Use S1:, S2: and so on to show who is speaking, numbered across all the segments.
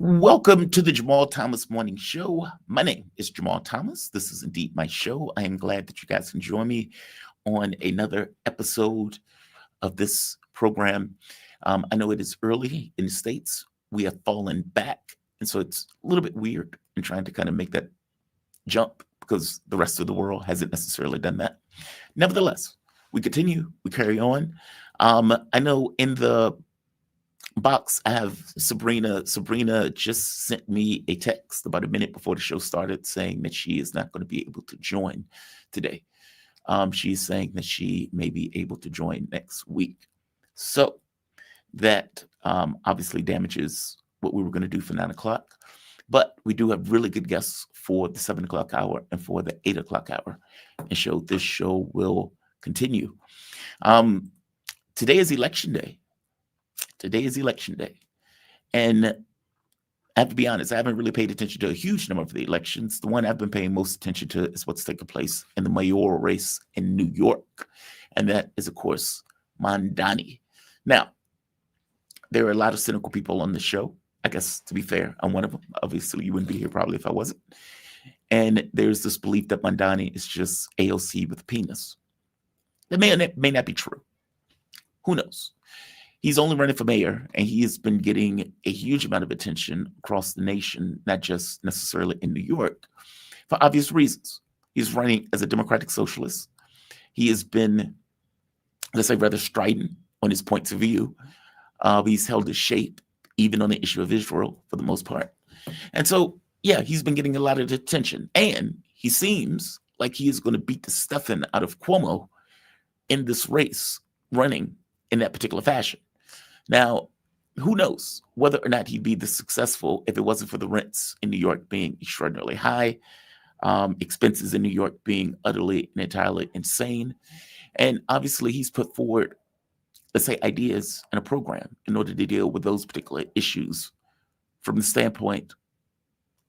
S1: Welcome to the Jamal Thomas Morning Show. My name is Jamal Thomas. This is indeed my show. I am glad that you guys can join me on another episode of this program. I know it is early in the States. We have fallen back. And so it's a little bit weird in trying to kind of make that jump because the rest of the world hasn't necessarily done that. Nevertheless, we continue, we carry on. I know in the box, I have Sabrina. Sabrina just sent me a text about a minute before the show started saying that she is not going to be able to join today. She's saying that she may be able to join next week. So that obviously damages what we were going to do for 9 o'clock. But we do have really good guests for the 7 o'clock hour and for the 8 o'clock hour. And so this show will continue. Today is election day. Today is election day. And I have to be honest, I haven't really paid attention to a huge number of the elections. The one I've been paying most attention to is what's taking place in the mayoral race in New York. And that is, of course, Mamdani. Now, there are a lot of cynical people on the show. I guess, to be fair, I'm one of them. Obviously, you wouldn't be here probably if I wasn't. And there's this belief that Mamdani is just AOC with a penis. That may not be true. Who knows? He's only running for mayor, and he has been getting a huge amount of attention across the nation, not just necessarily in New York, for obvious reasons. He's running as a democratic socialist. He has been, let's say, rather strident on his points of view. He's held his shape, even on the issue of Israel, for the most part. And so, yeah, he's been getting a lot of attention. And he seems like he is going to beat the stuffing out of Cuomo in this race, running in that particular fashion. Now, who knows whether or not he'd be this successful if it wasn't for the rents in New York being extraordinarily high, expenses in New York being utterly and entirely insane. And obviously, he's put forward, let's say, ideas and a program in order to deal with those particular issues from the standpoint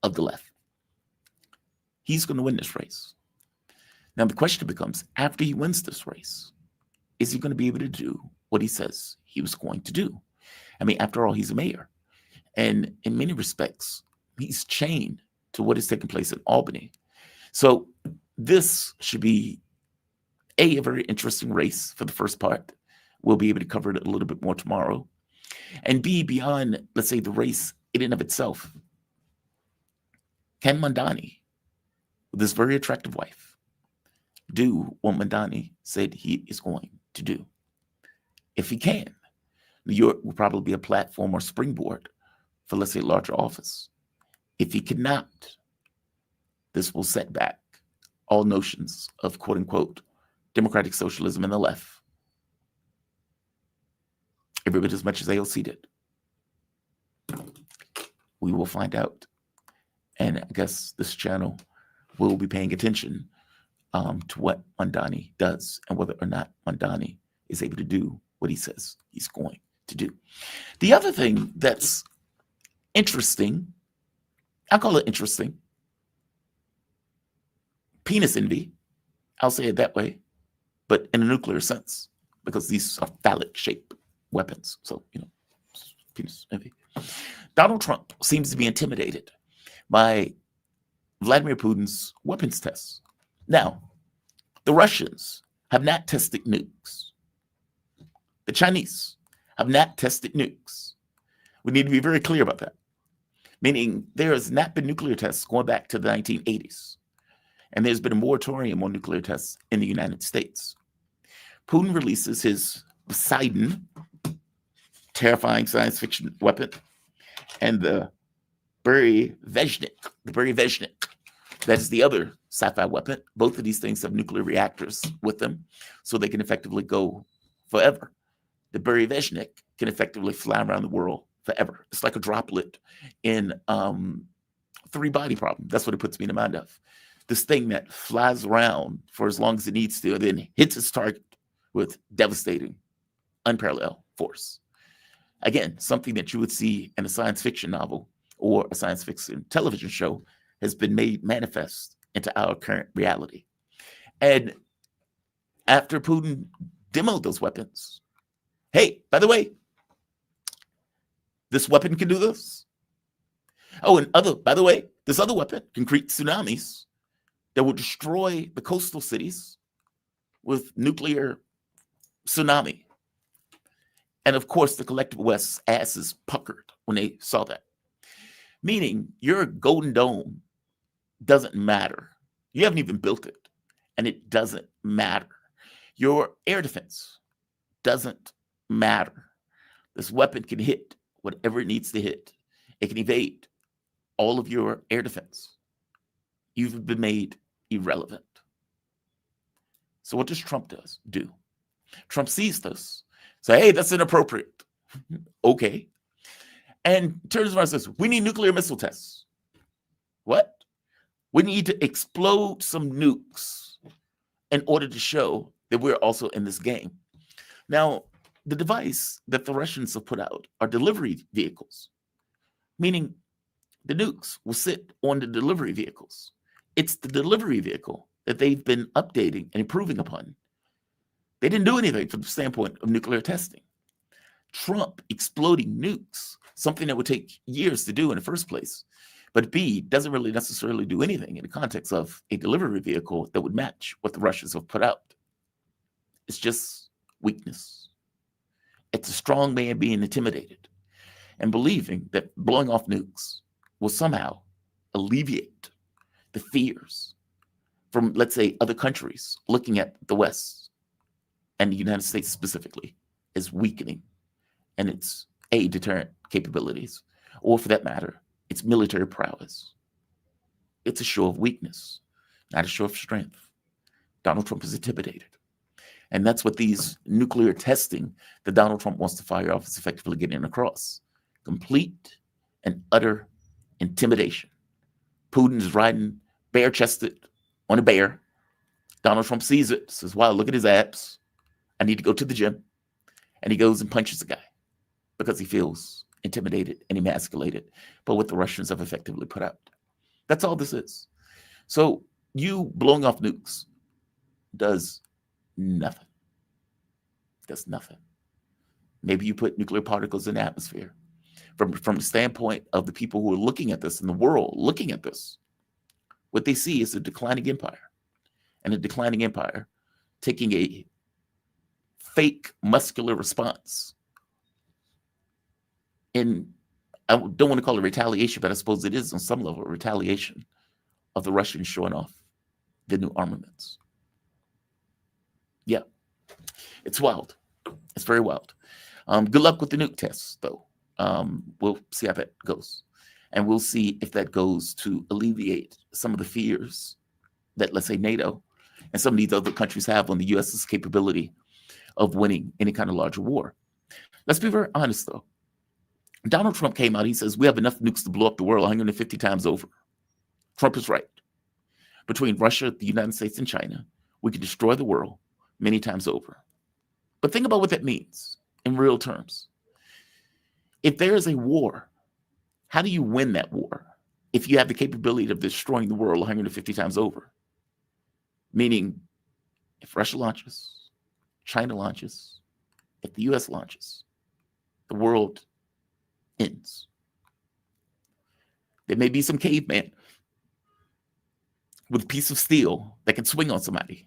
S1: of the left. He's going to win this race. Now, the question becomes, after he wins this race, is he going to be able to do what he says he was going to do? I mean, after all, he's a mayor. And in many respects, he's chained to what is taking place in Albany. So this should be, A, very interesting race for the first part. We'll be able to cover it a little bit more tomorrow. And B, beyond, let's say, the race in and of itself, can Mamdani, with this very attractive wife, do what Mamdani said he is going to do? If he can, New York will probably be a platform or springboard for, let's say, larger office. If he cannot, this will set back all notions of, quote unquote, democratic socialism in the left every bit as much as AOC did. We will find out. And I guess this channel will be paying attention to what Mamdani does and whether or not Mamdani is able to do what he says he's going to do. The other thing that's interesting, I call it interesting, penis envy, I'll say it that way, but in a nuclear sense, because these are phallic-shaped weapons. So, penis envy. Donald Trump seems to be intimidated by Vladimir Putin's weapons tests. Now, the Russians have not tested nukes. The Chinese have not tested nukes. We need to be very clear about that. Meaning there has not been nuclear tests going back to the 1980s. And there's been a moratorium on nuclear tests in the United States. Putin releases his Poseidon, terrifying science fiction weapon, and the Berezovnik, that is the other sci-fi weapon. Both of these things have nuclear reactors with them, so they can effectively go forever. The Berezovnik can effectively fly around the world forever. It's like a droplet in Three Body Problem. That's what it puts me in the mind of. This thing that flies around for as long as it needs to, and then hits its target with devastating, unparalleled force. Again, something that you would see in a science fiction novel or a science fiction television show has been made manifest into our current reality. And after Putin demoed those weapons, hey, by the way, this weapon can do this. Oh, and by the way, this other weapon can create tsunamis that will destroy the coastal cities with nuclear tsunami. And of course, the collective West's asses puckered when they saw that. Meaning, your Golden Dome doesn't matter. You haven't even built it, and it doesn't matter. Your air defense doesn't matter. This weapon can hit whatever it needs to hit. It can evade all of your air defense. You've been made irrelevant. So what does Trump do? Trump sees this. Say, hey, that's inappropriate. Okay. And turns around and says, we need nuclear missile tests. What? We need to explode some nukes in order to show that we're also in this game. Now, the device that the Russians have put out are delivery vehicles, meaning the nukes will sit on the delivery vehicles. It's the delivery vehicle that they've been updating and improving upon. They didn't do anything from the standpoint of nuclear testing. Trump exploding nukes, something that would take years to do in the first place, but B, doesn't really necessarily do anything in the context of a delivery vehicle that would match what the Russians have put out. It's just weakness. It's a strong man being intimidated and believing that blowing off nukes will somehow alleviate the fears from, let's say, other countries looking at the West and the United States specifically as weakening and its deterrent capabilities, or for that matter, its military prowess. It's a show of weakness, not a show of strength. Donald Trump is intimidated. And that's what these nuclear testing that Donald Trump wants to fire off is effectively getting across. Complete and utter intimidation. Putin is riding bare-chested on a bear. Donald Trump sees it, says, wow, look at his abs. I need to go to the gym. And he goes and punches the guy because he feels intimidated and emasculated by what the Russians have effectively put out. That's all this is. So you blowing off nukes does nothing. Does nothing. Maybe you put nuclear particles in the atmosphere. From the standpoint of the people who are looking at this in the world, looking at this, what they see is a declining empire. And a declining empire taking a fake muscular response in, I don't want to call it retaliation, but I suppose it is on some level a retaliation of the Russians showing off the new armaments. Yeah, it's wild. It's very wild. Good luck with the nuke tests, though. We'll see how that goes. And we'll see if that goes to alleviate some of the fears that, let's say, NATO and some of these other countries have on the U.S.'s capability of winning any kind of larger war. Let's be very honest, though. Donald Trump came out, he says, we have enough nukes to blow up the world 150 times over. Trump is right. Between Russia, the United States, and China, we can destroy the world many times over. But think about what that means in real terms. If there is a war, how do you win that war if you have the capability of destroying the world 150 times over? Meaning, if Russia launches, China launches, if the U.S. launches, the world ends. There may be some caveman with a piece of steel that can swing on somebody.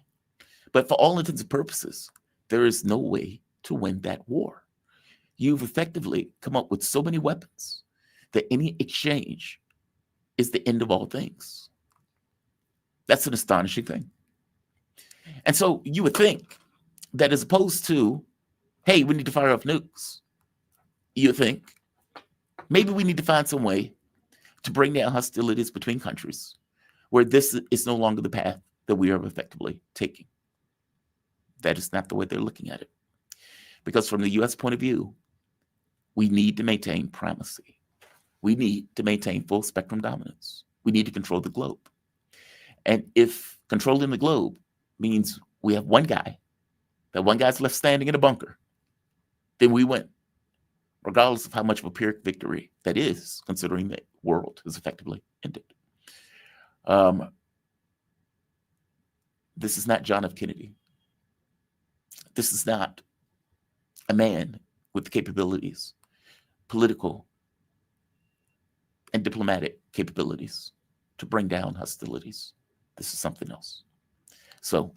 S1: But for all intents and purposes, there is no way to win that war. You've effectively come up with so many weapons that any exchange is the end of all things. That's an astonishing thing. And so you would think that as opposed to, hey, we need to fire off nukes, you would think maybe we need to find some way to bring down hostilities between countries where this is no longer the path that we are effectively taking. That is not the way they're looking at it. Because from the U.S. point of view, we need to maintain primacy. We need to maintain full spectrum dominance. We need to control the globe. And if controlling the globe means we have one guy, that one guy's left standing in a bunker, then we win, regardless of how much of a Pyrrhic victory that is, considering the world is effectively ended. This is not John F. Kennedy. This is not a man with the capabilities, political and diplomatic diplomatic capabilities to bring down hostilities. This is something else. So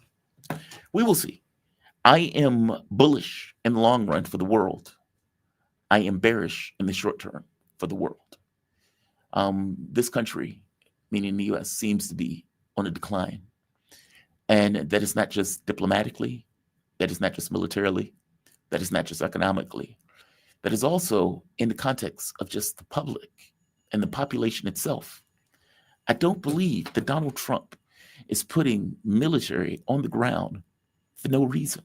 S1: we will see. I am bullish in the long run for the world. I am bearish in the short term for the world. This country, meaning the U.S., seems to be on a decline. And that is not just diplomatically, that is not just militarily, that is not just economically, that is also in the context of just the public and the population itself. I don't believe that Donald Trump is putting military on the ground for no reason.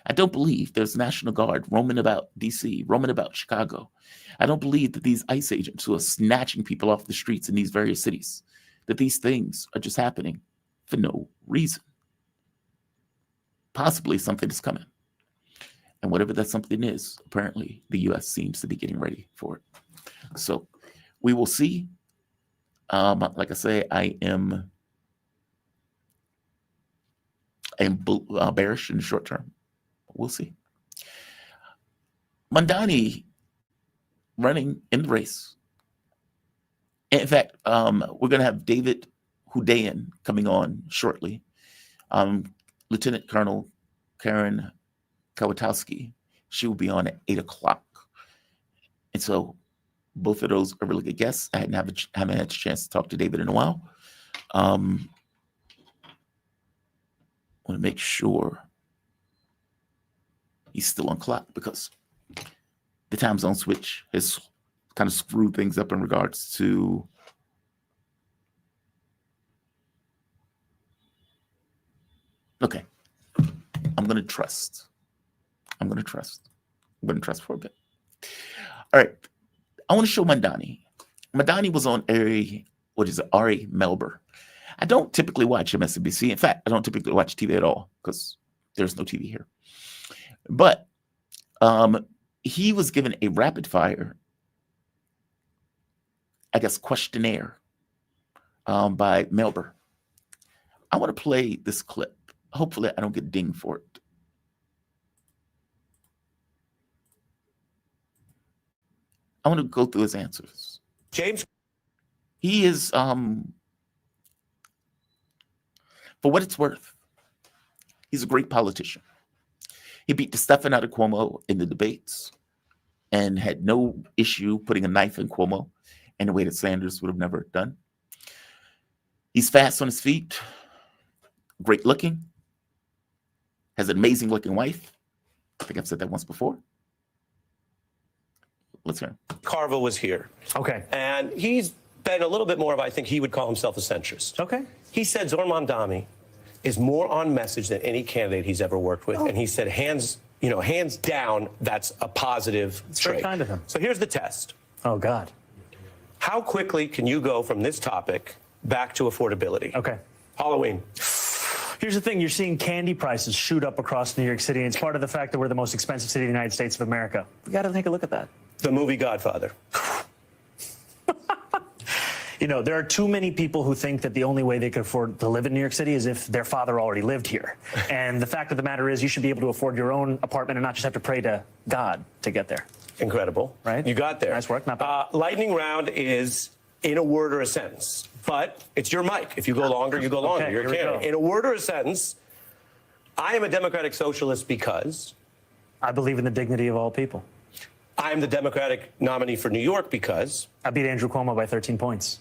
S1: I don't believe there's National Guard roaming about D.C., roaming about Chicago. I don't believe that these ICE agents who are snatching people off the streets in these various cities, that these things are just happening for no reason. Possibly something is coming. And whatever that something is, apparently the U.S. seems to be getting ready for it. So we will see. Like I say, I am bearish in the short term. We'll see. Mamdani running in the race. In fact, we're going to have David Hundeyin coming on shortly. Lieutenant Colonel Karen Kwiatkowski, she will be on at 8 o'clock. And so both of those are really good guests. I haven't had a chance to talk to David in a while. I want to make sure he's still on clock because the time zone switch has kind of screwed things up in regards to okay. I'm going to trust for a bit. All right. I want to show Mamdani. Mamdani was on Ari Melber. I don't typically watch MSNBC. In fact, I don't typically watch TV at all because there's no TV here. But he was given a rapid fire, I guess, questionnaire by Melber. I want to play this clip. Hopefully I don't get dinged for it. I want to go through his answers.
S2: James,
S1: he is, for what it's worth, he's a great politician. He beat the stuffing out of Cuomo in the debates and had no issue putting a knife in Cuomo in a way that Sanders would have never done. He's fast on his feet, great looking, has an amazing looking wife. I think I've said that once before. Let's hear him.
S2: Carville was here.
S3: Okay.
S2: And he's been a little bit more of, I think he would call himself a centrist.
S3: Okay.
S2: He said Zohran Mamdani is more on message than any candidate he's ever worked with. And he said, hands down, that's a positive trait.
S3: Very kind of him.
S2: So here's the test.
S3: Oh, God.
S2: How quickly can you go from this topic back to affordability?
S3: Okay.
S2: Halloween.
S3: Here's the thing. You're seeing candy prices shoot up across New York City. And it's part of the fact that we're the most expensive city in the United States of America. We got to take a look at that.
S2: The movie Godfather.
S3: You know, there are too many people who think that the only way they could afford to live in New York City is if their father already lived here. And the fact of the matter is you should be able to afford your own apartment and not just have to pray to God to get there.
S2: Incredible.
S3: Right?
S2: You got there.
S3: Nice work. Not bad.
S2: Lightning round is in a word or a sentence. But it's your mic. If you go longer, you go longer.
S3: Okay,
S2: You're a
S3: here we
S2: candidate.
S3: go.
S2: In a word or a sentence, I am a democratic socialist because
S3: I believe in the dignity of all people.
S2: I am the Democratic nominee for New York because
S3: I beat Andrew Cuomo by 13 points.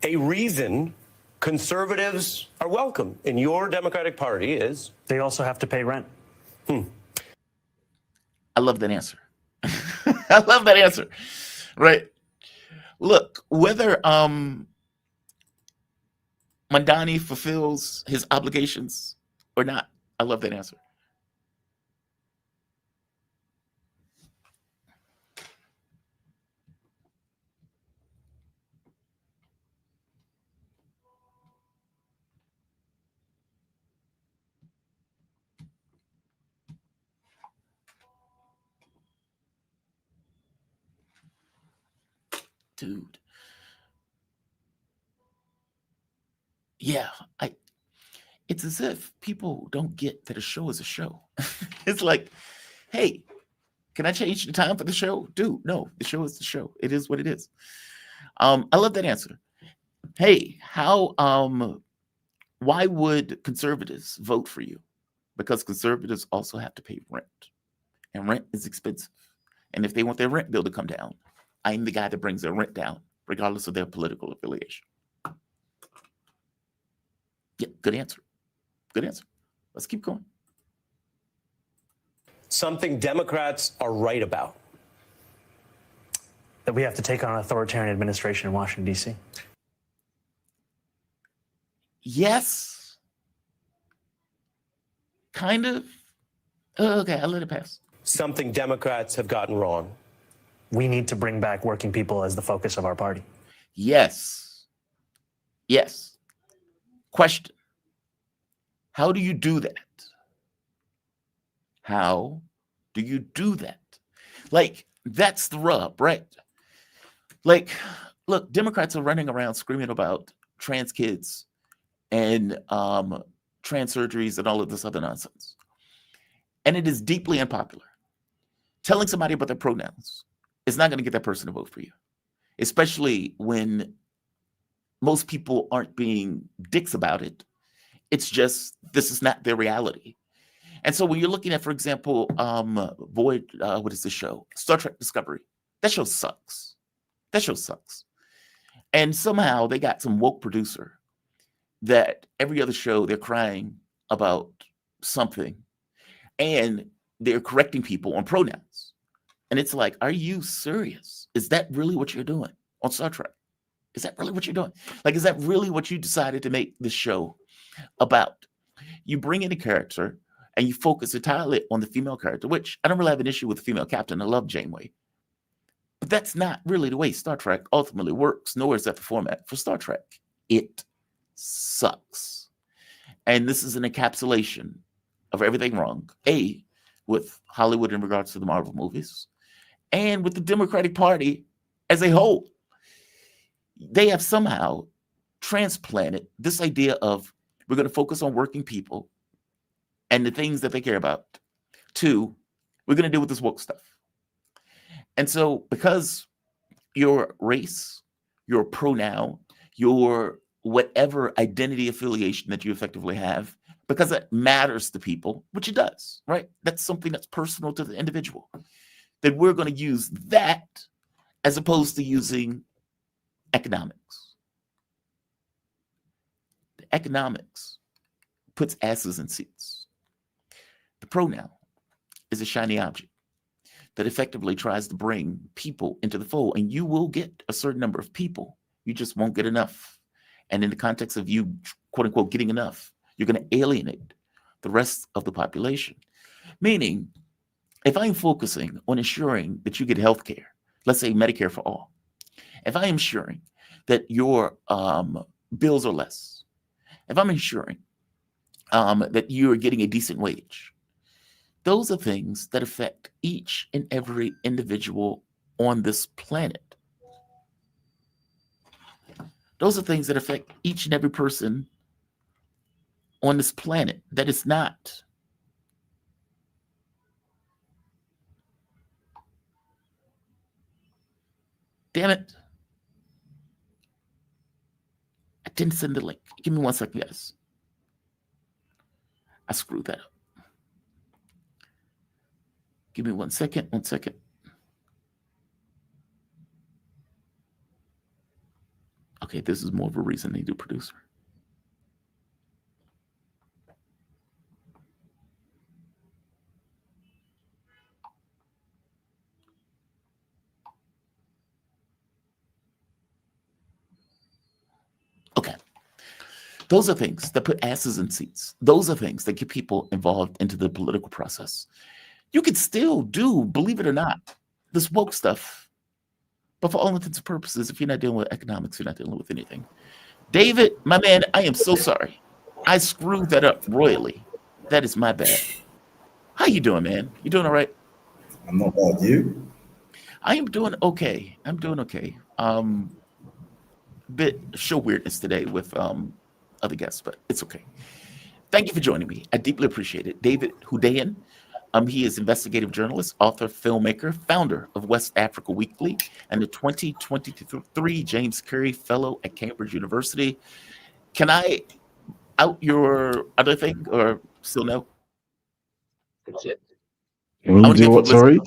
S2: a reason conservatives are welcome in your Democratic Party is
S3: They also have to pay rent.
S1: I love that answer. I love that answer. Right. Look, whether Mamdani fulfills his obligations or not, I love that answer. Dude. Yeah, it's as if people don't get that a show is a show. It's like, hey, can I change the time for the show? Dude, no, the show is the show. It is what it is. I love that answer. Hey, why would conservatives vote for you? Because conservatives also have to pay rent, and rent is expensive. And if they want their rent bill to come down, I'm the guy that brings their rent down, regardless of their political affiliation. Yeah, good answer. Good answer. Let's keep going.
S2: Something Democrats are right about.
S3: That we have to take on an authoritarian administration in Washington, D.C.
S1: Yes. Kind of. Okay, I'll let it pass.
S2: Something Democrats have gotten wrong.
S3: We need to bring back working people as the focus of our party.
S1: Yes. Yes. Question. How do you do that? How do you do that? Like, that's the rub, right? Like, look, Democrats are running around screaming about trans kids and trans surgeries and all of this other nonsense. And it is deeply unpopular. Telling somebody about their pronouns is not going to get that person to vote for you, especially when most people aren't being dicks about it. It's just, this is not their reality. And so when you're looking at, for example, what is the show? Star Trek Discovery. That show sucks. That show sucks. And somehow they got some woke producer that every other show they're crying about something and they're correcting people on pronouns. And it's like, are you serious? Is that really what you're doing on Star Trek? Is that really what you're doing? Like, is that really what you decided to make the show about? You bring in a character and you focus entirely on the female character, which I don't really have an issue with the female captain. I love Janeway. But that's not really the way Star Trek ultimately works, nor is that the format for Star Trek. It sucks. And this is an encapsulation of everything wrong, A, with Hollywood in regards to the Marvel movies, and with the Democratic Party as a whole. They have somehow transplanted this idea of we're going to focus on working people and the things that they care about to we're going to deal with this woke stuff. And so because your race, your pronoun, your whatever identity affiliation that you effectively have, because it matters to people, which it does, right? That's something that's personal to the individual. Then we're going to use that as opposed to using economics. The economics puts asses in seats. The pronoun is a shiny object that effectively tries to bring people into the fold, and you will get a certain number of people. You just won't get enough. And in the context of you, quote unquote, getting enough, you're going to alienate the rest of the population. Meaning, if I'm focusing on ensuring that you get health care, let's say Medicare for all, if I am ensuring that your bills are less, if I'm ensuring that you're getting a decent wage, those are things that affect each and every individual on this planet. Those are things that affect each and every person on this planet. That is not damn it. I didn't send the link. Give me 1 second, guys. I screwed that up. Give me 1 second, 1 second. Okay, this is more of a reason they do producer. Okay. Those are things that put asses in seats. Those are things that get people involved into the political process. You could still do, believe it or not, this woke stuff. But for all intents and purposes, if you're not dealing with economics, you're not dealing with anything. David, my man, I am so sorry. I screwed that up royally. That is my bad. How you doing, man? You doing all right?
S4: I'm not bad. You?
S1: I am doing okay. I'm doing okay. Bit show weirdness today with other guests, but it's okay. Thank you for joining me. I deeply appreciate it. David Hundeyin, He is investigative journalist, author, filmmaker, founder of West Africa Weekly, and the 2023 James Curry Fellow at Cambridge University. Can I out your other thing, or still no?
S4: Can
S1: I
S4: you
S1: want to
S4: do
S1: give
S4: what?
S1: publicity.
S4: Sorry.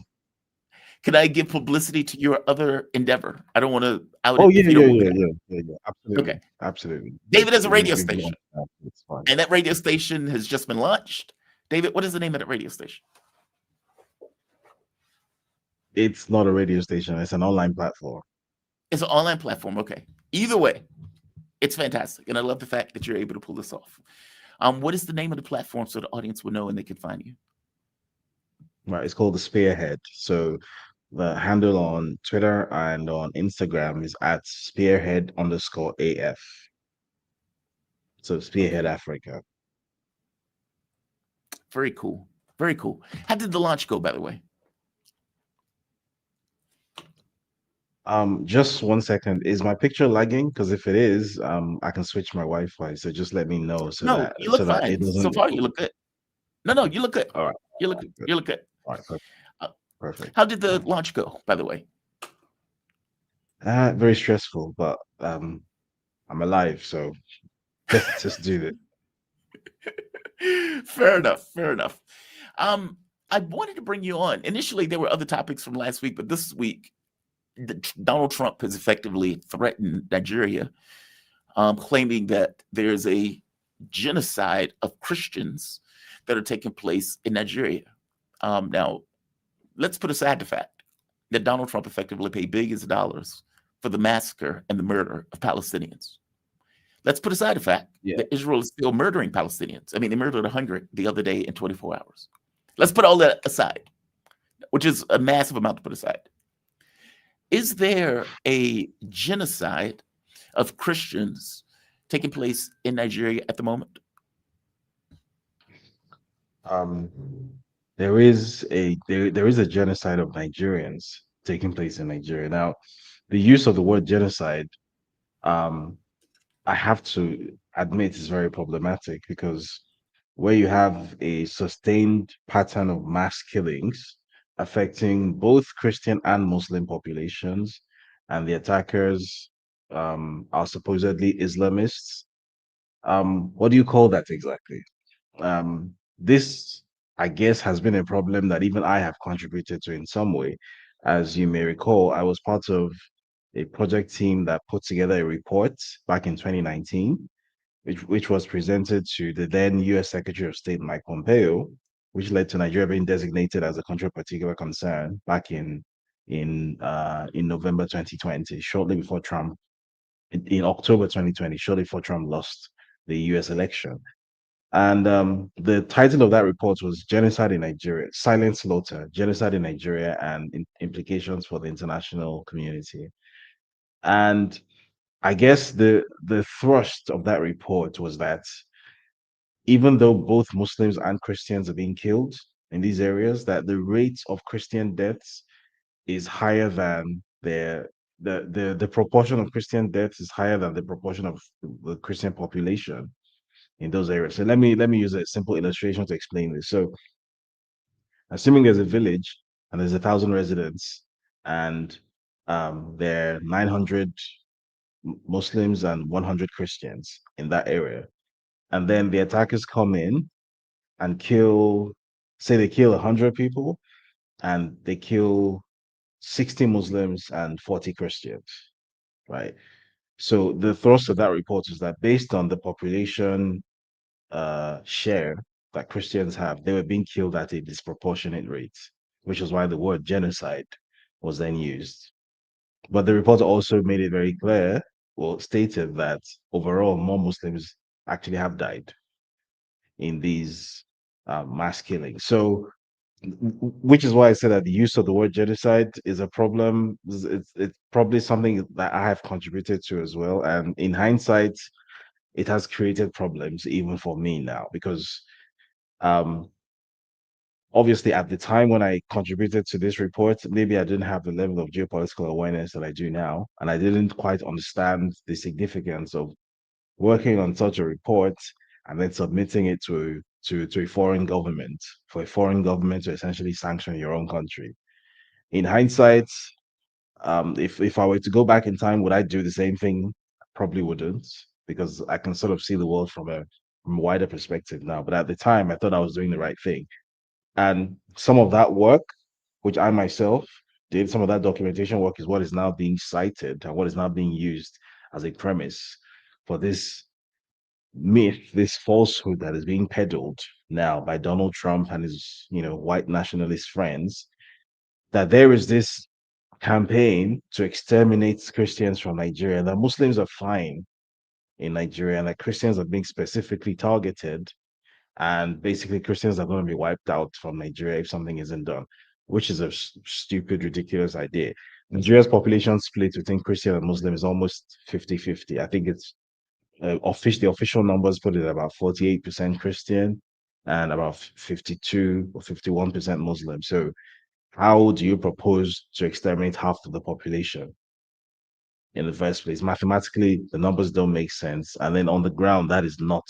S1: Can I give publicity to your other endeavor? I don't want to out
S4: Oh
S1: it if
S4: yeah,
S1: you
S4: yeah,
S1: don't want
S4: yeah,
S1: me to.
S4: yeah, yeah, yeah. Absolutely,
S1: Okay.
S4: absolutely.
S1: David has a radio
S4: We can
S1: station,
S4: answer that. It's fine.
S1: and that radio station has just been launched. David, what is the name of that radio station?
S4: It's not a radio station. It's an online platform.
S1: It's an online platform. Okay. Either way, it's fantastic, and I love the fact that you're able to pull this off. What is the name of the platform so the audience will know and they can find you?
S4: Right. It's called the Spearhead. So the handle on Twitter and on Instagram is at spearhead_AF. So Spearhead Africa.
S1: Very cool. Very cool. How did the launch go, by the way?
S4: Just 1 second. Is my picture lagging? Because if it is, I can switch my Wi-Fi. So just let me know
S1: No, you look
S4: that
S1: fine.
S4: it
S1: So
S4: doesn't.
S1: far, you look good. No, you look good.
S4: All right.
S1: You look
S4: Good.
S1: you look good.
S4: All right.
S1: Uh,
S4: Perfect.
S1: How did the launch go, by the way?
S4: Very stressful, but I'm alive, so let's just do it.
S1: Fair enough. Fair enough. I wanted to bring you on. Initially, there were other topics from last week, but this week, Donald Trump has effectively threatened Nigeria, claiming that there's a genocide of Christians that are taking place in Nigeria. Now, let's put aside the fact that Donald Trump effectively paid billions of dollars for the massacre and the murder of Palestinians. Let's put aside the fact that Israel is still murdering Palestinians. I mean, they murdered 100 the other day in 24 hours. Let's put all that aside, which is a massive amount to put aside. Is there a genocide of Christians taking place in Nigeria at the moment?
S4: There is a genocide of Nigerians taking place in Nigeria. Now, the use of the word genocide, I have to admit, is very problematic because where you have a sustained pattern of mass killings affecting both Christian and Muslim populations, and the attackers are supposedly Islamists. What do you call that exactly? This, I guess, has been a problem that even I have contributed to in some way. As you may recall, I was part of a project team that put together a report back in 2019, which was presented to the then US Secretary of State, Mike Pompeo, which led to Nigeria being designated as a country of particular concern back in November 2020, shortly before Trump, in October 2020, shortly before Trump lost the US election. And the title of that report was Genocide in Nigeria, Silent Slaughter, Genocide in Nigeria and Implications for the International Community. And I guess the thrust of that report was that even though both Muslims and Christians are being killed in these areas, that the rate of Christian deaths is higher than the proportion of Christian deaths is higher than the proportion of the Christian population in those areas. So let me use a simple illustration to explain this. So assuming there's a village and there's 1,000 residents and there are 900 Muslims and 100 Christians in that area, and then the attackers come in and say they kill 100 people and they kill 60 Muslims and 40 Christians, right? So the thrust of that report is that based on the population share that Christians have, they were being killed at a disproportionate rate, which is why the word genocide was then used. But the report also made it very clear, or stated that overall more Muslims actually have died in these mass killings. So, which is why I said that the use of the word genocide is a problem. It's probably something that I have contributed to as well. And in hindsight, it has created problems even for me now because um, obviously at the time when I contributed to this report, maybe I didn't have the level of geopolitical awareness that I do now, and I didn't quite understand the significance of working on such a report and then submitting it to to a foreign government, for a foreign government to essentially sanction your own country. In hindsight, if I were to go back in time, would I do the same thing? Probably wouldn't, because I can sort of see the world from a wider perspective now. But at the time, I thought I was doing the right thing. And some of that work, which I myself did, some of that documentation work is what is now being cited and what is now being used as a premise for this myth, this falsehood that is being peddled now by Donald Trump and his, white nationalist friends, that there is this campaign to exterminate Christians from Nigeria, that Muslims are fine in Nigeria, and that Christians are being specifically targeted, and basically Christians are going to be wiped out from Nigeria if something isn't done, which is a stupid, ridiculous idea. Nigeria's population split between Christian and Muslim is almost 50-50. I think it's the official numbers put it at about 48% Christian and about 52 or 51% Muslim. So how do you propose to exterminate half of the population in the first place? Mathematically, the numbers don't make sense. And then on the ground, that is not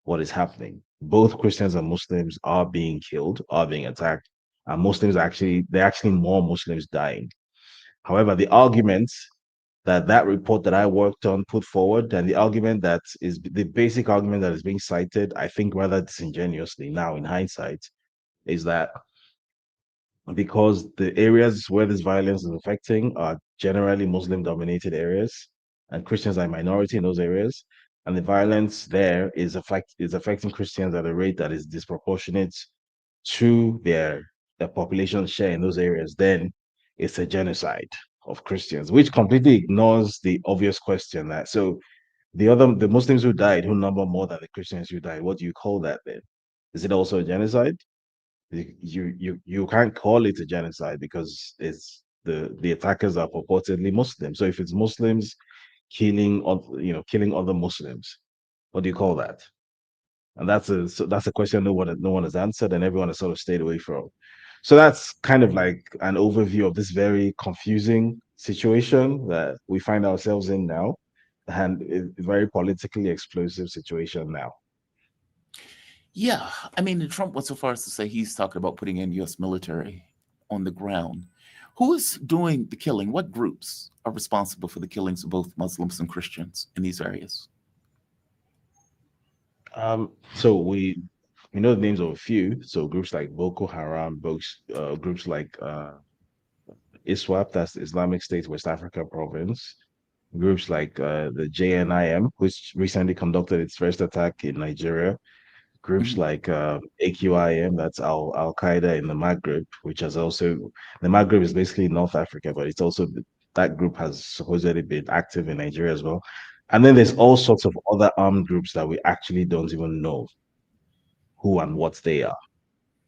S4: what is happening. Both Christians and Muslims are being killed, are being attacked, and there are actually more Muslims dying. However, the argument that report that I worked on put forward, and the argument that is the basic argument that is being cited, I think rather disingenuously now in hindsight, is that because the areas where this violence is affecting are generally Muslim dominated areas, and Christians are a minority in those areas, and the violence there is affecting Christians at a rate that is disproportionate to their population share in those areas, then it's a genocide of Christians, which completely ignores the obvious question that the Muslims who died, who number more than the Christians who died, what do you call that then? Is it also a genocide? You can't call it a genocide because it's the attackers are purportedly Muslim. So if it's Muslims killing other Muslims, what do you call that? And that's a question no one has answered, and everyone has sort of stayed away from. So that's kind of like an overview of this very confusing situation that we find ourselves in now, and a very politically explosive situation now.
S1: Yeah, I mean, Trump went so far as to say he's talking about putting in U.S. military on the ground. Who is doing the killing? What groups are responsible for the killings of both Muslims and Christians in these areas?
S4: So we know the names of a few. So groups like Boko Haram, groups like ISWAP, that's the Islamic State West Africa Province, groups like the JNIM, which recently conducted its first attack in Nigeria, groups
S1: Mhm.
S4: like AQIM, that's Al Qaeda in the Maghreb, which has also the Maghreb is basically North Africa, but it's also that group has supposedly been active in Nigeria as well. And then there's all sorts of other armed groups that we actually don't even know who and what they are,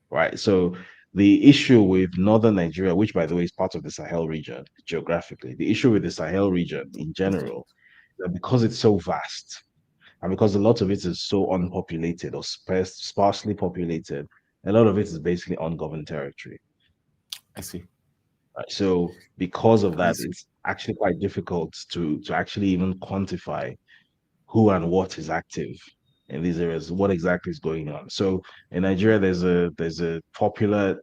S4: right? So the issue with northern Nigeria, which by the way is part of the Sahel region geographically, the issue with the Sahel region in general, that because it's so vast and because a lot of it is so unpopulated or sparsely populated, a lot of it is basically ungoverned territory.
S1: I see.
S4: Right? So because of
S1: I
S4: that,
S1: see.
S4: it's actually quite difficult to actually even quantify who and what is active in these areas, what exactly is going on. So in Nigeria, there's a popular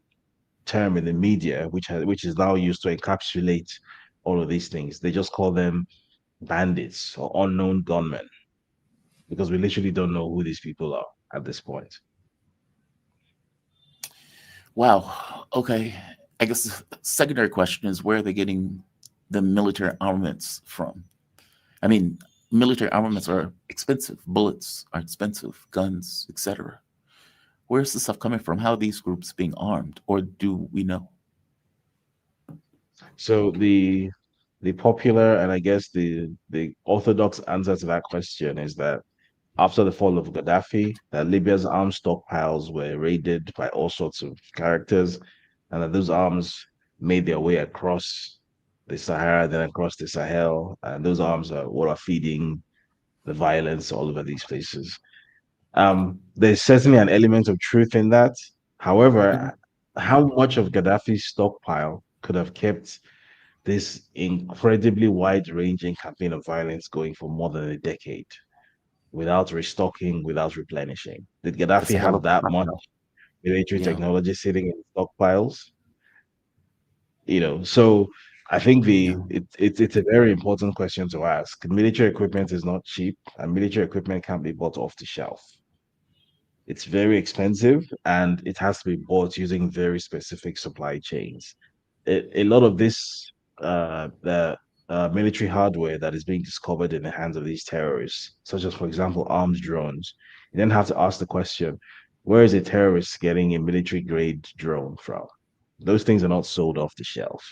S4: term in the media which is now used to encapsulate all of these things. They just call them bandits or unknown gunmen because we literally don't know who these people are at this point.
S1: Wow. Okay. I guess the secondary question is where are they getting the military armaments from? I mean, military armaments are expensive. Bullets are expensive. Guns, etc. Where's the stuff coming from? How are these groups being armed, or do we know?
S4: So the popular and I guess the orthodox answer to that question is that after the fall of Gaddafi, that Libya's arms stockpiles were raided by all sorts of characters, and that those arms made their way across the Sahara, then across the Sahel, and those arms are what are feeding the violence all over these places. There's certainly an element of truth in that.
S1: Mhm.
S4: However, how much of Gaddafi's stockpile could have kept this incredibly wide-ranging campaign of violence going for more than a decade? without restocking, without replenishing. Did
S1: That's
S4: Gaddafi
S1: a hell
S4: have
S1: of a
S4: that much
S1: problem.
S4: military
S1: Yeah.
S4: technology sitting in stockpiles? So I think
S1: Yeah.
S4: it's a very important question to ask. Military equipment is not cheap, and military equipment can't be bought off the shelf. It's very expensive, and it has to be bought using very specific supply chains. A lot of this the military hardware that is being discovered in the hands of these terrorists, such as, for example, armed drones, you then have to ask the question, where is a terrorist getting a military grade drone from? Those things are not sold off the shelf.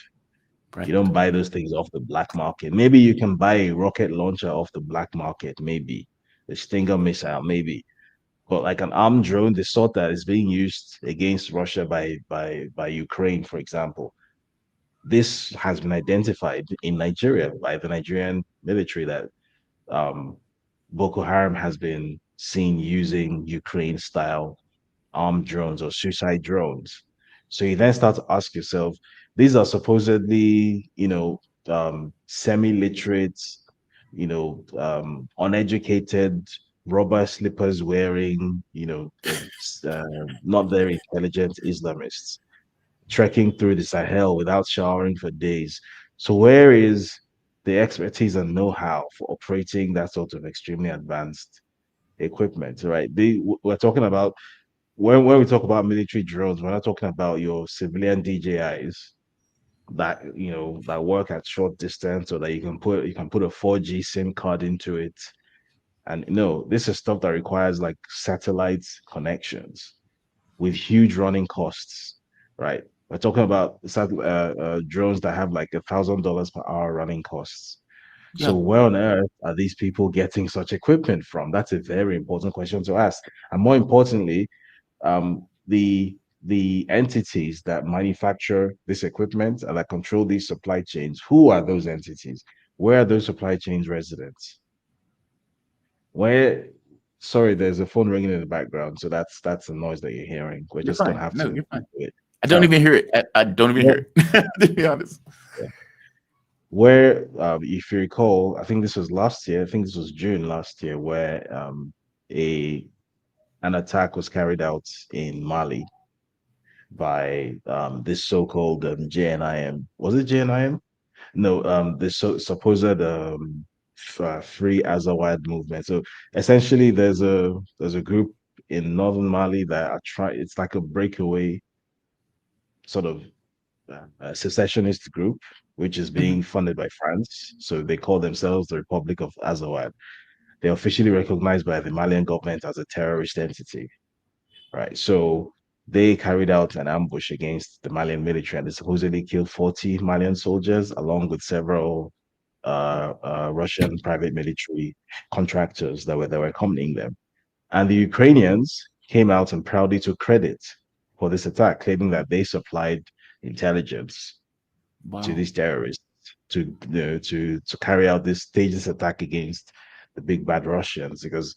S4: You
S1: Right.
S4: don't buy those things off the black market. Maybe you can buy a rocket launcher off the black market, maybe a Stinger missile, maybe. But like an armed drone, the sort that is being used against Russia by Ukraine, for example, this has been identified in Nigeria by the Nigerian military that um, Boko Haram has been seen using Ukraine style armed drones or suicide drones. So you then start to ask yourself, these are supposedly, semi-literate, uneducated, rubber slippers wearing, not very intelligent Islamists trekking through the Sahel without showering for days. So where is the expertise and know-how for operating that sort of extremely advanced equipment, right? We're talking about when we talk about military drones, we're not talking about your civilian DJIs that work at short distance or that you can put a 4G SIM card into it. And no, this is stuff that requires like satellite connections with huge running costs, right? We're talking about drones that have like $1,000 per hour running costs. So
S1: Yeah.
S4: where on earth are these people getting such equipment from? That's a very important question to ask. And more importantly, the entities that manufacture this equipment and that control these supply chains, who are those entities? Where are those supply chains residents? Where Sorry, there's a phone ringing in the background, so that's the noise that you're hearing. We're
S1: You're
S4: just gonna
S1: fine.
S4: have
S1: No,
S4: to
S1: you're fine.
S4: do it.
S1: I don't
S4: So
S1: even hear it. I don't even
S4: where,
S1: hear it, to be honest.
S4: if you recall, I think this was last year, I think this was June last year, where a an attack was carried out in Mali by this so-called JNIM. Was it JNIM? No, supposed Free Azawad movement. So essentially, there's a group in northern Mali that are trying. It's like a breakaway sort of secessionist group, which is
S1: Mhm.
S4: being funded by France. So they call themselves the Republic of Azawad. They're officially recognized by the Malian government as a terrorist entity. Right. So they carried out an ambush against the Malian military and they supposedly killed 40 Malian soldiers along with several Russian private military contractors that were accompanying them. And the Ukrainians came out and proudly took credit for this attack, claiming that they supplied intelligence to
S1: Wow.
S4: these terrorists to carry out this stageless attack against the big bad Russians because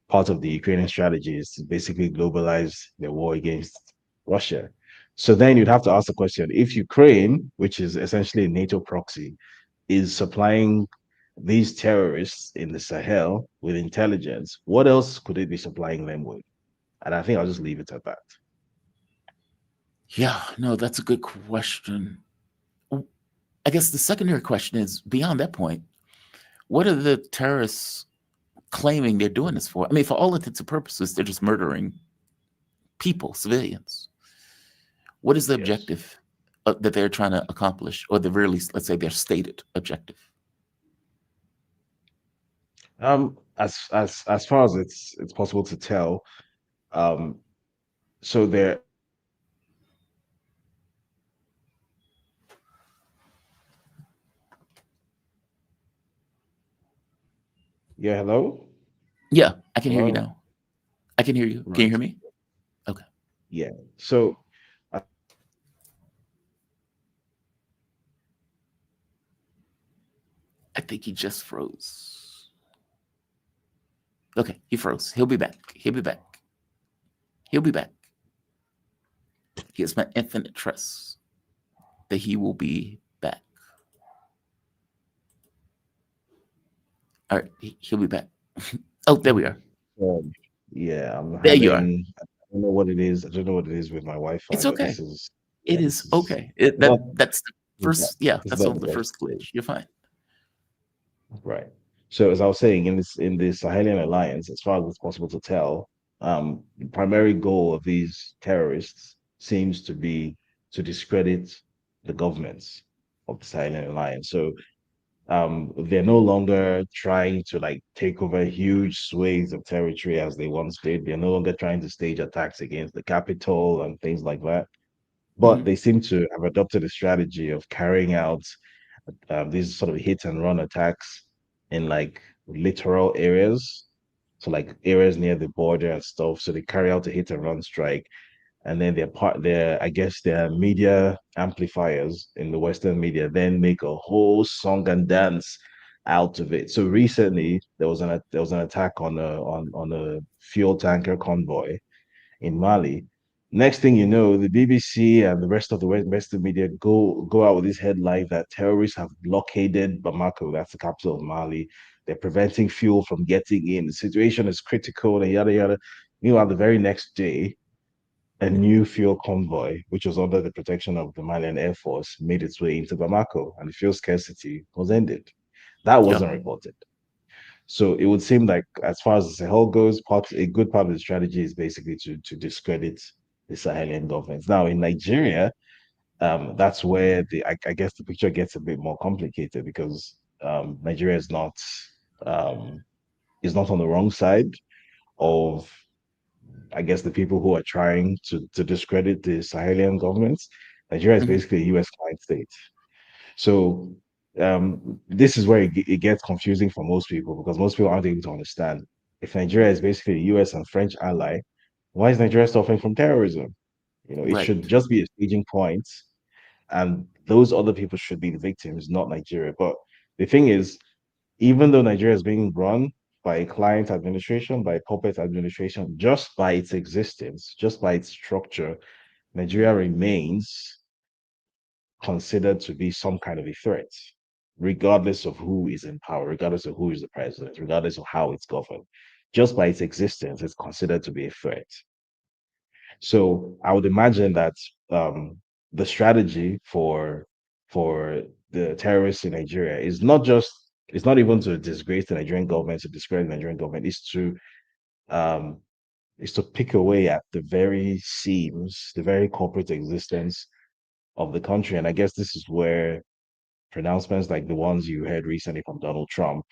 S4: part of the Ukrainian strategy is to basically globalize the war against Russia. So then you'd have to ask the question, if Ukraine, which is essentially a NATO proxy, is supplying these terrorists in the Sahel with intelligence, what else could it be supplying them with? And I think I'll just leave it at that.
S1: Yeah, no, that's a good question. I guess the secondary question is beyond that point, what are the terrorists claiming they're doing this for? I mean, for all intents and purposes, they're just murdering people, civilians. What is the
S4: Yes.
S1: objective that they're trying to accomplish, or the very least, let's say, their stated objective?
S4: As far as it's possible to tell, um, so there. Yeah, hello,
S1: Yeah, I can hear you
S4: hello,
S1: now. I can hear you. Can you
S4: right?
S1: hear me? Okay.
S4: Yeah. So
S1: I think he just froze. Okay, he froze. He'll be back. He'll be back. He'll be back. He has my infinite trust that he will be back. All right, he'll be back. Oh, there we are.
S4: Um, yeah, I'm
S1: There you are.
S4: having. I don't know what it is. I don't know what it is with my Wi-Fi,
S1: It's
S4: but
S1: okay.
S4: this is. Yeah,
S1: It
S4: this
S1: is
S4: is.
S1: okay.
S4: It's not.
S1: That's the
S4: It's not.
S1: first. Yeah,
S4: It's
S1: that's
S4: not
S1: on
S4: the
S1: the
S4: best.
S1: first glitch. You're fine.
S4: Right. So as I was saying, in this Sahelian alliance, as far as it's possible to tell, the primary goal of these terrorists seems to be to discredit the governments of the Sahelian alliance. So they're no longer trying to like take over huge swathes of territory as they once did. They're no longer trying to stage attacks against the capital and things like that. But
S1: Hmm.
S4: they seem to have adopted a strategy of carrying out these sort of hit and run attacks in like littoral areas. So like areas near the border and stuff. So they carry out a hit and run strike. And then their I guess their media amplifiers in the Western media then make a whole song and dance out of it. So recently there was an attack on a fuel tanker convoy in Mali. Next thing you know, the BBC and the rest of the Western media go out with this headline that terrorists have blockaded Bamako, that's the capital of Mali. They're preventing fuel from getting in. The situation is critical and yada yada. Meanwhile, the very next day, a new fuel convoy, which was under the protection of the Malian Air Force, made its way into Bamako, and the fuel scarcity was ended. That
S1: Yeah.
S4: wasn't reported. So it would seem like, as far as the Sahel goes, a good part of the strategy is basically to discredit the Sahelian governments. Now in Nigeria, that's where I guess the picture gets a bit more complicated because Nigeria um, is not on the wrong side of, I guess, the people who are trying to discredit the Sahelian governments. Nigeria is
S1: Hmm.
S4: basically a U.S. client state. So this is where it gets confusing for most people because most people aren't able to understand. If Nigeria is basically a US and French ally, why is Nigeria suffering from terrorism? You know, it should
S1: Right.
S4: just be a staging point, and those other people should be the victims, not Nigeria. But the thing is, even though Nigeria is being run by a client administration, by a puppet administration, just by its existence, just by its structure, Nigeria remains considered to be some kind of a threat, regardless of who is in power, regardless of who is the president, regardless of how it's governed. Just by its existence, it's considered to be a threat. So I would imagine that the strategy for the terrorists in Nigeria is not just it's not even to disgrace the Nigerian government, to discredit the Nigerian government, um, is to pick away at the very seams, the very corporate existence of the country. And I guess this is where pronouncements like the ones you heard recently from Donald Trump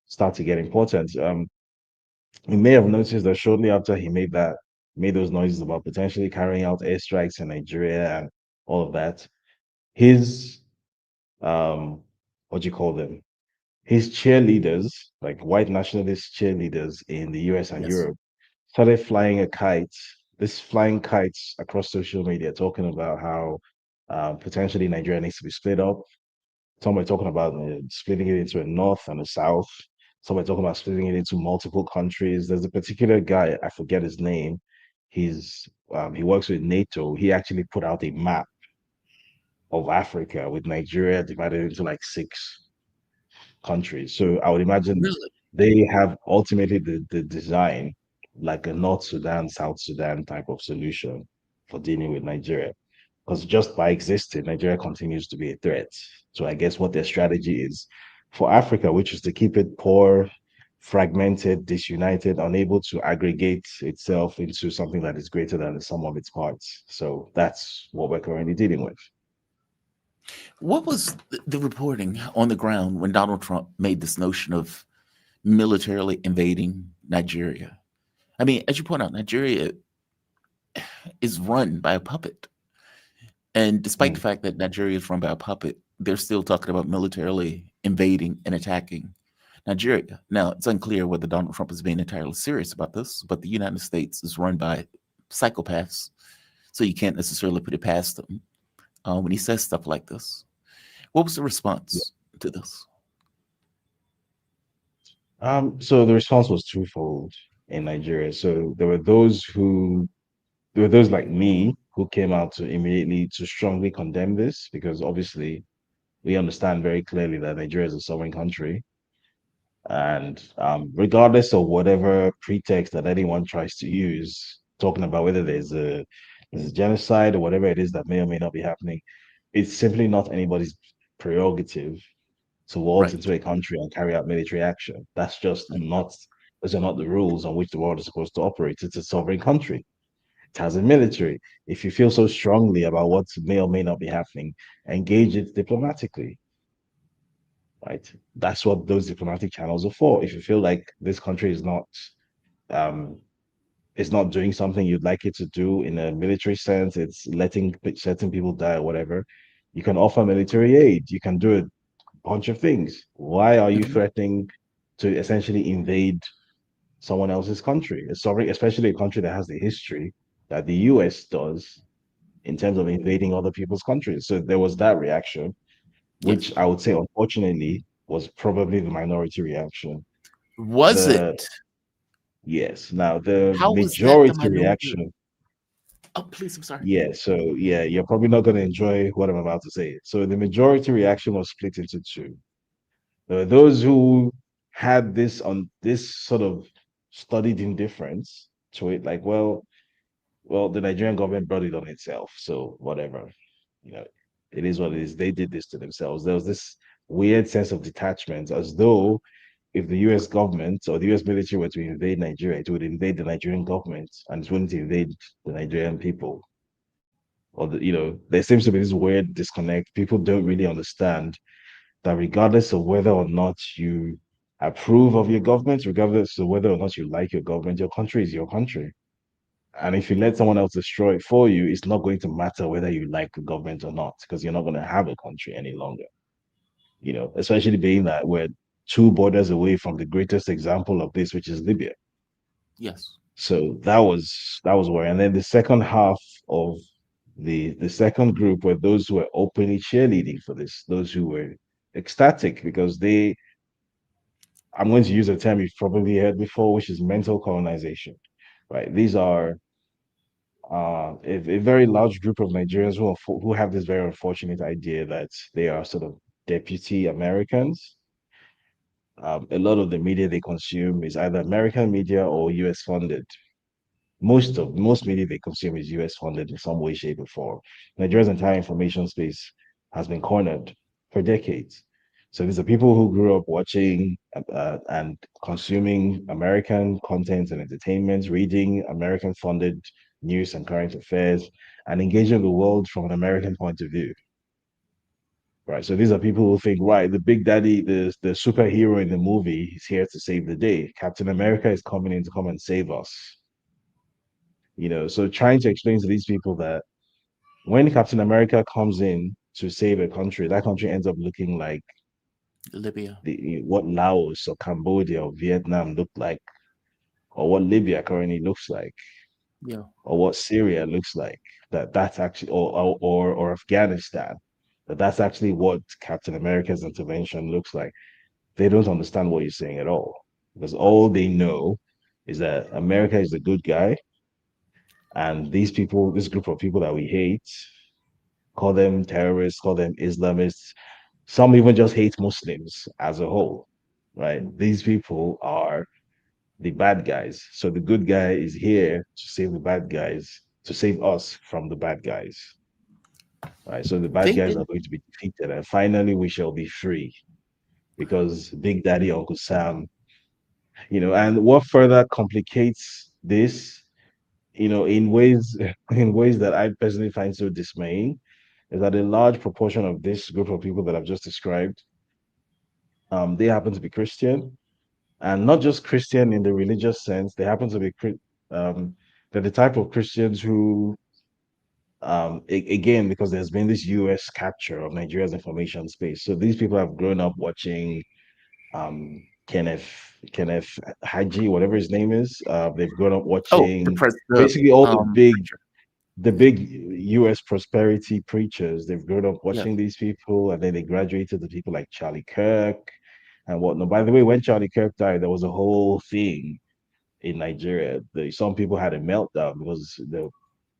S4: start to get important. You may have noticed that shortly after he made those noises about potentially carrying out airstrikes in Nigeria and all of that, his what do you call them? His cheerleaders, like white nationalist cheerleaders in the US and
S1: Yes.
S4: Europe, started flying a kite, this flying kites across social media, talking about how potentially Nigeria needs to be split up. Some are talking about splitting it into a north and a south. Some are talking about splitting it into multiple countries. There's a particular guy, I forget his name. He works with NATO. He actually put out a map of Africa with Nigeria divided into like six countries. So I would imagine
S1: Really?
S4: they have ultimately the design like a North Sudan, South Sudan type of solution for dealing with Nigeria. Because just by existing, Nigeria continues to be a threat. So I guess what their strategy is for Africa, which is to keep it poor, fragmented, disunited, unable to aggregate itself into something that is greater than the sum of its parts. So that's what we're currently dealing with.
S1: What was the reporting on the ground when Donald Trump made this notion of militarily invading Nigeria? I mean, as you point out, Nigeria is run by a puppet. And despite the
S4: Mm.
S1: fact that Nigeria is run by a puppet, they're still talking about militarily invading and attacking Nigeria. Now, it's unclear whether Donald Trump is being entirely serious about this, but the United States is run by psychopaths. So you can't necessarily put it past them when he says stuff like this. What was the response to this?
S4: So the response was twofold in Nigeria. So there were those like me who came out to immediately to strongly condemn this because obviously we understand very clearly that Nigeria is a sovereign country. And regardless of whatever pretext that anyone tries to use, talking about whether there's a genocide or whatever it is that may or may not be happening, it's simply not anybody's prerogative to waltz
S1: Right.
S4: into a country and carry out military action. That's just
S1: Right.
S4: not, those are not the rules on which the world is supposed to operate. It's a sovereign country. It has a military. If you feel so strongly about what may or may not be happening, engage it diplomatically, right? That's what those diplomatic channels are for. If you feel like this country um, is not doing something you'd like it to do in a military sense, it's letting certain people die or whatever, you can offer military aid. You can do a bunch of things. Why are you
S1: Mhm.
S4: threatening to essentially invade someone else's country? A sovereign, especially a country that has the history that the US does in terms of invading other people's countries. So there was that reaction, which
S1: Yes.
S4: I would say, unfortunately, was probably the minority reaction.
S1: Was
S4: The
S1: it?
S4: Yes, now the
S1: How was that the
S4: majority
S1: minority?
S4: reaction,
S1: Oh, please, I'm sorry.
S4: yeah. So yeah, you're probably not going to enjoy what I'm about to say. So the majority reaction was split into two. There were those who had this sort of studied indifference to it, like, well, the Nigerian government brought it on itself, so whatever, you know, it is what it is. They did this to themselves. There was this weird sense of detachment, as though if the US government or the US military were to invade Nigeria, it would invade the Nigerian government and it wouldn't invade the Nigerian people. Or there seems to be this weird disconnect. People don't really understand that regardless of whether or not you approve of your government, regardless of whether or not you like your government, your country is your country. And if you let someone else destroy it for you, it's not going to matter whether you like the government or not, because you're not going to have a country any longer. Especially being that we're two borders away from the greatest example of this, which is Libya.
S1: Yes.
S4: So that was where. And then the second half of the second group were those who were openly cheerleading for this, those who were ecstatic because I'm going to use a term you've probably heard before, which is mental colonization, right? These are a very large group of Nigerians who have this very unfortunate idea that they are sort of deputy Americans. A lot of the media they consume is either American media or US funded. Most media they consume is US funded in some way, shape, or form. Nigeria's entire information space has been cornered for decades. So these are people who grew up watching and consuming American content and entertainment, reading American funded news and current affairs, and engaging the world from an American point of view. Right. So these are people who think, right, the big daddy, the superhero in the movie is here to save the day. Captain America is coming in to come and save us. So trying to explain to these people that when Captain America comes in to save a country, that country ends up looking like
S1: Libya.
S4: what Laos or Cambodia or Vietnam looked like, or what Libya currently looks like,
S1: Yeah.
S4: or what Syria looks like. That's actually, or Afghanistan. That's actually what Captain America's intervention looks like. They don't understand what you're saying at all, because all they know is that America is the good guy, and these people, this group of people that we hate, call them terrorists, call them Islamists. Some even just hate Muslims as a whole, right? These people are the bad guys. So the good guy is here to save the bad guys, to save us from the bad guys, right? So the bad
S1: They
S4: guys are
S1: didn't.
S4: going to be defeated, and finally we shall be free because Big Daddy Uncle Sam, and what further complicates this, in ways in ways that I personally find so dismaying is that a large proportion of this group of people that I've just described, they happen to be Christian, and not just Christian in the religious sense. They happen to be they're the type of Christians who, again, because there's been this U.S. capture of Nigeria's information space. So these people have grown up watching Kenneth Haji, whatever his name is. They've grown up
S1: Oh, the
S4: watching
S1: press. The
S4: basically all
S1: preacher.
S4: the big US prosperity preachers. They've grown up
S1: Yes.
S4: watching these people, and then they graduated to people like Charlie Kirk and whatnot. By the way, when Charlie Kirk died, there was a whole thing in Nigeria. Some people had a meltdown because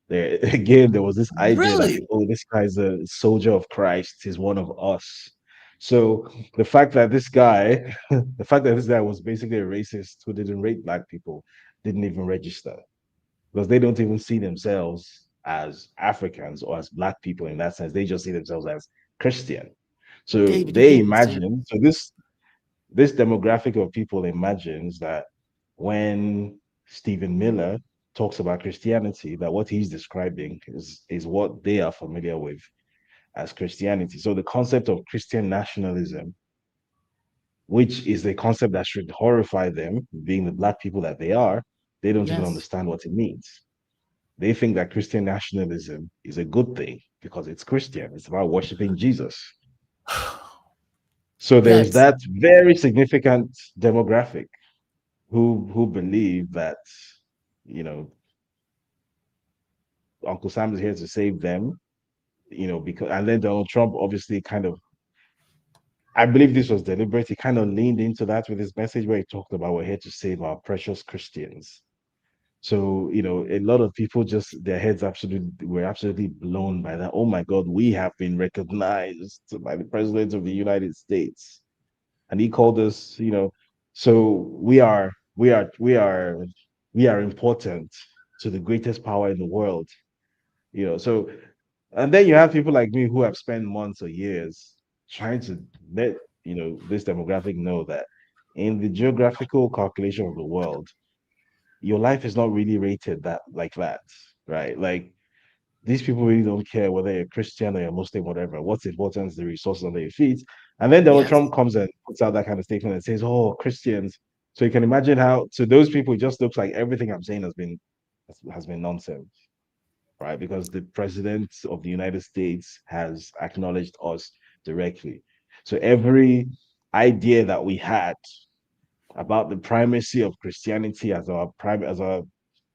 S4: there again there was this idea that,
S1: Really?
S4: oh, this guy's a soldier of Christ. He's one of us. So the fact that this guy, the fact that this guy was basically a racist who didn't rate black people, didn't even register because they don't even see themselves as Africans or as black people in that sense. They just see themselves as Christian. So
S1: David, you
S4: they
S1: can't be serious.
S4: imagine. So this demographic of people imagines that when Stephen Miller talks about Christianity, that what he's describing is what they are familiar with as Christianity. So the concept of Christian nationalism, which is a concept that should horrify them, being the black people that they are, they don't even
S1: Yes.
S4: understand what it means. They think that Christian nationalism is a good thing because it's Christian. It's about worshiping Jesus. So
S1: Yeah,
S4: there's that very significant demographic who believe that, you know, Uncle Sam is here to save them, because and then Donald Trump obviously kind of, I believe this was deliberate. He kind of leaned into that with his message where he talked about we're here to save our precious Christians. So, a lot of people just their heads absolutely were absolutely blown by that. Oh my God, we have been recognized by the President of the United States. And he called us, so we are important to the greatest power in the world. So and then you have people like me who have spent months or years trying to let this demographic know that in the geographical calculation of the world, your life is not really rated that like that, right? Like these people really don't care whether you're Christian or you're Muslim, whatever. What's important is the resources under your feet. And then Donald
S1: yes.
S4: Trump comes and puts out that kind of statement and says, "Oh, Christians." So you can imagine how to those people it just looks like everything I'm saying has been nonsense, right? Because the president of the United States has acknowledged us directly. So every idea that we had about the primacy of Christianity as our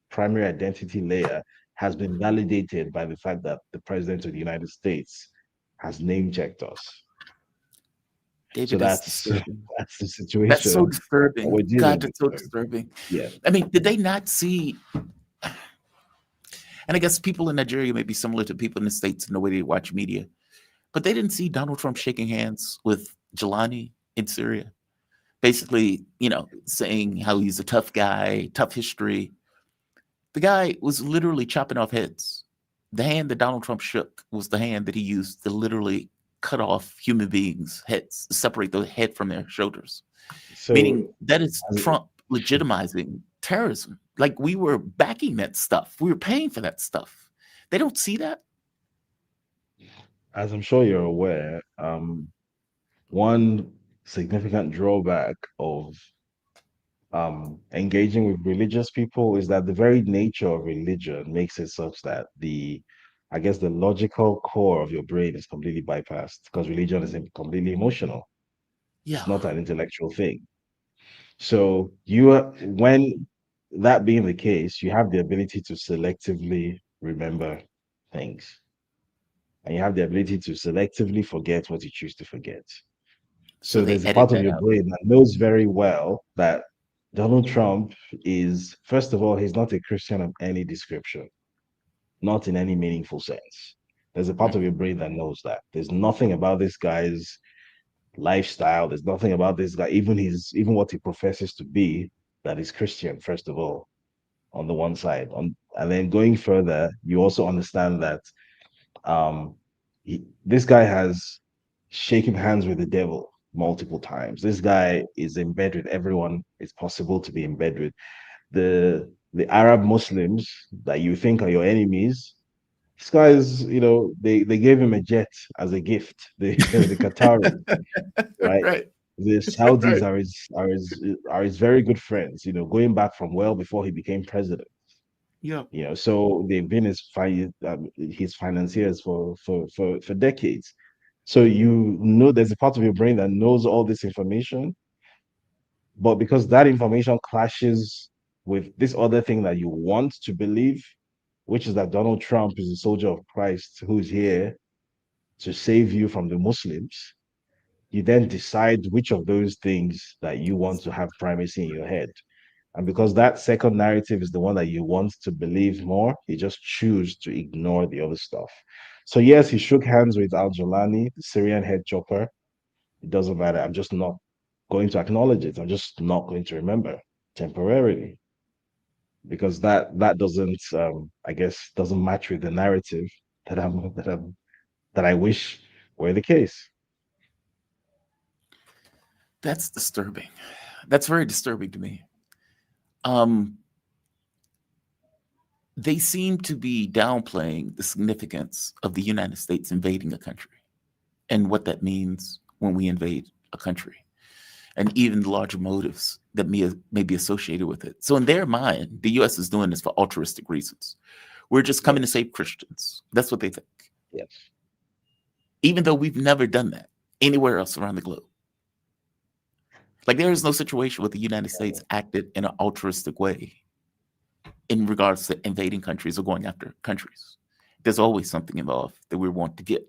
S4: primary identity layer has been validated by the fact that the president of the United States has name checked us. So
S1: David, that's
S4: that's
S1: disturbing.
S4: that's the
S1: That's so
S4: situation that
S1: disturbing.
S4: we're
S1: God,
S4: dealing with.
S1: that's so
S4: So,
S1: disturbing.
S4: yeah.
S1: I mean, did they not see? And I guess people in Nigeria may be similar to people in the States in the way they watch media, but they didn't see Donald Trump shaking hands with Jelani in Syria, basically, saying how he's a tough guy, tough history. The guy was literally chopping off heads. The hand that Donald Trump shook was the hand that he used to literally cut off human beings' heads, separate the head from their shoulders. Meaning
S4: So
S1: that is Trump legitimizing terrorism. Like we were backing that stuff. We were paying for that stuff. They don't see that.
S4: as I'm sure you're aware, one significant drawback of engaging with religious people is that the very nature of religion makes it such that I guess the logical core of your brain is completely bypassed because religion is completely emotional. It's
S1: Yeah.
S4: not an intellectual thing. So when that being the case, you have the ability to selectively remember things, and you have the ability to selectively forget what you choose to forget.
S1: So
S4: So
S1: they
S4: there's a
S1: edit
S4: part of
S1: that
S4: your
S1: out.
S4: brain that knows very well that Donald Trump is, first of all, he's not a Christian of any description, not in any meaningful sense. There's a part of your brain that knows that. There's nothing about this guy's lifestyle. There's nothing about this guy, even what he professes to be, that is Christian, first of all, on the one side. And then going further, you also understand that um, this guy has shaken hands with the devil multiple times. This guy is in bed with everyone it's possible to be in bed with. The Arab Muslims that you think are your enemies, this guy is, they gave him a jet as a gift. The Qataris, right?
S1: Right.
S4: The Saudis
S1: Right.
S4: are his very good friends, going back from well before he became president.
S1: Yeah.
S4: So they've been his financiers for decades. So there's a part of your brain that knows all this information, but because that information clashes with this other thing that you want to believe, which is that Donald Trump is a soldier of Christ who's here to save you from the Muslims, you then decide which of those things that you want to have primacy in your head. And because that second narrative is the one that you want to believe more, you just choose to ignore the other stuff. So yes, he shook hands with Al Jolani, the Syrian head chopper. It doesn't matter. I'm just not going to acknowledge it. I'm just not going to remember temporarily because that doesn't I guess doesn't match with the narrative that I wish were the case.
S1: That's disturbing. That's very disturbing to me. Um, they seem to be downplaying the significance of the United States invading a country and what that means when we invade a country, and even the larger motives that may be associated with it. So in their mind, the U.S. is doing this for altruistic reasons. We're just coming to save Christians. That's what they think,
S4: Yes.
S1: even though we've never done that anywhere else around the globe. Like there is no situation where the United States acted in an altruistic way in regards to invading countries or going after countries. There's always something involved that we want to get.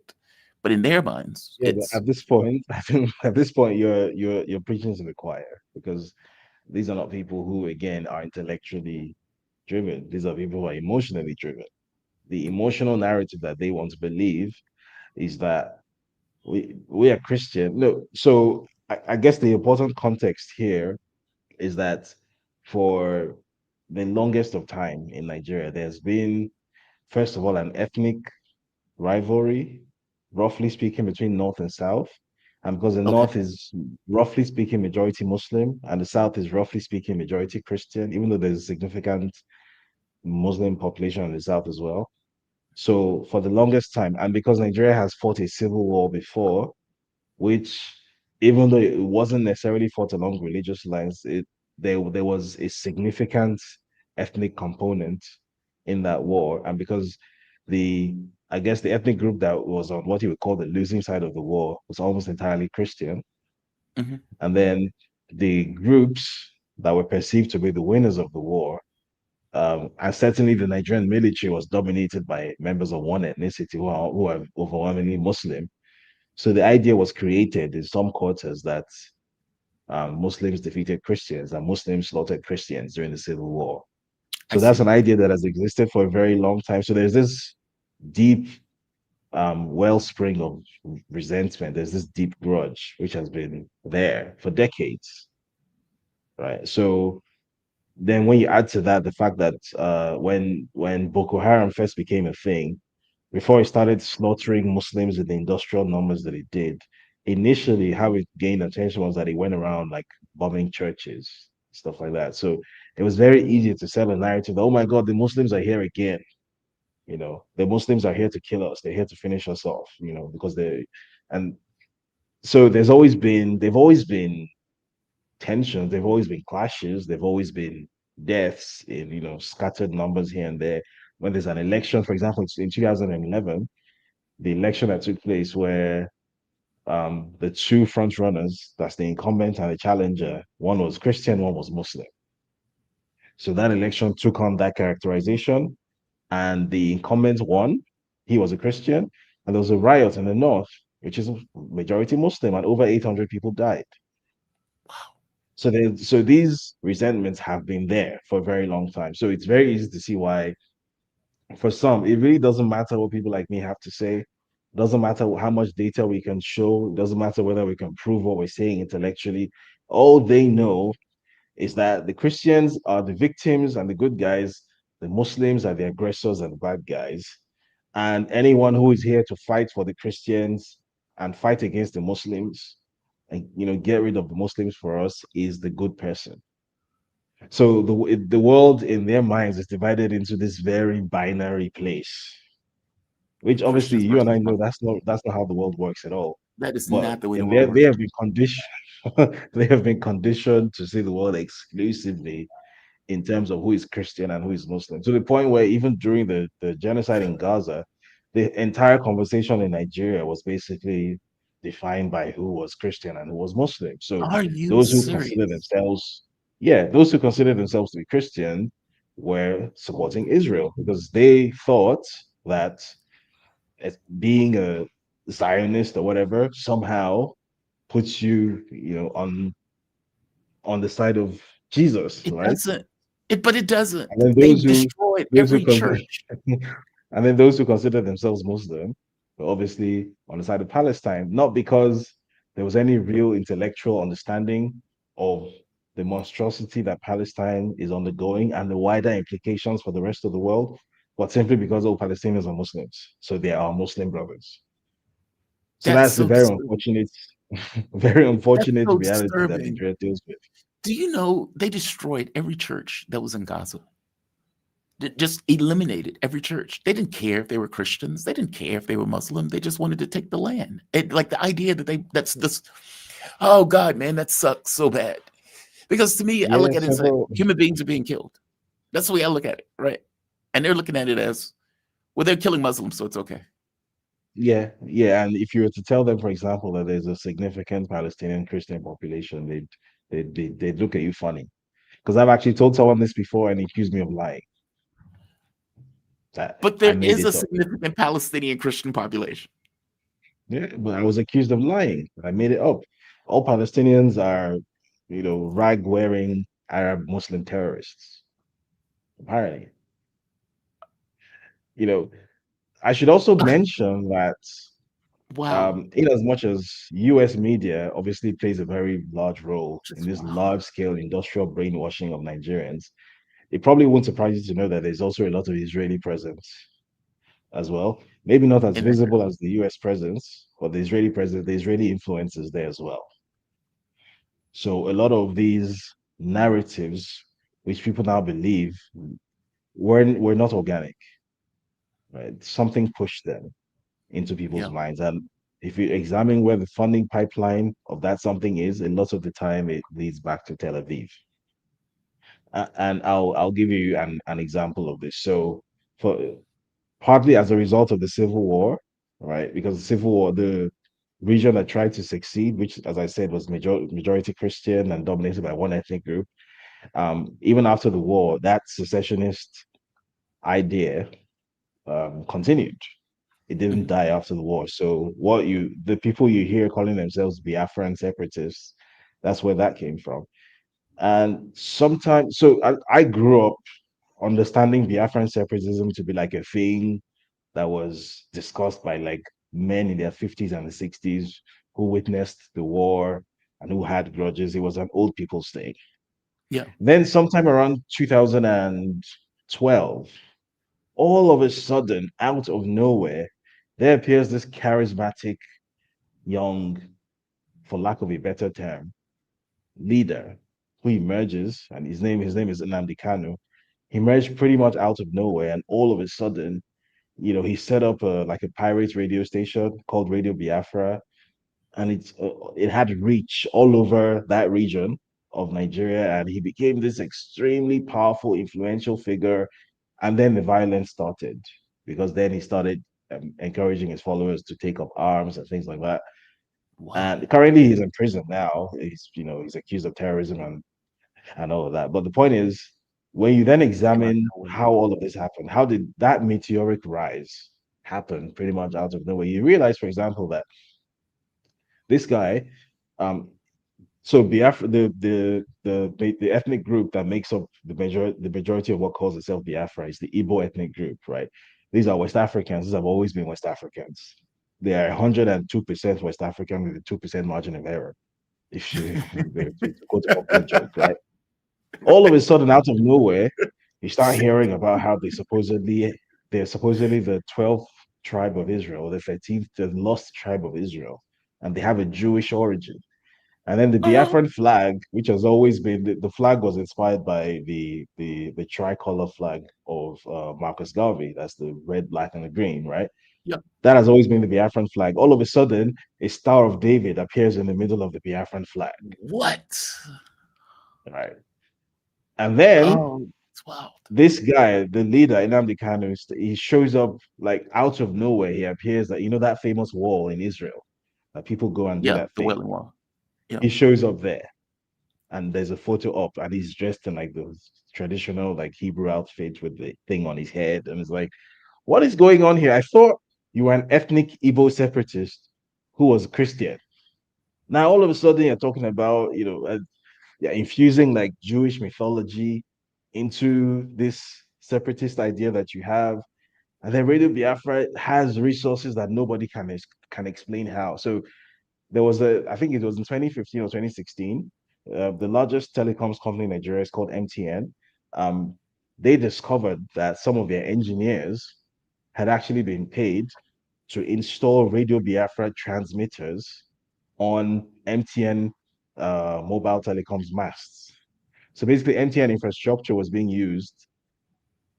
S1: But in their minds,
S4: Yeah, but
S1: it's
S4: at this point, I think at this point you're preaching to the choir because these are not people who again are intellectually driven. These are people who are emotionally driven. The emotional narrative that they want to believe is that we are Christian. No, so I guess the important context here is that for the longest of time in Nigeria, there's been, first of all, an ethnic rivalry, roughly speaking, between North and South. And because the
S1: okay.
S4: North is roughly speaking majority Muslim and the South is roughly speaking majority Christian, even though there's a significant Muslim population in the South as well. So for the longest time, and because Nigeria has fought a civil war before, which even though it wasn't necessarily fought along religious lines, there was a significant ethnic component in that war. And because the I guess the ethnic group that was on what you would call the losing side of the war was almost entirely Christian.
S1: Hmm.
S4: And then the groups that were perceived to be the winners of the war, and certainly the Nigerian military was dominated by members of one ethnicity who are overwhelmingly Muslim. So the idea was created in some quarters that Muslims defeated Christians and Muslims slaughtered Christians during the Civil War.
S1: I
S4: So that's an
S1: see.
S4: idea that has existed for a very long time. So there's this deep wellspring of resentment. There's this deep grudge which has been there for decades, right? So then when you add to that the fact that when Boko Haram first became a thing, before it started slaughtering Muslims with the industrial numbers that it did, initially how it gained attention was that it went around like bombing churches, stuff like that. So it was very easy to sell a narrative that, oh my God, the Muslims are here again. The Muslims are here to kill us. They're here to finish us off, because and so they've always been tensions, they've always been clashes, they've always been deaths in, scattered numbers here and there. When there's an election, for example, in 2011, the election that took place where the two front runners, that's the incumbent and the challenger, one was Christian, one was Muslim. So that election took on that characterization, and the incumbent won. He was a Christian, and there was a riot in the north, which is majority Muslim, and over 800 people died. So these resentments have been there for a very long time. So it's very easy to see why, for some, it really doesn't matter what people like me have to say. It doesn't matter how much data we can show. It doesn't matter whether we can prove what we're saying intellectually. All they know is that the Christians are the victims and the good guys. The Muslims are the aggressors and the bad guys. And anyone who is here to fight for the Christians and fight against the Muslims and get rid of the Muslims for us is the good person. So the world in their minds is divided into this very binary place, which obviously
S1: Christians
S4: you and
S1: versus
S4: I know
S1: Muslims.
S4: that's not how the world works at all.
S1: That is
S4: But
S1: not the way the
S4: in
S1: world
S4: there, they
S1: works.
S4: have been conditioned. They have been conditioned to see the world exclusively in terms of who is Christian and who is Muslim, to the point where even during the genocide in Gaza, the entire conversation in Nigeria was basically defined by who was Christian and who was Muslim. So
S1: Are you
S4: those who consider
S1: serious?
S4: themselves, yeah, those who consider themselves to be Christian were supporting Israel because they thought that being a Zionist or whatever somehow puts you, on the side of Jesus,
S1: It
S4: right?
S1: doesn't. But it
S4: And
S1: doesn't.
S4: then
S1: They've destroyed
S4: those who
S1: every
S4: consider
S1: church.
S4: and then those who consider themselves Muslim were obviously on the side of Palestine, not because there was any real intellectual understanding of the monstrosity that Palestine is undergoing and the wider implications for the rest of the world, but simply because all Palestinians are Muslims. So they are Muslim brothers. So
S1: That's
S4: that's the
S1: so
S4: very
S1: disturbing.
S4: unfortunate, very
S1: That's
S4: unfortunate
S1: so
S4: reality that
S1: disturbing.
S4: Nigeria deals with.
S1: Do you know they destroyed every church that was in Gaza? Just eliminated every church. They didn't care if they were Christians. They didn't care if they were Muslim. They just wanted to take the land. Like the idea that that's this. Oh God, man, that sucks so bad. Because to me, I
S4: Yeah,
S1: look at it and say,
S4: several.
S1: human beings are being killed. That's the way I look at it, right? And they're looking at it as, well, they're killing Muslims, so it's okay.
S4: Yeah. And if you were to tell them, for example, that there's a significant Palestinian Christian population, they'd look at you funny. Because I've actually told someone this before and he accused me of lying. That
S1: But
S4: I
S1: there
S4: made
S1: is a
S4: it up.
S1: significant Palestinian Christian population.
S4: Yeah, but I was accused of lying. I made it up. All Palestinians are, rag wearing Arab Muslim terrorists. Apparently, you know, I should also mention that
S1: Wow.
S4: in as much as US media obviously plays a very large role in
S1: Just
S4: this
S1: wow.
S4: large scale industrial brainwashing of Nigerians, it probably won't surprise you to know that there's also a lot of Israeli presence as well. Maybe not as
S1: In Nigeria.
S4: visible as the US presence, but the Israeli presence, the Israeli influence is there as well. So a lot of these narratives, which people now believe, were not organic, right? Something pushed them into people's
S1: Yeah.
S4: minds. And if you examine where the funding pipeline of that something is, a lot of the time it leads back to Tel Aviv. And I'll give you an example of this. So for partly as a result of the Civil War, right? Because the Civil War, the region that tried to succeed, which, as I said, was majority Christian and dominated by one ethnic group, even after the war, that secessionist idea continued. It didn't
S1: Mhm.
S4: die after the war. So the people you hear calling themselves Biafran separatists, that's where that came from. And sometimes, so I grew up understanding Biafran separatism to be like a thing that was discussed by like men in their 50s and the 60s who witnessed the war and who had grudges. It was an old people's thing.
S1: Yeah.
S4: Then, sometime around 2012, all of a sudden, out of nowhere, there appears this charismatic, young, for lack of a better term, leader who emerges, and his name is Nnamdi Kanu. He emerged pretty much out of nowhere, and all of a sudden, he set up like a pirate radio station called Radio Biafra, and it had reach all over that region of Nigeria, and he became this extremely powerful, influential figure. And then the violence started because then he started encouraging his followers to take up arms and things like that.
S1: Wow.
S4: And currently, he's in prison now. He's accused of terrorism and all of that. But the point is, when you then
S1: Came out of
S4: examine
S1: nowhere.
S4: how all of this happened, how did that meteoric rise happen pretty much out of nowhere? You realize, for example, that this guy, um, so Biafra, the ethnic group that makes up the majority of what calls itself Biafra is the Igbo ethnic group, right? These are West Africans. These have always been West Africans. They are 102% West African with a 2% margin of error. If you to quote a popular joke, right? All of a sudden, out of nowhere, you start hearing about how they're supposedly the 12th tribe of Israel, the 13th, the lost tribe of Israel, and they have a Jewish origin. And then the
S1: Uh-huh.
S4: Biafran flag, which has always been the flag, was inspired by the tricolor flag of Marcus Garvey. That's the red, black, and the green, right?
S1: Yeah.
S4: That has always been the Biafran flag. All of a sudden, a Star of David appears in the middle of the Biafran flag,
S1: What?
S4: right? And then
S1: Oh, it's wild.
S4: this guy, the leader, Nnamdi Kanu, he shows up like out of nowhere. He appears that that famous wall in Israel that people go and do
S1: Yeah,
S4: that
S1: the
S4: thing.
S1: Wailing Wall. Yeah.
S4: He shows up there, and there's a photo up, and he's dressed in like the traditional like Hebrew outfit with the thing on his head, and it's like, what is going on here? I thought you were an ethnic Igbo separatist who was Christian. Now all of a sudden you're talking about yeah, infusing like Jewish mythology into this separatist idea that you have. And then Radio Biafra has resources that nobody can explain how. So there was I think it was in 2015 or 2016, the largest telecoms company in Nigeria is called MTN. Um, they discovered that some of their engineers had actually been paid to install Radio Biafra transmitters on MTN mobile telecoms masts. So basically, MTN infrastructure was being used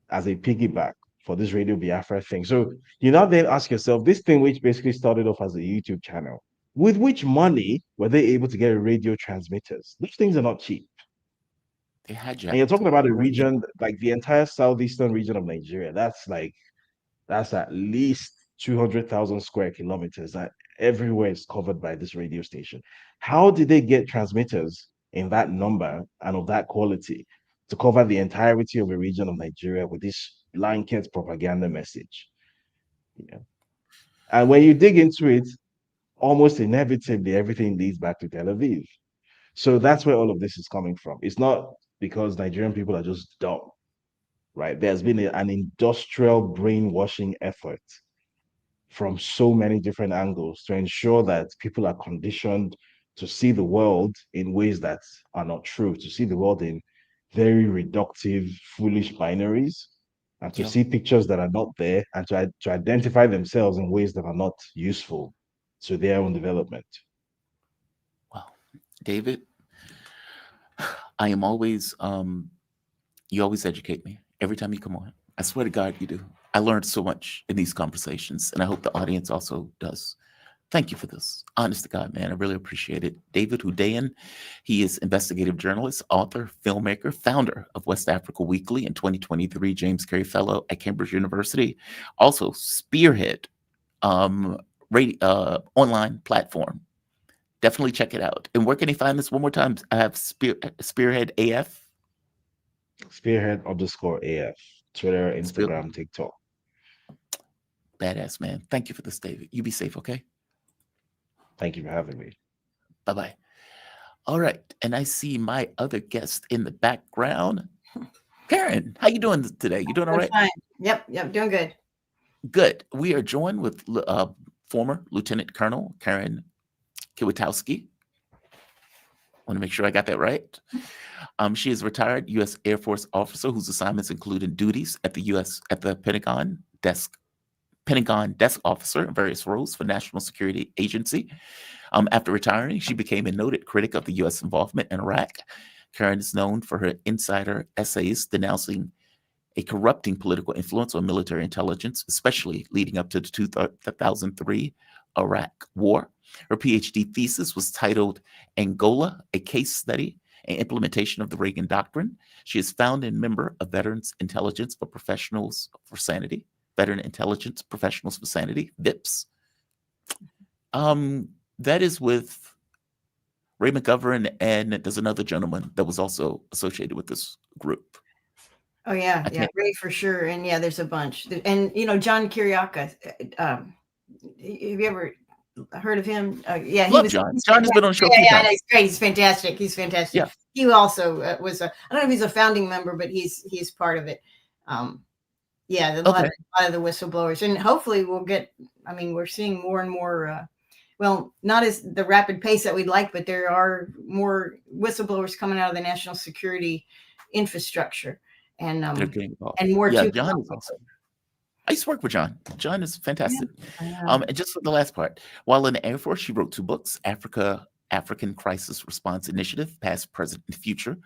S4: as a piggyback for this Radio Biafra thing. So you now then ask yourself, this thing which basically started off as a YouTube channel, with which money were they able to get radio transmitters? These things are not cheap.
S1: They
S4: And you're
S1: hijacked.
S4: talking about a region like the entire southeastern region of Nigeria. That's at least 200,000 square kilometers. That everywhere is covered by this radio station. How did they get transmitters in that number and of that quality to cover the entirety of a region of Nigeria with this blanket propaganda message? You know? And when you dig into it, almost inevitably everything leads back to Tel Aviv. So that's where all of this is coming from. It's not because Nigerian people are just dumb, right? There's been an industrial brainwashing effort from so many different angles to ensure that people are conditioned to see the world in ways that are not true, to see the world in very reductive, foolish binaries, and to
S1: Yeah.
S4: see pictures that are not there, and to identify themselves in ways that are not useful to their own development.
S1: Wow. David, I am always, you always educate me every time you come on. I swear to God, you do. I learned so much in these conversations, and I hope the audience also does. Thank you for this. Honest to God, man, I really appreciate it. David Hundeyin, he is investigative journalist, author, filmmaker, founder of West Africa Weekly and 2023 James Carey Fellow at Cambridge University. Also, Spearhead online platform. Definitely check it out. And where can they find this one more time? I have Spearhead AF.
S4: Spearhead_AF, Twitter, Instagram, TikTok.
S1: Badass, man. Thank you for this, David. You be safe, okay?
S4: Thank you for having me.
S1: Bye-bye. All right. And I see my other guest in the background. Karen, how you doing today? You doing all right?
S5: Fine. Yep, doing good.
S1: Good. We are joined with former Lieutenant Colonel Karen Kwiatkowski. Want to make sure I got that right. She is a retired U.S. Air Force officer whose assignments included duties at the Pentagon desk officer in various roles for National Security Agency. After retiring, she became a noted critic of the U.S. involvement in Iraq. Karen is known for her insider essays denouncing a corrupting political influence on military intelligence, especially leading up to the 2003 Iraq War. Her PhD thesis was titled Angola, a Case Study and Implementation of the Reagan Doctrine. She is founding member of Veterans Intelligence for Professionals for Sanity, Veteran Intelligence Professionals for Sanity, VIPS. That is with Ray McGovern, and there's another gentleman that was also associated with this group.
S5: Oh yeah, Ray for sure, and yeah, there's a bunch. And John Kiriaka, have you ever heard of him? Yeah,
S1: Love John. John has been on the show.
S5: Yeah, he's great. He's fantastic. Yeah. He also was I don't know if he's a founding member, but he's part of it. Yeah, a lot of the whistleblowers, and hopefully we'll get. I mean, we're seeing more and more. Well, not as the rapid pace that we'd like, but there are more whistleblowers coming out of the national security infrastructure, and more too.
S1: John is awesome. I used to work with John. John is fantastic. And just for the last part, while in the Air Force, she wrote 2 books: African Crisis Response Initiative, Past, Present, and Future,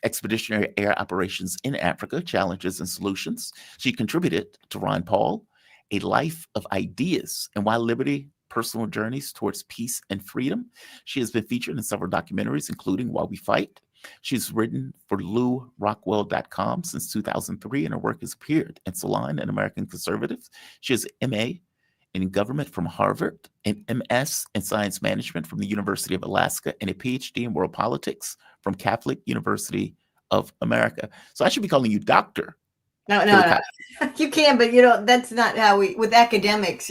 S1: Expeditionary Air Operations in Africa, Challenges and Solutions. She contributed to Ron Paul, A Life of Ideas, and Why Liberty, Personal Journeys Towards Peace and Freedom. She has been featured in several documentaries, including While We Fight. She's written for LouRockwell.com since 2003, and her work has appeared in Salon and American Conservatives. She has an MA in government from Harvard, an MS in science management from the University of Alaska, and a PhD in world politics from Catholic University of America. So I should be calling you Doctor.
S5: No. You can, but that's not how with academics,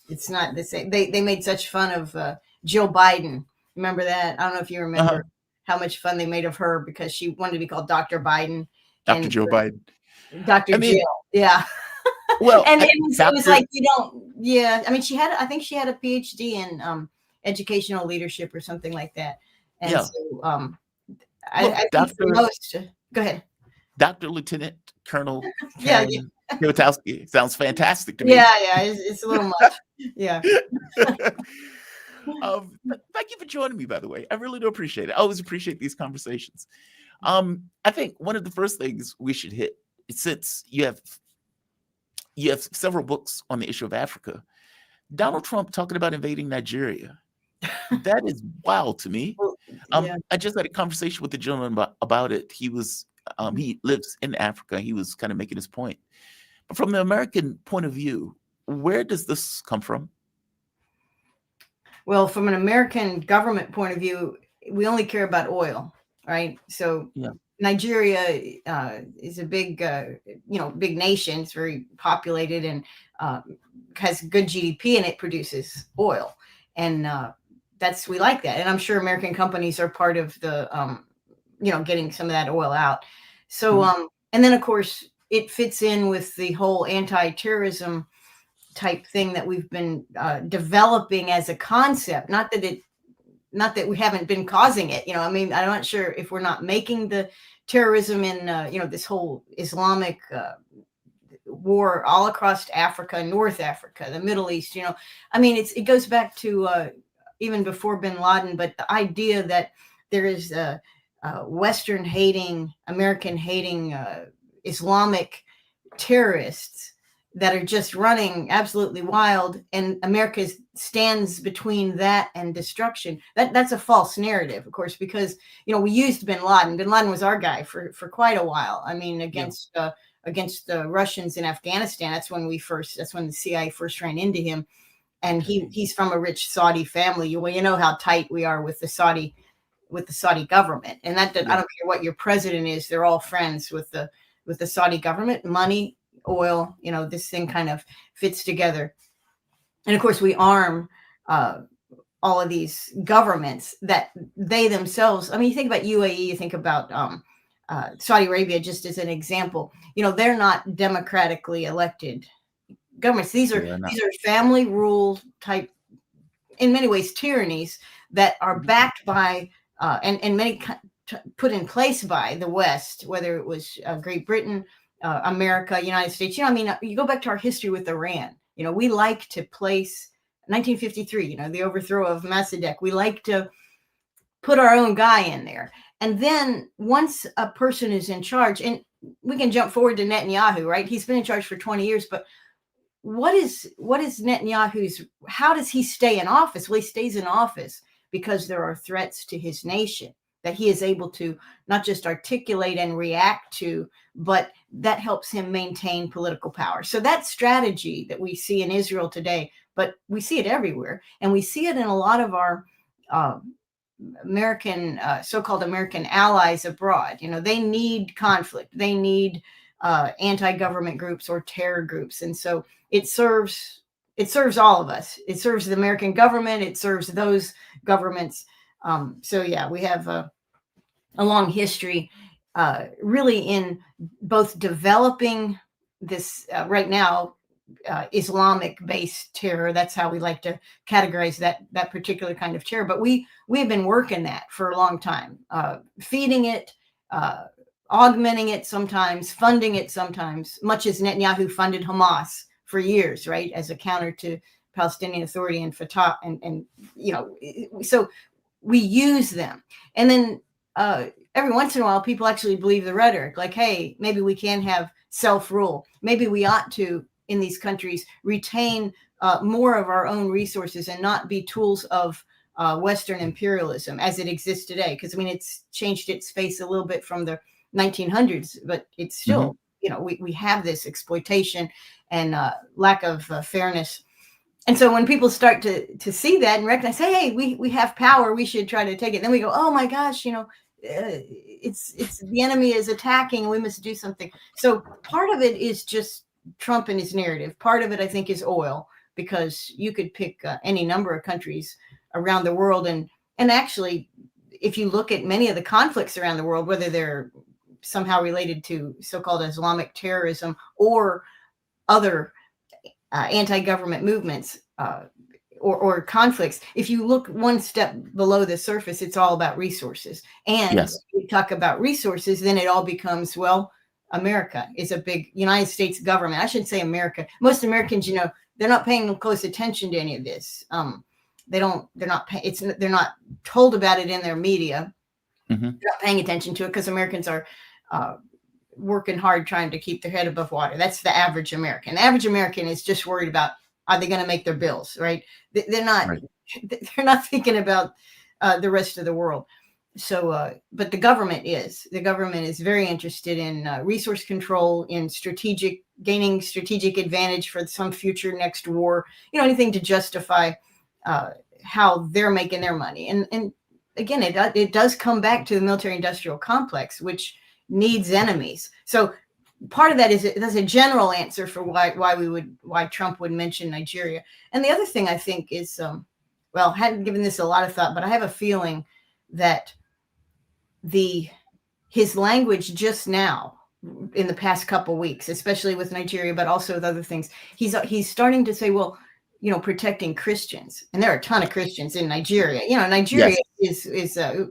S5: it's not the same. They made such fun of Jill Biden. Remember that? I don't know if you remember how much fun they made of her because she wanted to be called Dr. Biden.
S1: Dr. Jill Biden.
S5: Dr. Jill. Yeah.
S1: Well,
S5: and it was like, I mean, I think she had a PhD educational leadership or something like that. And
S1: Yeah.
S5: so
S1: Well,
S5: I think for most, go ahead.
S1: Dr. Lieutenant Colonel
S5: Yeah,
S1: Karen Kwiatkowski sounds fantastic to me.
S5: yeah, it's a little much. Yeah.
S1: Thank you for joining me, by the way. I really do appreciate it. I always appreciate these conversations. I think one of the first things we should hit, since you have several books on the issue of Africa, Donald Trump talking about invading Nigeria. That is wild to me.
S5: Well, yeah.
S1: I just had a conversation with the gentleman about it. He lives in Africa. He was kind of making his point. But from the American point of view, where does this come from?
S5: Well, from an American government point of view, we only care about oil, right? So
S1: Yeah.
S5: Nigeria is a big, big nation. It's very populated and has good GDP, and it produces oil, and we like that. And I'm sure American companies are part of the, getting some of that oil out. So, and then of course it fits in with the whole anti-terrorism type thing that we've been developing as a concept. Not that we haven't been causing it. I'm not sure if we're not making the terrorism in, this whole Islamic war all across Africa, North Africa, the Middle East. It goes back to even before bin Laden, but the idea that there is Western hating, American hating, Islamic terrorists that are just running absolutely wild, and America stands between that and destruction. That's a false narrative, of course, because we used bin Laden. Bin Laden was our guy for quite a while. Against the Russians in Afghanistan. That's when the CIA first ran into him, and he's from a rich Saudi family. You know how tight we are with the Saudi government, and I don't care what your president is. They're all friends with the Saudi government. Money, oil, this thing kind of fits together. And of course we arm all of these governments that they themselves, you think about UAE, you think about Saudi Arabia, just as an example. They're not democratically elected governments. These are family rule type, in many ways, tyrannies that are backed by and many put in place by the West, whether it was Great Britain, America, United States. You go back to our history with Iran. We like to place 1953, the overthrow of Mossadegh. We like to put our own guy in there. And then once a person is in charge, and we can jump forward to Netanyahu, right? He's been in charge for 20 years, but what is Netanyahu's, how does he stay in office? Well, he stays in office because there are threats to his nation that he is able to not just articulate and react to, but that helps him maintain political power. So that strategy that we see in Israel today, but we see it everywhere. And we see it in a lot of our American, so-called American allies abroad. They need conflict. They need anti-government groups or terror groups. And so it serves all of us. It serves the American government. It serves those governments. We have a long history really in both developing this right now Islamic-based terror. That's how we like to categorize that particular kind of terror. But we have been working that for a long time, feeding it, augmenting it sometimes, funding it sometimes, much as Netanyahu funded Hamas for years, right, as a counter to Palestinian Authority and Fatah, and so we use them, and then every once in a while, people actually believe the rhetoric, like, hey, maybe we can have self-rule. Maybe we ought to, in these countries, retain more of our own resources and not be tools of Western imperialism as it exists today. Because it's changed its face a little bit from the 1900s, but it's still, we have this exploitation and lack of fairness. And so when people start to see that and recognize, hey, we have power, we should try to take it. Then we go, oh my gosh, it's the enemy is attacking and we must do something. So part of it is just Trump and his narrative. Part of it, I think, is oil, because you could pick any number of countries around the world. And actually, if you look at many of the conflicts around the world, whether they're somehow related to so-called Islamic terrorism or other anti-government movements, or conflicts, if you look one step below the surface, it's all about resources. And
S1: Yes.
S5: if we talk about resources, then it all becomes, well, America is a big United States government. I shouldn't say America. Most Americans, they're not paying close attention to any of this. They're not told about it in their media.
S1: Mm-hmm.
S5: They're not paying attention to it because Americans are working hard trying to keep their head above water. That's the average American. The average American is just worried about, are they going to make their bills, right? They're not.
S1: Right.
S5: They're not thinking about the rest of the world. So, but the government is. The government is very interested in resource control, in gaining strategic advantage for some future next war. Anything to justify how they're making their money. And again, it does come back to the military-industrial complex, which needs enemies. So part of that is that's a general answer for why Trump would mention Nigeria. And the other thing I think is, I hadn't given this a lot of thought, but I have a feeling that his language just now in the past couple of weeks, especially with Nigeria, but also with other things, he's starting to say, well, protecting Christians, and there are a ton of Christians in Nigeria. Nigeria is a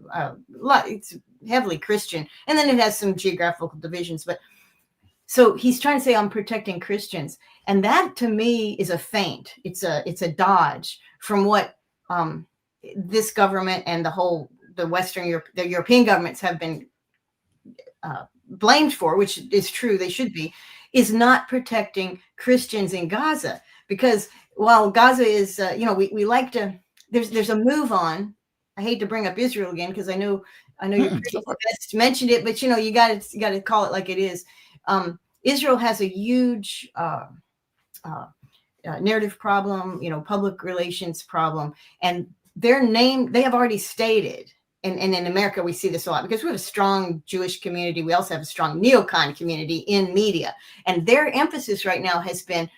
S5: lot. It's heavily Christian, and then it has some geographical divisions. But so he's trying to say, I'm protecting Christians, and that to me is a feint. It's a dodge from what this government and the European governments have been blamed for, which is true. They should be, is not protecting Christians in Gaza, because while Gaza is, we like to, there's a move on. I hate to bring up Israel again, because I know you're best mentioned it, but you got to call it like it is. Israel has a huge narrative problem, public relations problem, and they have already stated, and in America we see this a lot because we have a strong Jewish community. We also have a strong neocon community in media, and their emphasis right now has been,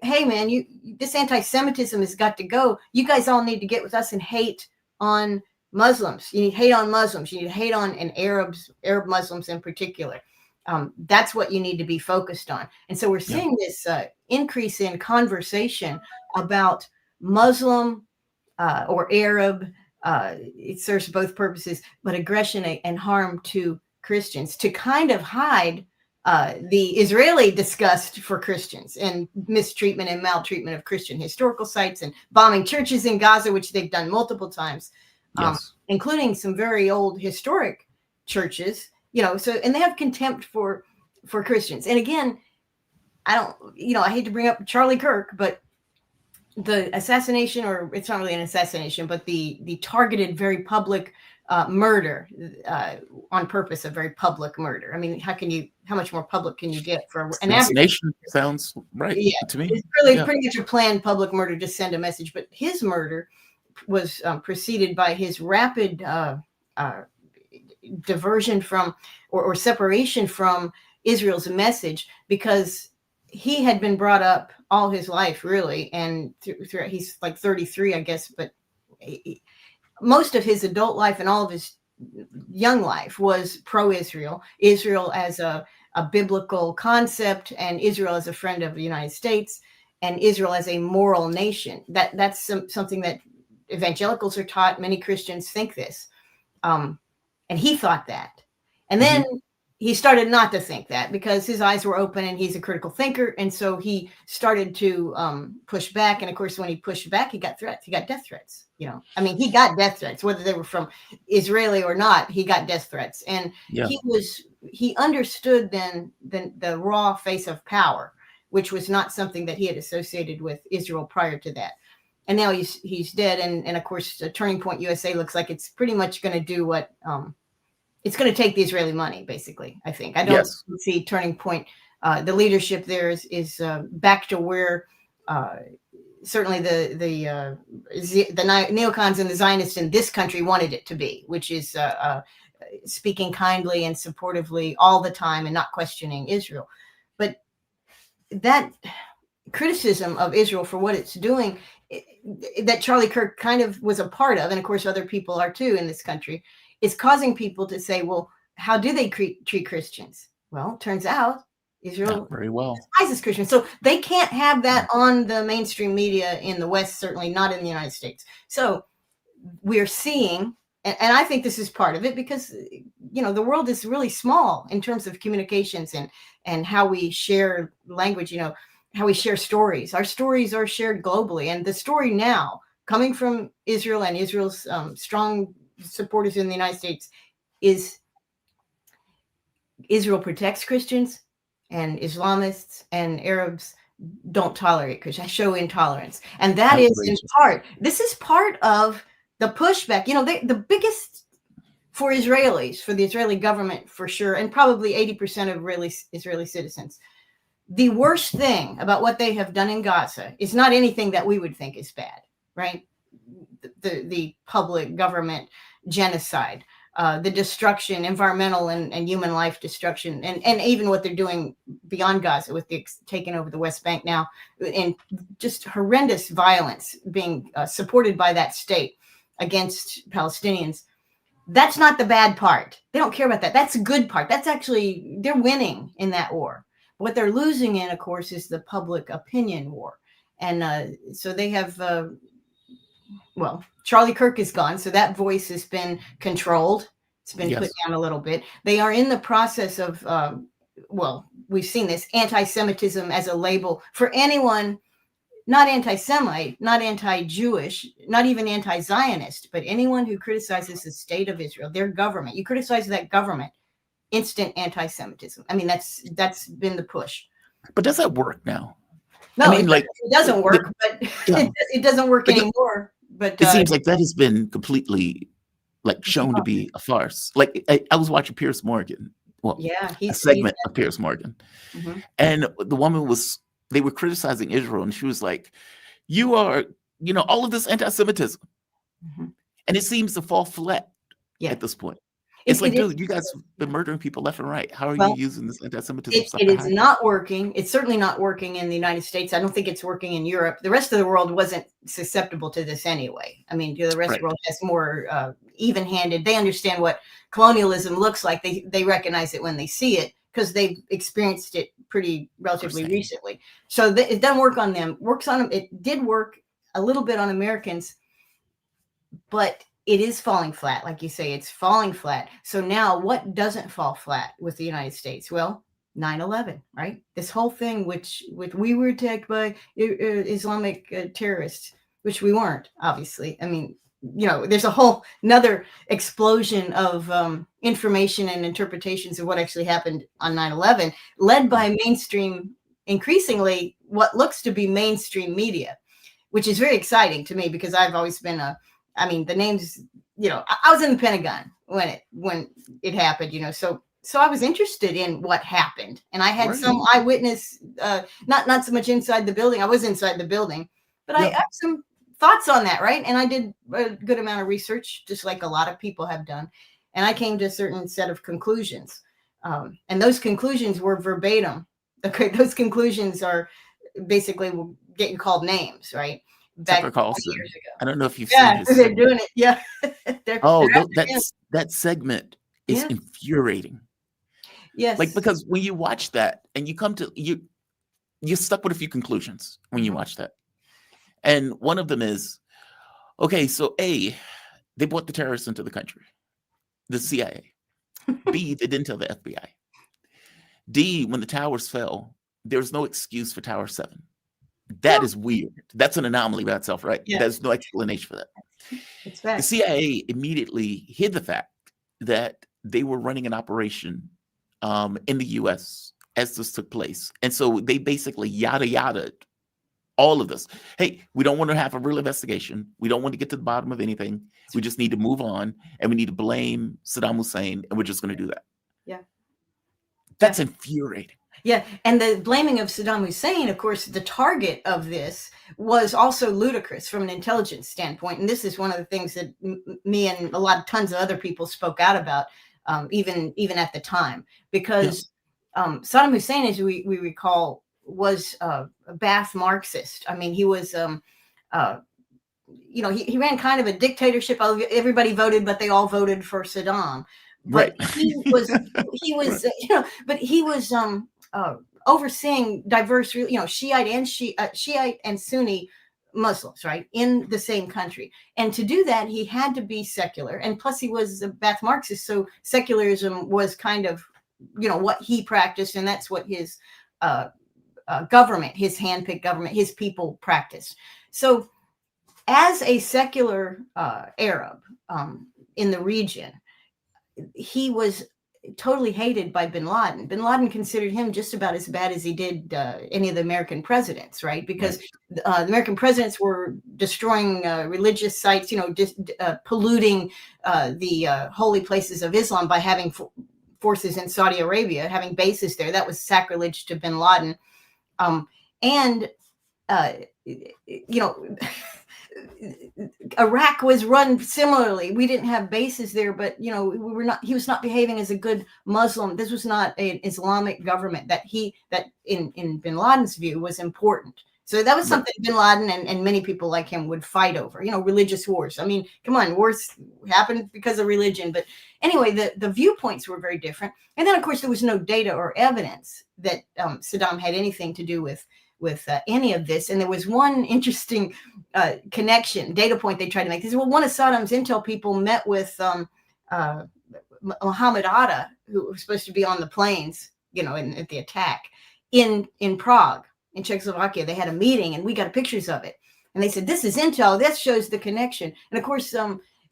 S5: hey man, this anti-Semitism has got to go. You guys all need to get with us and hate on Muslims. You need to hate on Muslims. You need to hate on Arab Muslims in particular. That's what you need to be focused on. And so we're seeing this increase in conversation about Muslim or Arab. It serves both purposes, but aggression and harm to Christians, to kind of hide the Israeli disgust for Christians and mistreatment and maltreatment of Christian historical sites and bombing churches in Gaza, which they've done multiple times, including some very old historic churches. And they have contempt for Christians. And again, I hate to bring up Charlie Kirk, but the assassination, or it's not really an assassination, but the targeted, very public murder on purpose, a very public murder. I mean, how much more public can you get for an
S1: assassination? Sounds right to me.
S5: It's really pretty much a planned public murder to send a message. But his murder was preceded by his rapid diversion from or separation from Israel's message, because he had been brought up all his life, really, and he's like 33, I guess, but most of his adult life and all of his young life was pro-Israel, Israel as a biblical concept, and Israel as a friend of the United States, and Israel as a moral nation. That's something that evangelicals are taught. Many Christians think this. And he thought that. And then he started not to think that, because his eyes were open and he's a critical thinker. And so he started to push back. And of course, when he pushed back, he got threats. He got death threats. He got death threats, whether they were from Israeli or not. He got death threats. And he understood then the raw face of power, which was not something that he had associated with Israel prior to that. And now he's dead. And of course, Turning Point USA looks like it's pretty much going to do what it's going to take the Israeli money, basically, I think. I don't see Turning Point. The leadership there is back to where certainly the neocons and the Zionists in this country wanted it to be, which is speaking kindly and supportively all the time and not questioning Israel. But that criticism of Israel for what it's doing, that Charlie Kirk kind of was a part of, and of course other people are too in this country, is causing people to say, well, how do they treat Christians? Well, it turns out Israel
S1: Not very well.
S5: despises Christians. So they can't have that on the mainstream media in the West, certainly not in the United States. So we're seeing, and I think this is part of it, because, you know, the world is really small in terms of communications and how we share language, you know, how we share stories. Our stories are shared globally. And the story now coming from Israel and Israel's strong supporters in the United States is Israel protects Christians, and Islamists and Arabs don't tolerate Christians, show intolerance. And that is in part, this is part of the pushback. You know, the biggest for Israelis, for the Israeli government, for sure, and probably 80% of Israeli citizens, the worst thing about what they have done in Gaza is not anything that we would think is bad, right? The public government genocide, the destruction, environmental and human life destruction, and even what they're doing beyond Gaza with the taking over the West Bank now, and just horrendous violence being supported by that state against Palestinians. That's not the bad part. They don't care about that. That's the good part. That's actually, they're winning in that war. What they're losing in, of course, is the public opinion war. And so they have, well, Charlie Kirk is gone, so that voice has been controlled. It's been put down a little bit. They are in the process of, well, we've seen this, anti-Semitism as a label for anyone, not anti-Semite, not anti-Jewish, not even anti-Zionist, but anyone who criticizes the state of Israel, their government. You criticize that government, instant anti-Semitism. I mean, that's been the push.
S1: But does that work now?
S5: No,
S1: I mean,
S5: it doesn't work, but it doesn't work anymore. But
S1: it seems like that has been completely like shown to be a farce. Like I was watching Piers Morgan. Well, yeah, a segment of Piers Morgan, and the woman they were criticizing Israel, and she was like, "You are, you know, all of this anti-Semitism," and it seems to fall flat at this point. It's like, dude, you guys have been murdering people left and right. How are you using this anti-Semitism stuff?
S5: It is not working. It's certainly not working in the United States. I don't think it's working in Europe. The rest of the world wasn't susceptible to this anyway. I mean, the rest of the world has more even-handed. They understand what colonialism looks like. They recognize it when they see it because they've experienced it relatively recently. So it doesn't work on them. Works on them. It did work a little bit on Americans, but it is falling flat. Like you say, it's falling flat. So now what doesn't fall flat with the United States? Well, 9/11, right? This whole thing, which we were attacked by Islamic terrorists, which we weren't, obviously. I mean, you know, there's a whole another explosion of information and interpretations of what actually happened on 9/11, led by mainstream, increasingly what looks to be mainstream media, which is very exciting to me because I've always been I mean, the names, you know, I was in the Pentagon when it happened, you know, so I was interested in what happened, and I had some eyewitness, not so much inside the building. I was inside the building, but I have some thoughts on that, right? And I did a good amount of research, just like a lot of people have done, and I came to a certain set of conclusions, and those conclusions were verbatim. Okay, those conclusions are basically getting called names, right? Back years ago.
S1: I don't know if you've seen his
S5: they're doing it. Yeah.
S1: that segment is infuriating.
S5: Yes.
S1: Like, because when you watch that and you come to you're stuck with a few conclusions when you watch that. And one of them is, okay, so A, they brought the terrorists into the country, the CIA. B, they didn't tell the FBI. D, when the towers fell, there's no excuse for Tower 7. That is weird. That's an anomaly by itself, right? Yeah. There's no explanation for that.
S5: It's fact.
S1: The CIA immediately hid the fact that they were running an operation in the U.S. as this took place. And so they basically yada all of this. Hey, we don't want to have a real investigation. We don't want to get to the bottom of anything. We just need to move on, and we need to blame Saddam Hussein, and we're just going to do that.
S5: Yeah.
S1: That's infuriating.
S5: Yeah, and the blaming of Saddam Hussein, of course, the target of this was also ludicrous from an intelligence standpoint. And this is one of the things that me and tons of other people spoke out about, even at the time, because Saddam Hussein, as we recall, was a Ba'ath Marxist. I mean, he was, you know, he ran kind of a dictatorship. Everybody voted, but they all voted for Saddam. But he was, you know, but he was overseeing diverse, Shiite and Sunni Muslims, right, in the same country. And to do that, he had to be secular. And plus, he was a Ba'ath Marxist, so secularism was kind of, what he practiced, and that's what his government, his handpicked government, his people practiced. So, as a secular Arab in the region, he was totally hated by bin Laden. Bin Laden considered him just about as bad as he did any of the American presidents, right? Because the American presidents were destroying religious sites, polluting the holy places of Islam by having forces in Saudi Arabia, having bases there. That was sacrilege to bin Laden. Iraq was run similarly. We didn't have bases there, but he was not behaving as a good Muslim. This was not an Islamic government that in bin Laden's view was important. So that was something bin Laden and many people like him would fight over, religious wars. I mean, come on, wars happen because of religion. But anyway, the viewpoints were very different. And then, of course, there was no data or evidence that Saddam had anything to do with any of this. And there was one interesting data point they tried to make. They said, well, one of Saddam's intel people met with Mohammed Atta, who was supposed to be on the planes, at the attack in Prague, in Czechoslovakia. They had a meeting and we got pictures of it. And they said, this is intel. This shows the connection. And of course,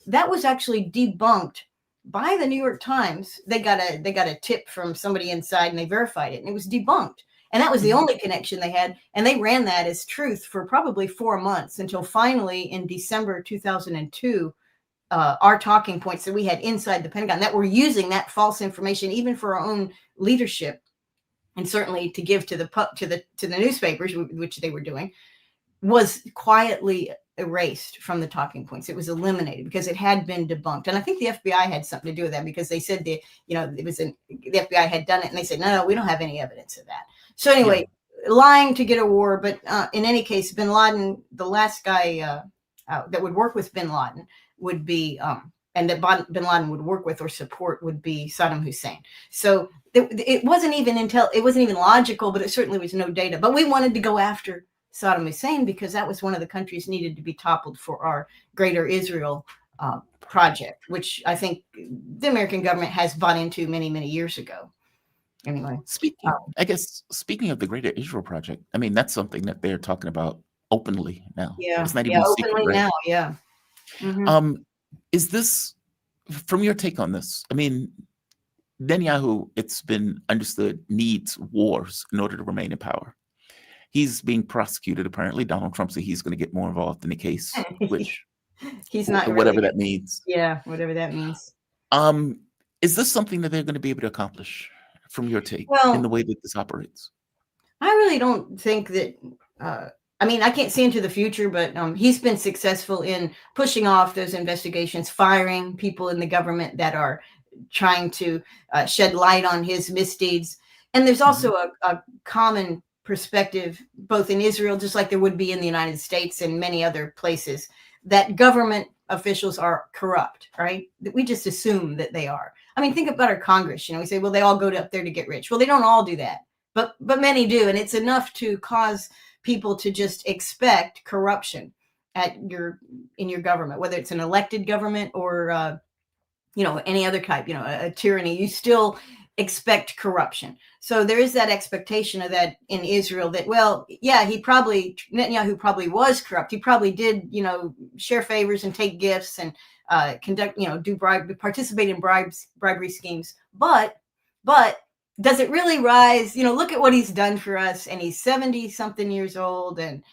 S5: that was actually debunked by the New York Times. They got a tip from somebody inside and they verified it, and it was debunked. And that was the only connection they had. And they ran that as truth for probably 4 months until finally in December 2002, our talking points that we had inside the Pentagon that were using that false information, even for our own leadership, and certainly to give to the newspapers, which they were doing, was quietly erased from the talking points. It was eliminated because it had been debunked. And I think the FBI had something to do with that, because they said the FBI had done it, and they said, no, we don't have any evidence of that. So anyway, lying to get a war. But in any case, bin Laden, the last guy that would work with bin Laden would be, and that bin Laden would work with or support would be Saddam Hussein. So it wasn't even logical, but it certainly was no data. But we wanted to go after Saddam Hussein because that was one of the countries needed to be toppled for our Greater Israel project, which I think the American government has bought into many, many years ago. Anyway,
S1: speaking of the Greater Israel Project, I mean, that's something that they're talking about openly now.
S5: Yeah,
S1: it's not even
S5: openly
S1: secret, right?
S5: now. Yeah. Mm-hmm.
S1: Is this, from your take on this? I mean, Netanyahu, it's been understood, needs wars in order to remain in power. He's being prosecuted. Apparently, Donald Trump said he's going to get more involved in the case, which
S5: he's not.
S1: Whatever that means.
S5: Yeah, whatever that means.
S1: Is this something that they're going to be able to accomplish? From your take, in the way that this operates?
S5: I really don't think that, I mean, I can't see into the future, but he's been successful in pushing off those investigations, firing people in the government that are trying to shed light on his misdeeds. And there's also a common perspective, both in Israel, just like there would be in the United States and many other places, that government officials are corrupt, right? We just assume that they are. I mean, think about our Congress. We say, well, they all go up there to get rich. Well, they don't all do that, but many do. And it's enough to cause people to just expect corruption in your government, whether it's an elected government or, any other type, a tyranny. You still expect corruption. So there is that expectation of that in Israel that, well, yeah, Netanyahu probably was corrupt. He probably did, share favors and take gifts and participate in bribery schemes. But does it really rise? Look at what he's done for us. And he's 70 something years old and,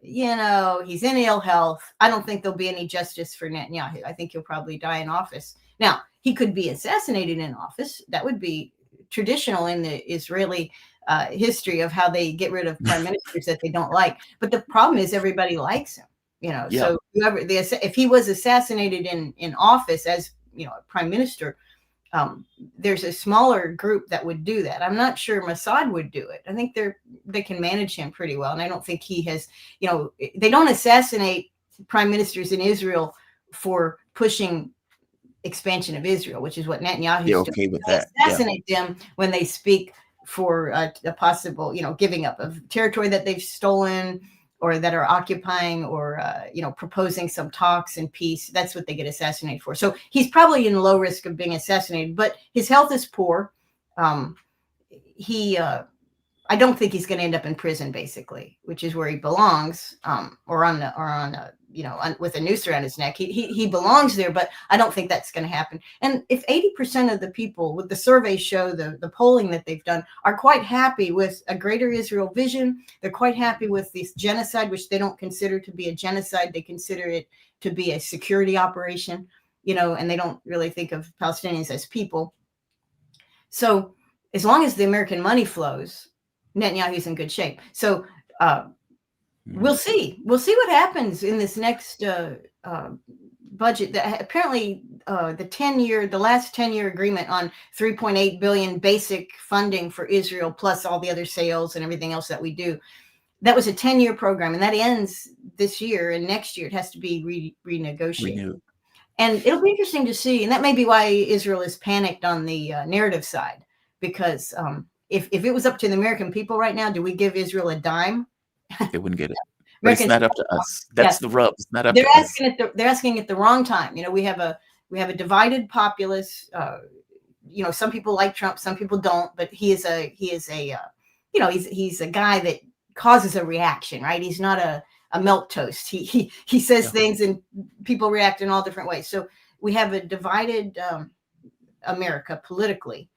S5: he's in ill health. I don't think there'll be any justice for Netanyahu. I think he'll probably die in office. Now, he could be assassinated in office. That would be traditional in the Israeli history of how they get rid of prime ministers that they don't like. But the problem is everybody likes him. So if he was assassinated in office as prime minister, there's a smaller group that would do that. I'm not sure Mossad would do it. I think they can manage him pretty well, and I don't think he has. They don't assassinate prime ministers in Israel for pushing expansion of Israel, which is what Netanyahu is doing.
S1: Okay with that.
S5: Assassinate them when they speak for a possible, giving up of territory that they've stolen or that are occupying, or proposing some talks and peace. That's what they get assassinated for. So he's probably in low risk of being assassinated, but his health is poor. I don't think he's going to end up in prison, basically, which is where he belongs, with a noose around his neck. He belongs there, but I don't think that's going to happen. And if 80% of the people, with the surveys show, the polling that they've done, are quite happy with a greater Israel vision, they're quite happy with this genocide, which they don't consider to be a genocide. They consider it to be a security operation, and they don't really think of Palestinians as people. So as long as the American money flows, Netanyahu's in good shape. So we'll see. We'll see what happens in this next budget. That apparently the last 10-year agreement on 3.8 billion basic funding for Israel, plus all the other sales and everything else that we do. That was a 10-year program, and that ends this year, and next year it has to be renegotiated. And it'll be interesting to see. And that may be why Israel is panicked on the narrative side, because if it was up to the American people right now, do we give Israel a dime?
S1: They wouldn't get it. But it's not up to us. That's the rub. It's not up
S5: they're
S1: to
S5: asking
S1: us.
S5: They're asking at the wrong time. We have a divided populace. Some people like Trump, some people don't. But he's a guy that causes a reaction, right? He's not a milquetoast. He says things and people react in all different ways. So we have a divided America politically.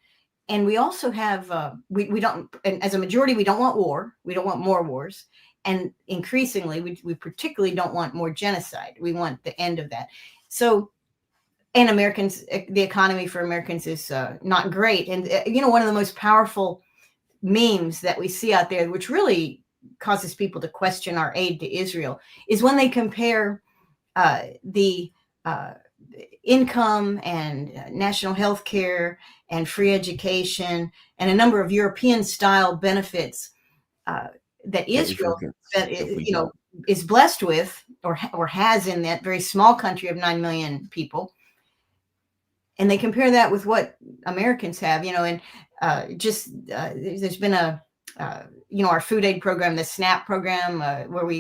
S5: And we also have, we don't, and as a majority, we don't want war. We don't want more wars. And increasingly, we particularly don't want more genocide. We want the end of that. So, and Americans, the economy for Americans is not great. And, one of the most powerful memes that we see out there, which really causes people to question our aid to Israel, is when they compare the income and national health care and free education and a number of European style benefits that Israel is blessed with, or has in that very small country of 9 million people. And they compare that with what Americans have, and there's been our food aid program, the SNAP program, where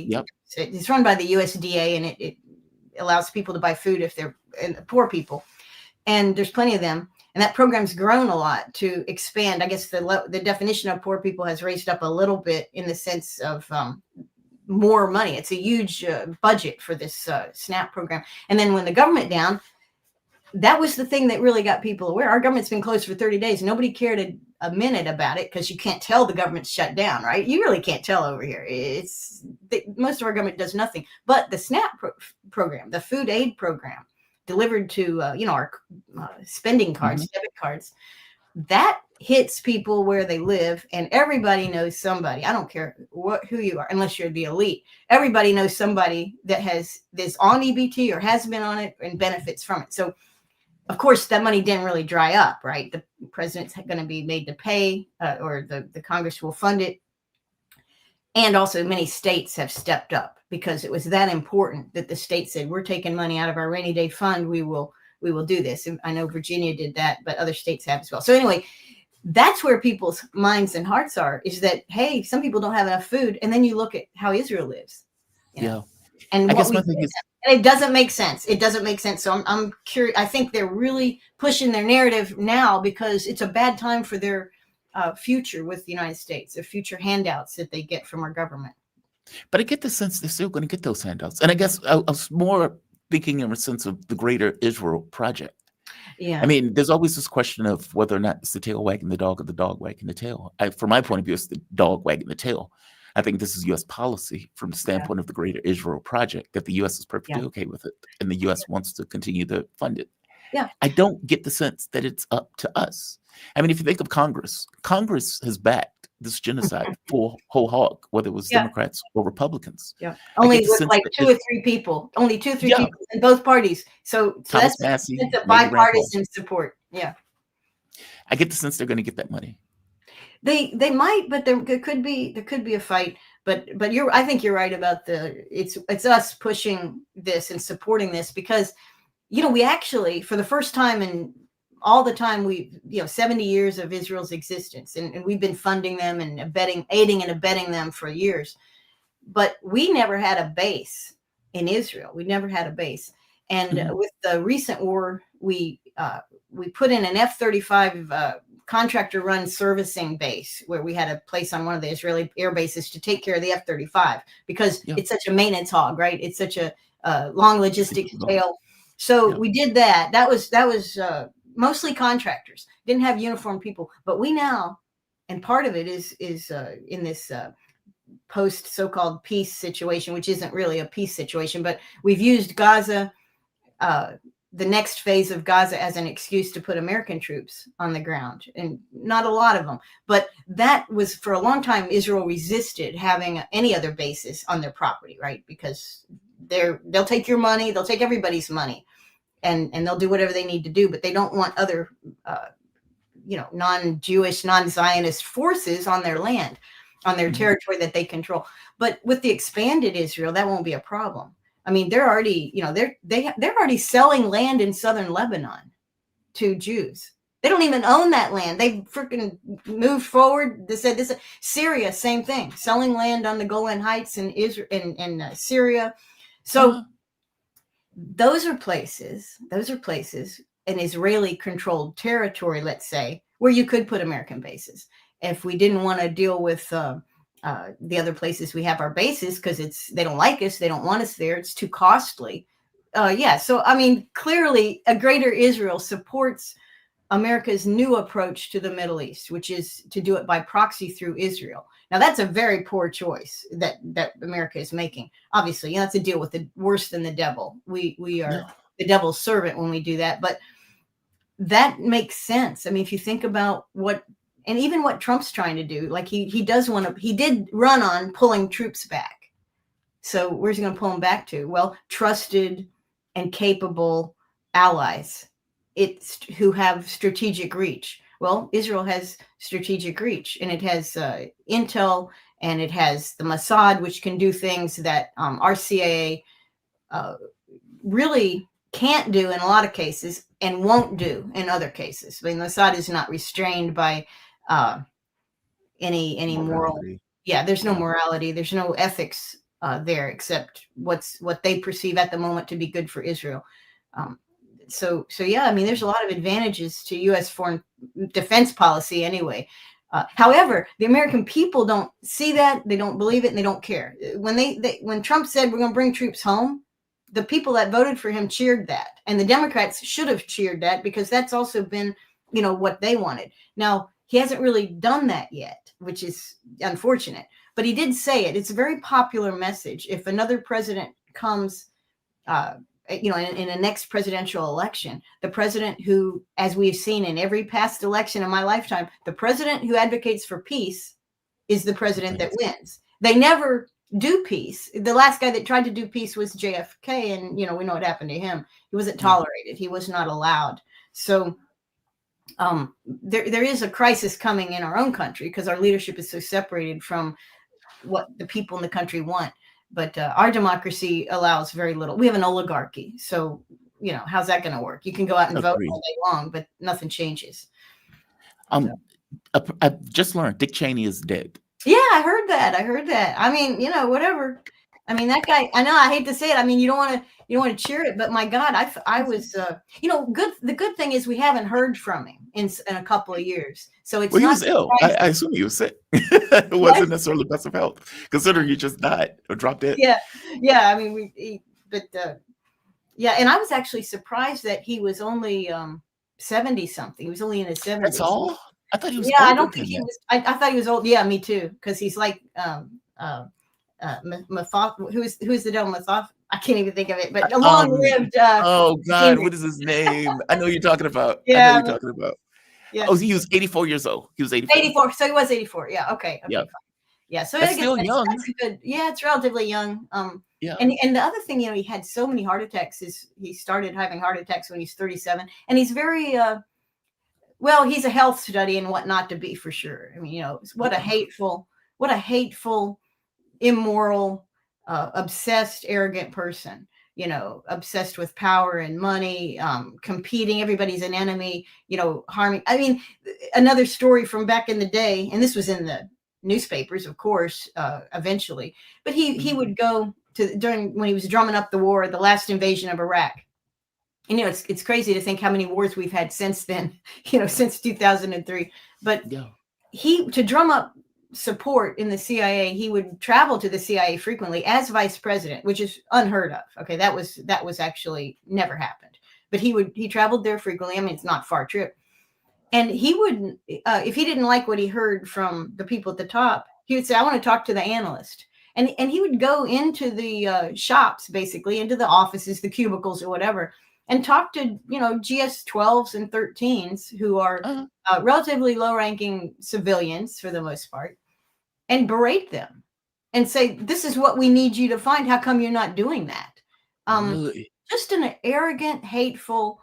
S5: it's run by the USDA, and it allows people to buy food if they're poor people. And there's plenty of them. And that program's grown a lot to expand. I guess the definition of poor people has raised up a little bit in the sense of more money. It's a huge budget for this SNAP program. And then when the government down, that was the thing that really got people aware. Our government's been closed for 30 days. Nobody cared a minute about it, because you can't tell the government's shut down, right? You really can't tell over here. Most of our government does nothing. But the SNAP program, the food aid program, delivered to our spending cards, debit cards, that hits people where they live, and everybody knows somebody. I don't care who you are, unless you're the elite. Everybody knows somebody that has this on EBT or has been on it and benefits from it. So, of course, that money didn't really dry up, right? The president's going to be made to pay, or the Congress will fund it. And also many states have stepped up, because it was that important that the state said, we're taking money out of our rainy day fund. We will do this. And I know Virginia did that, but other states have as well. So anyway, that's where people's minds and hearts are, is that, hey, some people don't have enough food. And then you look at how Israel lives. And I guess my thing is, it doesn't make sense. It doesn't make sense. So I'm curious. I think they're really pushing their narrative now, because it's a bad time for their future with the United States, the future handouts that they get from our government.
S1: But I get the sense they're still going to get those handouts. And I guess I was more thinking in a sense of the greater Israel project. Yeah. I mean, there's always this question of whether or not it's the tail wagging the dog or the dog wagging the tail. From my point of view, it's the dog wagging the tail. I think this is U.S. policy from the standpoint of the greater Israel project, that the U.S. is perfectly okay with it, and the U.S. wants to continue to fund it. Yeah. I don't get the sense that it's up to us. I mean, if you think of Congress has backed this genocide full whole hog, whether it was Democrats or Republicans. Yeah.
S5: Only with like two or three people in both parties. So that's
S1: Massey,
S5: a bipartisan support. Yeah.
S1: I get the sense they're going to get that money.
S5: They might, but there could be a fight. But I think you're right about it's us pushing this and supporting this, because we actually, for the first time in all the time, 70 years of Israel's existence, and we've been funding them and aiding and abetting them for years. But we never had a base in Israel. We never had a base. And with the recent war, we put in an F-35 contractor-run servicing base where we had a place on one of the Israeli air bases to take care of the F-35 because it's such a maintenance hog, right? It's such a long logistics tail. So we did that. That was mostly contractors. Didn't have uniformed people, but we now, and part of it is in this post so-called peace situation, which isn't really a peace situation, but we've used Gaza, the next phase of Gaza, as an excuse to put American troops on the ground, and not a lot of them. But that was, for a long time, Israel resisted having any other bases on their property, right? Because they'll take your money, they'll take everybody's money, and they'll do whatever they need to do, but they don't want other, non-Jewish, non-Zionist forces on their land, on their territory that they control. But with the expanded Israel, that won't be a problem. I mean, they're already, they're already selling land in southern Lebanon to Jews. They don't even own that land. They freaking moved forward. They said this. Syria, same thing, selling land on the Golan Heights in Israel, in Syria. So those are places, an Israeli-controlled territory, let's say, where you could put American bases. If we didn't want to deal with the other places we have our bases because they don't like us, they don't want us there, it's too costly. So I mean, clearly a greater Israel supports America's new approach to the Middle East, which is to do it by proxy through Israel. Now that's a very poor choice that America is making. Obviously, that's a deal with the worse than the devil. We are the devil's servant when we do that, but that makes sense. I mean, if you think about and even what Trump's trying to do, like he did run on pulling troops back. So where's he going to pull them back to? Well, trusted and capable allies, who have strategic reach. Well, Israel has strategic reach, and it has intel, and it has the Mossad, which can do things that our CIA really can't do in a lot of cases and won't do in other cases. I mean, Mossad is not restrained by any moral. Yeah, there's no morality. There's no ethics there except what they perceive at the moment to be good for Israel. So yeah, I mean, there's a lot of advantages to U.S. foreign defense policy anyway. However, the American people don't see that, they don't believe it, and they don't care. When Trump said we're going to bring troops home, the people that voted for him cheered that, and the Democrats should have cheered that because that's also been, what they wanted. Now, he hasn't really done that yet, which is unfortunate, but he did say it. It's a very popular message. If another president comes, in a next presidential election, the president who, as we've seen in every past election in my lifetime, the president who advocates for peace is the president that wins. They never do peace. The last guy that tried to do peace was JFK, and we know what happened to him. He wasn't tolerated. He was not allowed. So there is a crisis coming in our own country because our leadership is so separated from what the people in the country want. But our democracy allows very little. We have an oligarchy. So, how's that going to work? You can go out and vote all day long, but nothing changes.
S1: I just learned Dick Cheney is dead.
S5: Yeah, I heard that. I mean, whatever. I mean, that guy, I know, I hate to say it. I mean, you don't want to cheer it, but my God, I was, good. The good thing is we haven't heard from him in a couple of years. So it's
S1: he was ill. I assume he was sick. It wasn't necessarily the best of health, considering he just died or dropped dead.
S5: Yeah. I mean, and I was actually surprised that he was only 70 something. He was only in his 70s.
S1: That's all? I thought he was.
S5: Yeah, I don't think he was. I thought he was old. Yeah, me too. Because he's like who's the devil? Methoth? I can't even think of it. But a long-lived.
S1: Oh God, what is his name? I know you're talking about.
S5: Yeah.
S1: I know you're talking about. Yeah. Oh, he was 84 years old. He was 84.
S5: 84. So he was 84. Yeah. Okay.
S1: Yeah.
S5: Fine. Yeah. So
S1: that's still young.
S5: That's good. Yeah, it's relatively young.
S1: Yeah.
S5: And the other thing, he had so many heart attacks. He started having heart attacks when he's 37, and he's very. Well, he's a health study and what not to be, for sure. I mean, what a hateful, immoral, obsessed, arrogant person. obsessed with power and money, competing. Everybody's an enemy, harming. I mean, another story from back in the day, and this was in the newspapers, of course, eventually, but he would go to when he was drumming up the war, the last invasion of Iraq. And, it's crazy to think how many wars we've had since then, since 2003. But to drum up support in the CIA, he would travel to the CIA frequently as vice president, which is unheard of. Okay, that was actually never happened. But he traveled there frequently. I mean, it's not a far trip. And he would, if he didn't like what he heard from the people at the top, he would say, I want to talk to the analyst. And he would go into the shops, basically, into the offices, the cubicles or whatever, and talk to, GS-12s and 13s who are relatively low-ranking civilians for the most part, and berate them and say, this is what we need you to find. How come you're not doing that?
S1: Really?
S5: Just an arrogant, hateful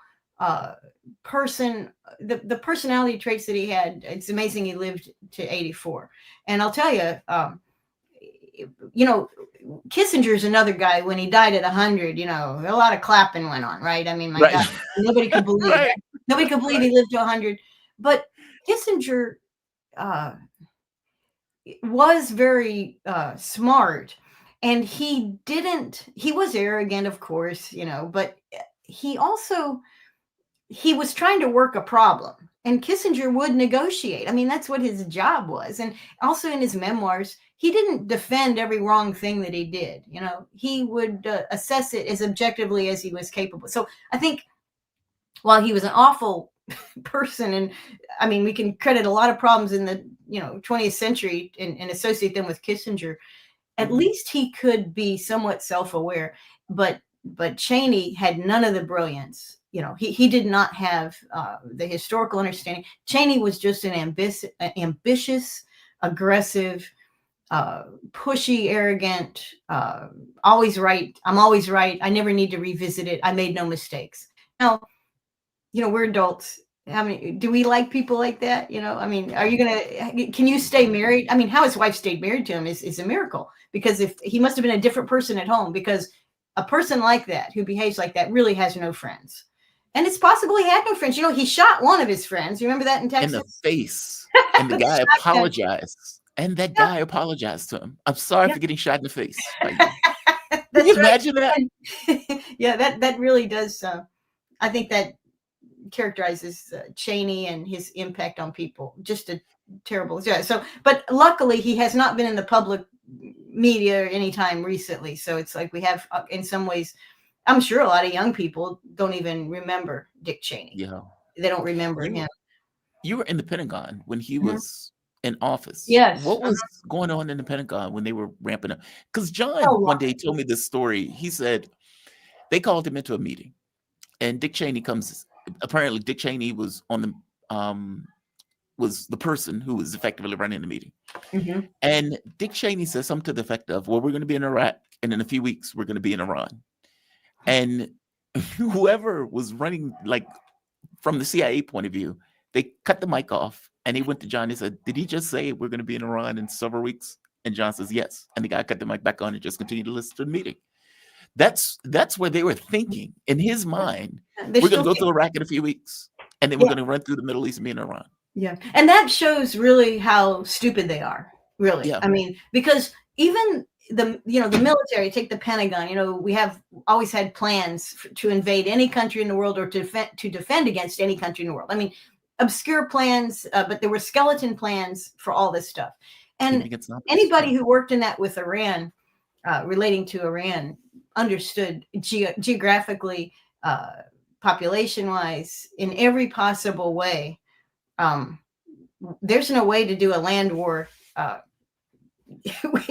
S5: person. The personality traits that he had, it's amazing he lived to 84. And I'll tell you, Kissinger's another guy. When he died at 100, a lot of clapping went on, right? I mean, my God, nobody could believe it. Nobody could believe he lived to 100. But Kissinger was very smart, and he was arrogant, of course, but he was trying to work a problem, and Kissinger would negotiate. I mean, that's what his job was. And also in his memoirs, he didn't defend every wrong thing that he did. He would assess it as objectively as he was capable. So I think while he was an awful person, and I mean, we can credit a lot of problems in the 20th century and associate them with Kissinger, at least he could be somewhat self-aware. But Cheney had none of the brilliance. He did not have the historical understanding. Cheney was just an ambitious, aggressive, pushy, arrogant, always right. I'm always right. I never need to revisit it. I made no mistakes. Now, we're adults. I mean, do we like people like that? I mean, can you stay married? I mean, how his wife stayed married to him is a miracle, because if he must have been a different person at home, because a person like that who behaves like that really has no friends. And it's possible he had no friends. He shot one of his friends. You remember that in Texas?
S1: In the face. And the guy apologized. And that guy apologized to him. I'm sorry for getting shot in the face. Can you imagine that?
S5: Yeah, that really does. I think that characterizes Cheney and his impact on people. Just a terrible. Yeah. So, but luckily he has not been in the public media anytime recently. So it's like we have, in some ways, I'm sure a lot of young people don't even remember Dick Cheney.
S1: Yeah.
S5: They don't remember him.
S1: You were in the Pentagon when he was in office.
S5: Yes.
S1: What was going on in the Pentagon when they were ramping up? Because John one day told me this story. He said they called him into a meeting, and Dick Cheney comes. Apparently, Dick Cheney was was the person who was effectively running the meeting. And Dick Cheney says something to the effect of, well, we're going to be in Iraq, and in a few weeks, we're going to be in Iran. And whoever was running, like, from the CIA point of view, they cut the mic off, and he went to John and said, did he just say we're going to be in Iran in several weeks? And John says, yes. And the guy cut the mic back on and just continued to listen to the meeting. That's where they were thinking in his mind. We're going to go to Iraq in a few weeks, and then we're going to run through the Middle East and be in Iran.
S5: Yeah. And that shows really how stupid they are, really. Yeah. I mean, because even the military, take the Pentagon, we have always had plans to invade any country in the world, or to defend against any country in the world. I mean, obscure plans, but there were skeleton plans for all this stuff. And anybody who worked in that with Iran, relating to Iran, understood geographically, population-wise, in every possible way. There's no way to do a land war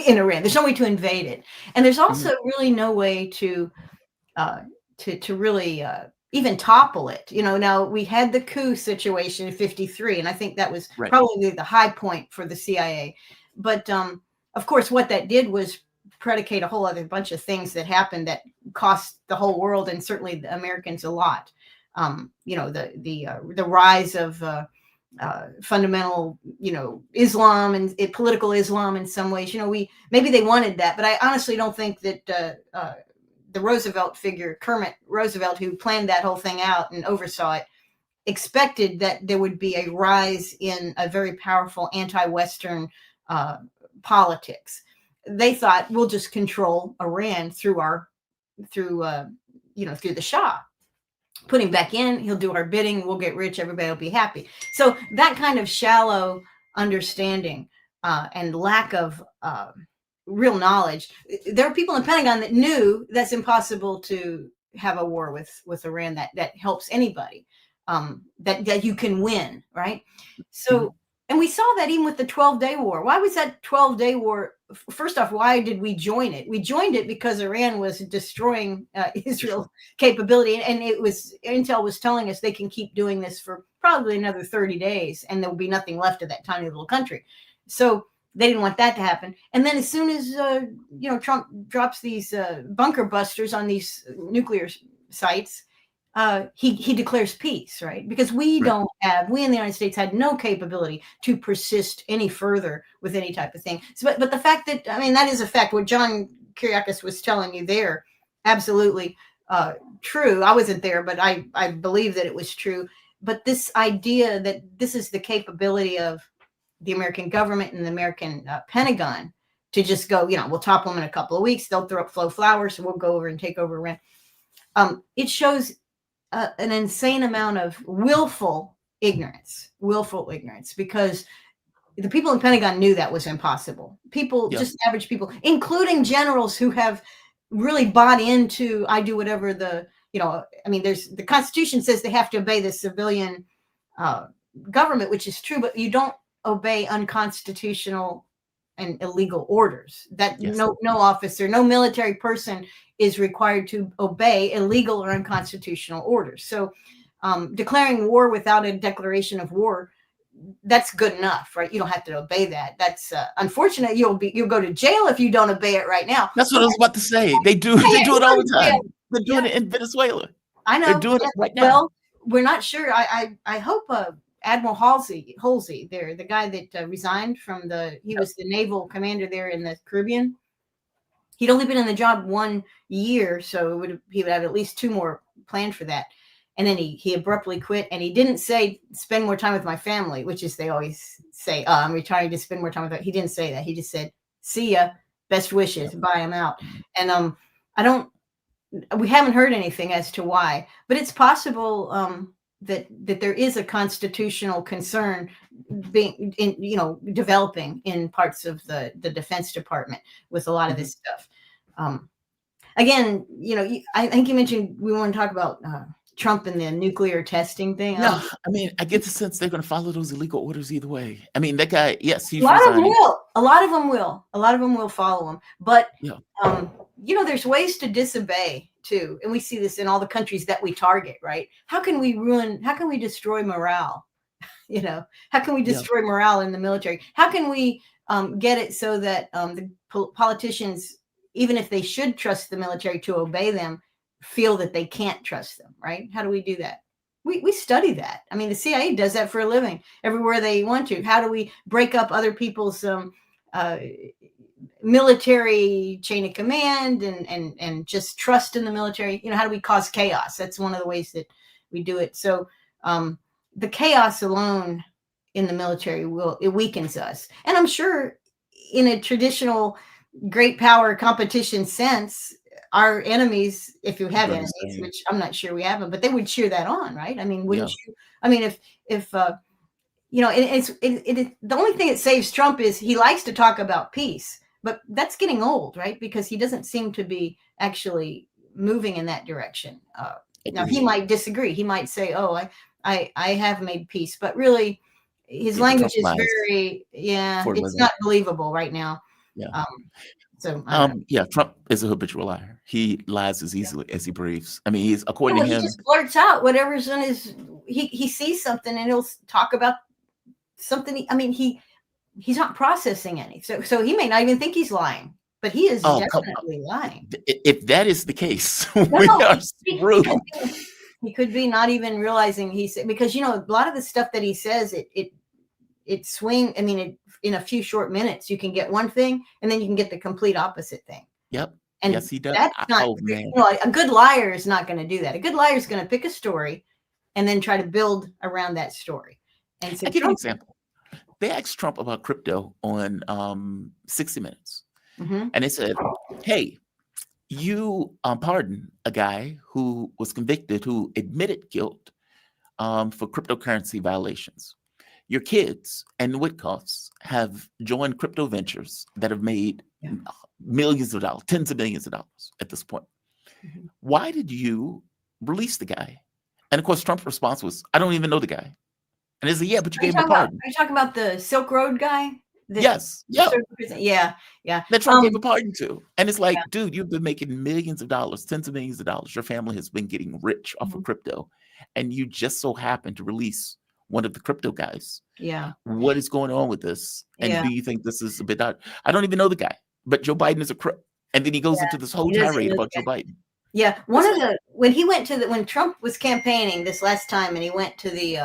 S5: in Iran. There's no way to invade it, and there's also really no way to really even topple it. Now we had the coup situation in '53, and I think that was probably the high point for the CIA. But of course, what that did was predicate a whole other bunch of things that happened that cost the whole world, and certainly the Americans, a lot. The rise of fundamental, Islam and political Islam in some ways. Maybe they wanted that, but I honestly don't think that the Roosevelt figure, Kermit Roosevelt, who planned that whole thing out and oversaw it, expected that there would be a rise in a very powerful anti-Western politics. They thought we'll just control Iran through the Shah. Put him back in, he'll do our bidding, we'll get rich, everybody will be happy. So that kind of shallow understanding and lack of real knowledge. There are people in the Pentagon that knew that's impossible to have a war with Iran that helps anybody, that you can win, right? So, and we saw that even with the 12-day war. Why was that 12-day war? First off, why did we join it? We joined it because Iran was destroying Israel's capability. And Intel was telling us they can keep doing this for probably another 30 days and there will be nothing left of that tiny little country. So they didn't want that to happen. And then as soon as, Trump drops these bunker busters on these nuclear sites, he declares peace, right? Because we in the United States had no capability to persist any further with any type of thing. So, but the fact that, that is a fact. What John Kwiatkowski was telling you there, absolutely true. I wasn't there, but I believe that it was true. But this idea that this is the capability of the American government and the American Pentagon to just go, we'll topple them in a couple of weeks. They'll flow flowers, so we'll go over and take over Iran. It shows an insane amount of willful ignorance, because the people in the Pentagon knew that was impossible. People, just average people, including generals who have really bought into, I do whatever there's the Constitution says they have to obey the civilian government, which is true, but you don't obey unconstitutional and illegal orders. That no officer, no military person is required to obey illegal or unconstitutional orders. So declaring war without a declaration of war, that's good enough, right? You don't have to obey that. That's unfortunate. You'll go to jail if you don't obey it right now.
S1: That's what I was about to say. They do it all the time. They're doing it in Venezuela.
S5: I know.
S1: They're doing it right now.
S5: Well, we're not sure. I hope Admiral Halsey there, the guy that resigned from he was the naval commander there in the Caribbean. He'd only been in the job 1 year, so he would have at least 2 more planned for that. And then he abruptly quit, and he didn't say spend more time with my family, which is they always say, I'm retiring to spend more time with them. He didn't say that. He just said, see ya, best wishes, bye, I'm out. And we haven't heard anything as to why, but it's possible that there is a constitutional concern developing in parts of the Defense Department with a lot of this stuff. Again, I think you mentioned we want to talk about Trump and the nuclear testing thing.
S1: No, I get the sense they're going to follow those illegal orders either way. That guy, yes, he's
S5: a lot of them will. A lot of them will follow him. But there's ways to disobey too, and we see this in all the countries that we target. Right? How can we destroy morale? How can we destroy morale in the military? How can we get it so that the politicians, even if they should trust the military to obey them, feel that they can't trust them, right? How do we do that? We study that. The CIA does that for a living everywhere they want to. How do we break up other people's military chain of command and just trust in the military? How do we cause chaos? That's one of the ways that we do it. So the chaos alone in the military it weakens us. And I'm sure in a traditional great power competition sense, our enemies, if you have enemies, which I'm not sure we have them, but they would cheer that on, right? Wouldn't you? If the only thing that saves Trump is he likes to talk about peace, but that's getting old, right? Because he doesn't seem to be actually moving in that direction. Now he might disagree. He might say, "Oh, I have made peace," but really, his language is very, it's not believable right now.
S1: Yeah. Trump is a habitual liar. He lies as easily as he breathes. He's according to him.
S5: He just blurts out whatever's in his. He sees something and he'll talk about something. He's not processing any. So he may not even think he's lying, but he is definitely lying.
S1: If that is the case, we are screwed.
S5: He could be not even realizing because a lot of the stuff that he says it swing. In a few short minutes, you can get one thing and then you can get the complete opposite thing.
S1: Yep.
S5: And
S1: yes, he does.
S5: that's not,
S1: Oh man,
S5: a good liar is not going to do that. A good liar is going to pick a story and then try to build around that story. And so
S1: I'll give you an example. They asked Trump about crypto on 60 Minutes, and they said, "Hey, you pardon a guy who was convicted, who admitted guilt for cryptocurrency violations. Your kids and the Witkoffs have joined crypto ventures that have made millions of dollars, tens of millions of dollars at this point. Why did you release the guy?" And of course, Trump's response was, "I don't even know the guy." And they said, "Yeah, but you gave him a pardon."
S5: Are you talking about the Silk Road guy?
S1: Yes. Yeah.
S5: Yeah.
S1: That Trump gave a pardon to. And it's like, dude, you've been making millions of dollars, tens of millions of dollars. Your family has been getting rich off of crypto. And you just so happen to release one of the crypto guys.
S5: Yeah.
S1: What is going on with this? And do you think this is a bit odd? I don't even know the guy, but Joe Biden is a crook. And then he goes into this whole tirade about Joe Biden.
S5: Yeah. When Trump was campaigning this last time and he went to the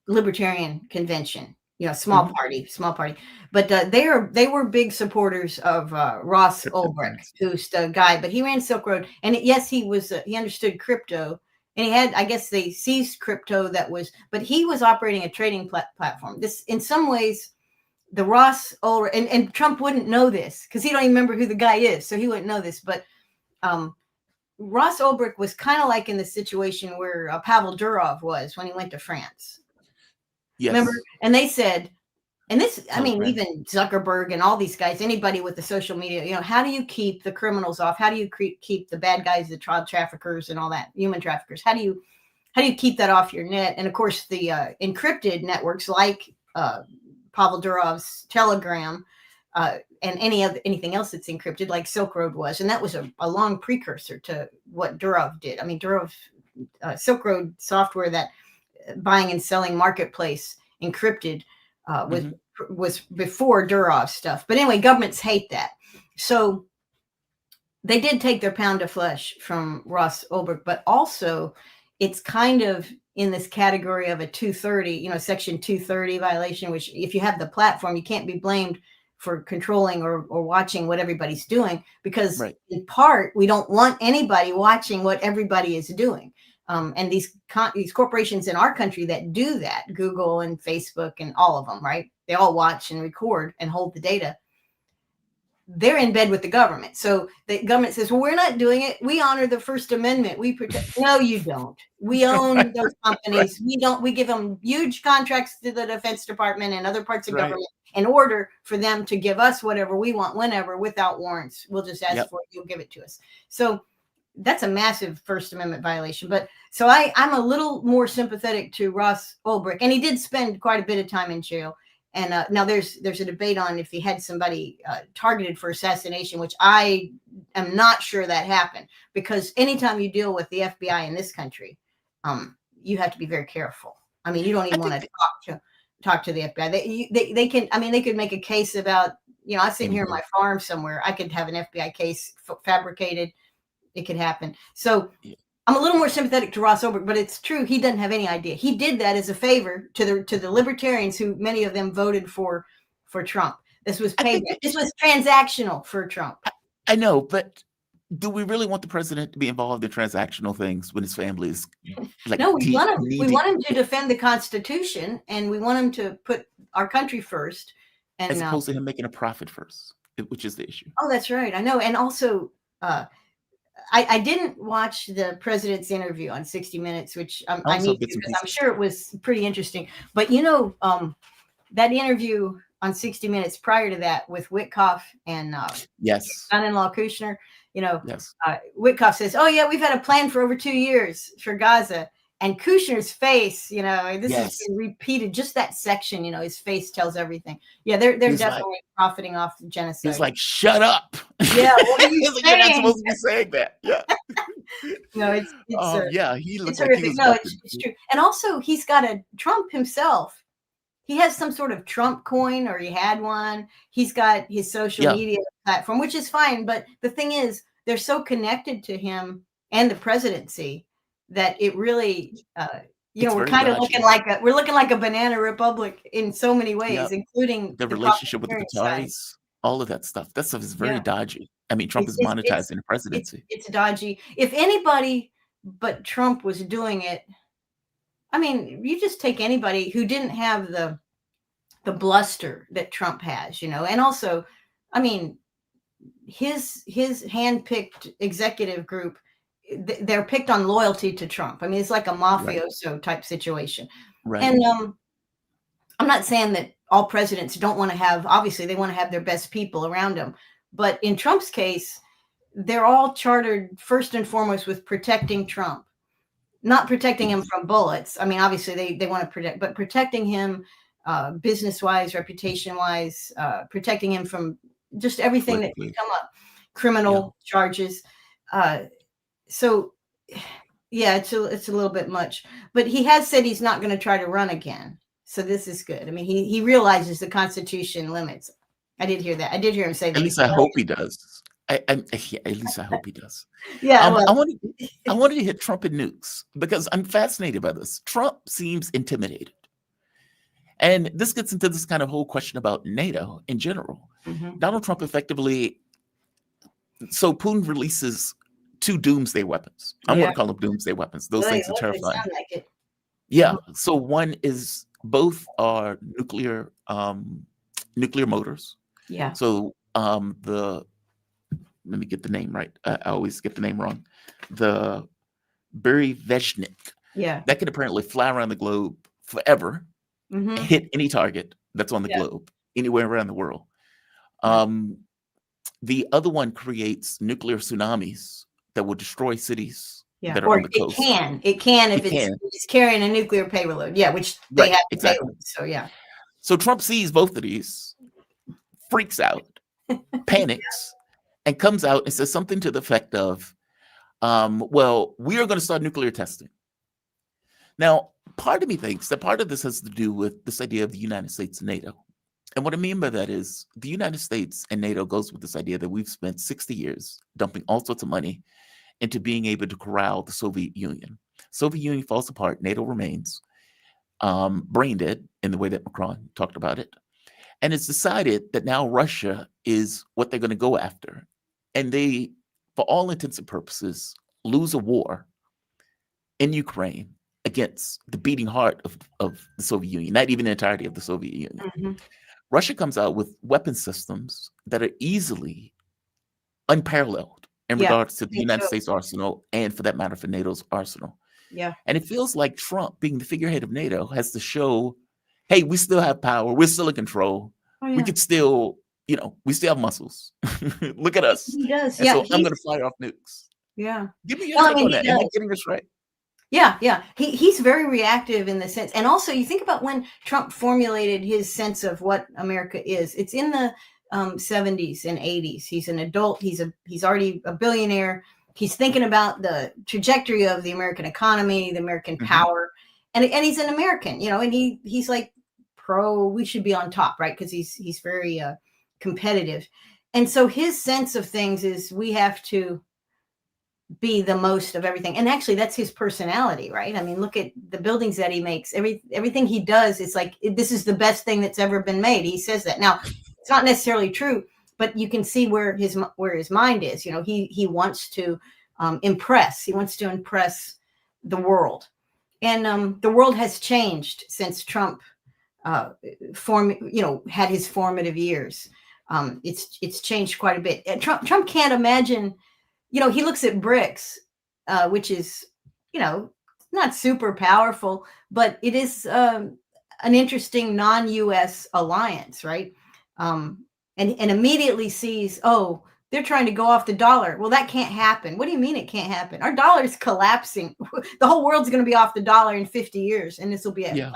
S5: Libertarian Convention, small party, but they were big supporters of Ross Ulbricht, who's the guy, but he ran Silk Road, and yes, he understood crypto, and he had, I guess they seized crypto but he was operating a trading platform. This, in some ways, the Ross Ulbricht, and Trump wouldn't know this because he don't even remember who the guy is, so he wouldn't know this, but Ross Ulbricht was kind of like in the situation where Pavel Durov was when he went to France.
S1: Yes.
S5: Remember? And they said, and this, even Zuckerberg and all these guys, anybody with the social media, how do you keep the criminals off? How do you keep the bad guys, the child traffickers and all that, human traffickers? How do you keep that off your net? And of course, the encrypted networks like Pavel Durov's Telegram and anything else that's encrypted, like Silk Road was, and that was a long precursor to what Durov did. I mean, Silk Road software, that buying and selling marketplace encrypted was before Durov stuff. But anyway, governments hate that, so they did take their pound of flesh from Ross Ulbricht, but also it's kind of in this category of a 230, Section 230 violation, which if you have the platform, you can't be blamed for controlling or watching what everybody's doing, because in part, we don't want anybody watching what everybody is doing. And these corporations in our country that do that, Google and Facebook and all of them, right? They all watch and record and hold the data. They're in bed with the government. So the government says, well, we're not doing it. We honor the First Amendment. We protect. No, you don't. We own those companies. We give them huge contracts to the Defense Department and other parts of government in order for them to give us whatever we want, whenever, without warrants. We'll just ask for it. You'll give it to us. So that's a massive First Amendment violation. But so I'm a little more sympathetic to Ross Ulbricht, and he did spend quite a bit of time in jail. And now there's a debate on if he had somebody targeted for assassination, which I am not sure that happened, because anytime you deal with the FBI in this country, you have to be very careful. I mean, you don't even want to talk to the FBI. They can. I mean, they could make a case about, I'm sitting here on my farm somewhere. I could have an FBI case fabricated. It could happen. So I'm a little more sympathetic to Ross Ulbricht, but it's true, he doesn't have any idea. He did that as a favor to the libertarians, who many of them voted for Trump. This was payback. This was transactional for Trump.
S1: I know, but do we really want the president to be involved in transactional things when his family is like?
S5: No, we want him to defend the Constitution, and we want him to put our country first, and
S1: as opposed to him making a profit first, which is the issue.
S5: Oh, that's right. I know, and also. I didn't watch the president's interview on 60 Minutes, which I need to, because I'm sure it was pretty interesting. But that interview on 60 Minutes prior to that with Witkoff and son-in-law Kushner, Witkoff says, "Oh yeah, we've had a plan for over 2 years for Gaza." And Kushner's face, this has been repeated. Just that section, his face tells everything. Yeah, they're definitely profiting off the genocide.
S1: He's like, "Shut up!"
S5: Yeah, what are you saying?
S1: You're not supposed to be saying that. Yeah.
S5: No, it's
S1: he looks
S5: like horrific. It's true. And also, he's got a Trump himself. He has some sort of Trump coin, or he had one. He's got his social media platform, which is fine. But the thing is, they're so connected to him and the presidency that it really you know,
S1: It's
S5: we're
S1: very
S5: kind of
S1: dodgy.
S5: we're looking like a banana republic in so many ways,
S1: Yeah.
S5: including
S1: The
S5: the
S1: relationship with the
S5: profiteering side.
S1: Qataris, all of that stuff. That stuff is very
S5: Yeah.
S1: dodgy. I mean, Trump is monetizing the presidency.
S5: It's dodgy. If anybody but Trump was doing it, I mean, you just take anybody who didn't have the bluster that Trump has, you know, and also, I mean, his handpicked executive group, they're picked on loyalty to Trump. I mean, it's like a
S1: Right.
S5: mafioso type situation.
S1: Right.
S5: And I'm not saying that all presidents don't want to have, obviously, they want to have their best people around them. But in Trump's case, they're all chartered first and foremost with protecting Trump, not protecting him from bullets. I mean, obviously, they want to protect, but protecting him business wise, reputation wise, protecting him from just everything that can come up, criminal charges. So, yeah, it's a little bit much. But he has said he's not going to try to run again. So this is good. I mean, he realizes the Constitution limits. I did hear that. I did hear him say that.
S1: At least I hope he does. At least I hope he does.
S5: Yeah.
S1: I wanted to hit Trump and nukes because I'm fascinated by this. Trump seems intimidated. And this gets into this kind of whole question about NATO in general. Donald Trump effectively, so Putin releases 2 doomsday weapons. I'm going to call them doomsday weapons. Those things are terrifying.
S5: Sound like it.
S1: Yeah. So one is, both are nuclear motors.
S5: Yeah.
S1: So let me get the name right. I always get the name wrong. The Berezovnik.
S5: Yeah.
S1: That can apparently fly around the globe forever, and hit any target that's on the globe, anywhere around the world. The other one creates nuclear tsunamis that will destroy cities that are on the coast.
S5: It can if it's carrying a nuclear payload. Yeah, which they have exactly. So yeah.
S1: So Trump sees both of these, freaks out, panics, and comes out and says something to the effect of, well, we are going to start nuclear testing. Now, part of me thinks that part of this has to do with this idea of the United States and NATO. And what I mean by that is the United States and NATO goes with this idea that we've spent 60 years dumping all sorts of money into being able to corral the Soviet Union. Soviet Union falls apart, NATO remains, brain dead in the way that Macron talked about it. And it's decided that now Russia is what they're going to go after. And they, for all intents and purposes, lose a war in Ukraine against the beating heart of the Soviet Union, not even the entirety of the Soviet Union. Russia comes out with weapon systems that are easily unparalleled in regards to the United States arsenal, and for that matter, for NATO's arsenal.
S5: Yeah.
S1: And it feels like Trump, being the figurehead of NATO, has to show, hey, we still have power. We're still in control. We could still, we still have muscles. Look at us.
S5: He does.
S1: And so I'm going to fire off nukes.
S5: Yeah.
S1: Give me your take on that. Am I getting this right?
S5: Yeah. He's very reactive in the sense. And also, you think about when Trump formulated his sense of what America is. It's in the 70s and 80s. He's an adult. He's already a billionaire. He's thinking about the trajectory of the American economy, the American power. And he's an American, and he's like we should be on top, right? Because he's very competitive. And so his sense of things is we have to be the most of everything. And actually, that's his personality, right? I mean, look at the buildings that he makes. Everything he does, it's like, this is the best thing that's ever been made. He says that. Now, it's not necessarily true, but you can see where his mind is. He wants to impress. He wants to impress the world. The world has changed since Trump had his formative years. It's changed quite a bit. And Trump can't imagine. He looks at BRICS, which is, not super powerful, but it is an interesting non-U.S. alliance, right? And immediately sees, they're trying to go off the dollar. Well, that can't happen. What do you mean it can't happen? Our dollar is collapsing. The whole world's going to be off the dollar in 50 years, and this will be an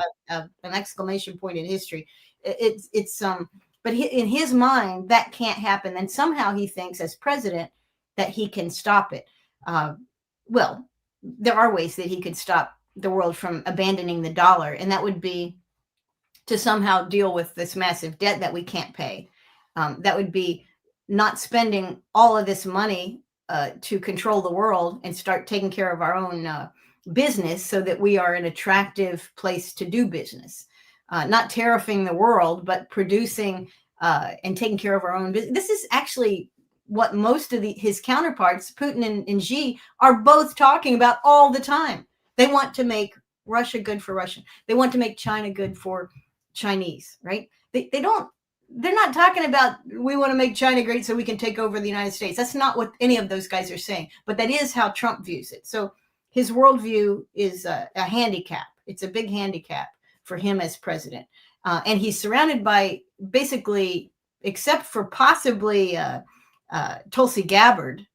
S5: exclamation point in history. But in his mind, that can't happen. And somehow he thinks, as president, that he can stop it. Well, there are ways that he could stop the world from abandoning the dollar, and that would be to somehow deal with this massive debt that we can't pay. That would be not spending all of this money to control the world and start taking care of our own business so that we are an attractive place to do business, not tariffing the world, but producing and taking care of our own business. This is actually what most of his counterparts, Putin and Xi, are both talking about all the time. They want to make Russia good for Russian. They want to make China good for Chinese, right? They're not talking about, we want to make China great so we can take over the United States. That's not what any of those guys are saying, but that is how Trump views it. So his worldview is a handicap. It's a big handicap for him as president. And he's surrounded by basically, except for possibly Tulsi Gabbard,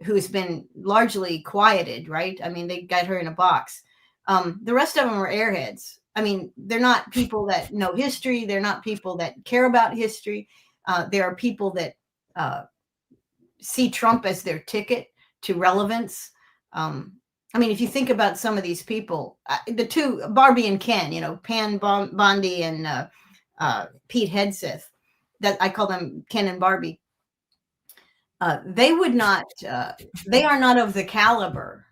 S5: who's been largely quieted, right? I mean, they got her in a box. The rest of them are airheads. I mean, they're not people that know history. They're not people that care about history. There are people that see Trump as their ticket to relevance. I mean, if you think about some of these people, the two, Barbie and Ken, you know, Pan Bondi and Pete Hegseth, that I call them Ken and Barbie. They would not, they are not of the caliber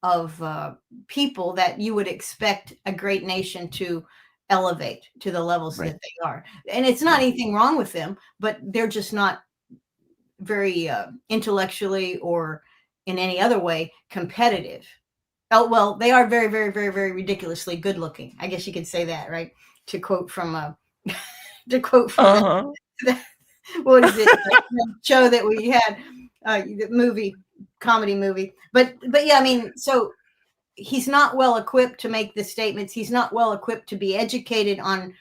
S5: of people that you would expect a great nation to elevate to the levels that they are. And it's not anything wrong with them, but they're just not very intellectually or in any other way competitive. Oh, well, they are very, very, very, very ridiculously good looking. I guess you could say that, right? To quote from what is it? The show that we had, the comedy movie. But yeah, I mean, so he's not well equipped to make the statements. He's not well equipped to be educated on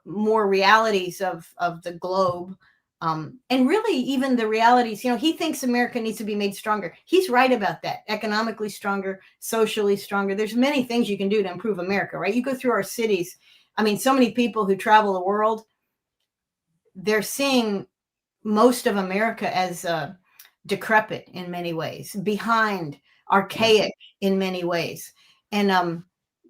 S5: more realities of the globe. And really even the realities, you know, he thinks America needs to be made stronger. He's right about that. Economically stronger, socially stronger. There's many things you can do to improve America, right? You go through our cities. I mean, so many people who travel the world, they're seeing most of America as decrepit in many ways, behind, archaic in many ways. And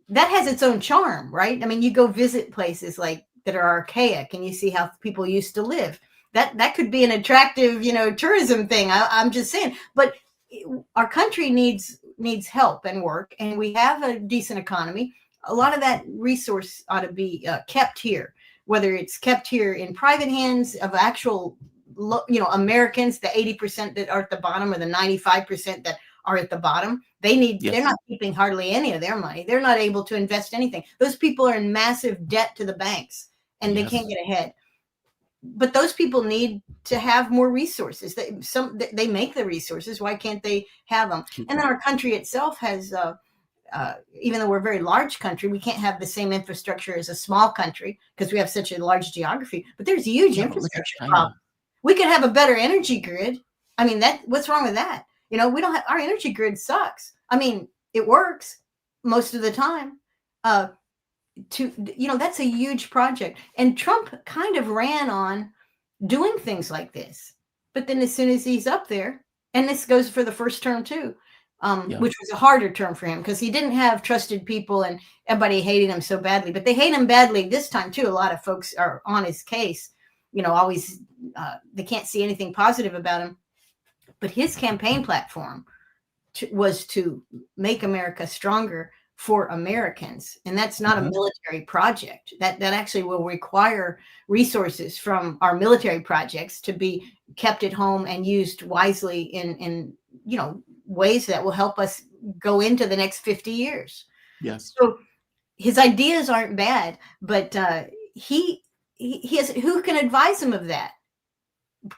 S5: that has its own charm, right? I mean, you go visit places like that are archaic and you see how people used to live. That could be an attractive, you know, tourism thing. I'm just saying, but our country needs help and work, and we have a decent economy. A lot of that resource ought to be kept here, whether it's kept here in private hands of actual, you know, Americans, the 80% that are at the bottom or the 95% that are at the bottom. They're not keeping hardly any of their money. They're not able to invest anything. Those people are in massive debt to the banks and they can't get ahead. But those people need to have more resources. They make the resources. Why can't they have them? And then our country itself has, even though we're a very large country, we can't have the same infrastructure as a small country because we have such a large geography. But there's huge infrastructure problems. We could have a better energy grid. I mean, what's wrong with that? You know, our energy grid sucks. I mean, it works most of the time. That's a huge project. And Trump kind of ran on doing things like this. But then as soon as he's up there, and this goes for the first term too, which was a harder term for him because he didn't have trusted people and everybody hated him so badly. But they hate him badly this time too. A lot of folks are on his case, you know, always they can't see anything positive about him. But his campaign platform was to make America stronger for Americans. And that's not a military project. That actually will require resources from our military projects to be kept at home and used wisely in you know, ways that will help us go into the next 50 years. Yes. So his ideas aren't bad, but he has, who can advise him of that?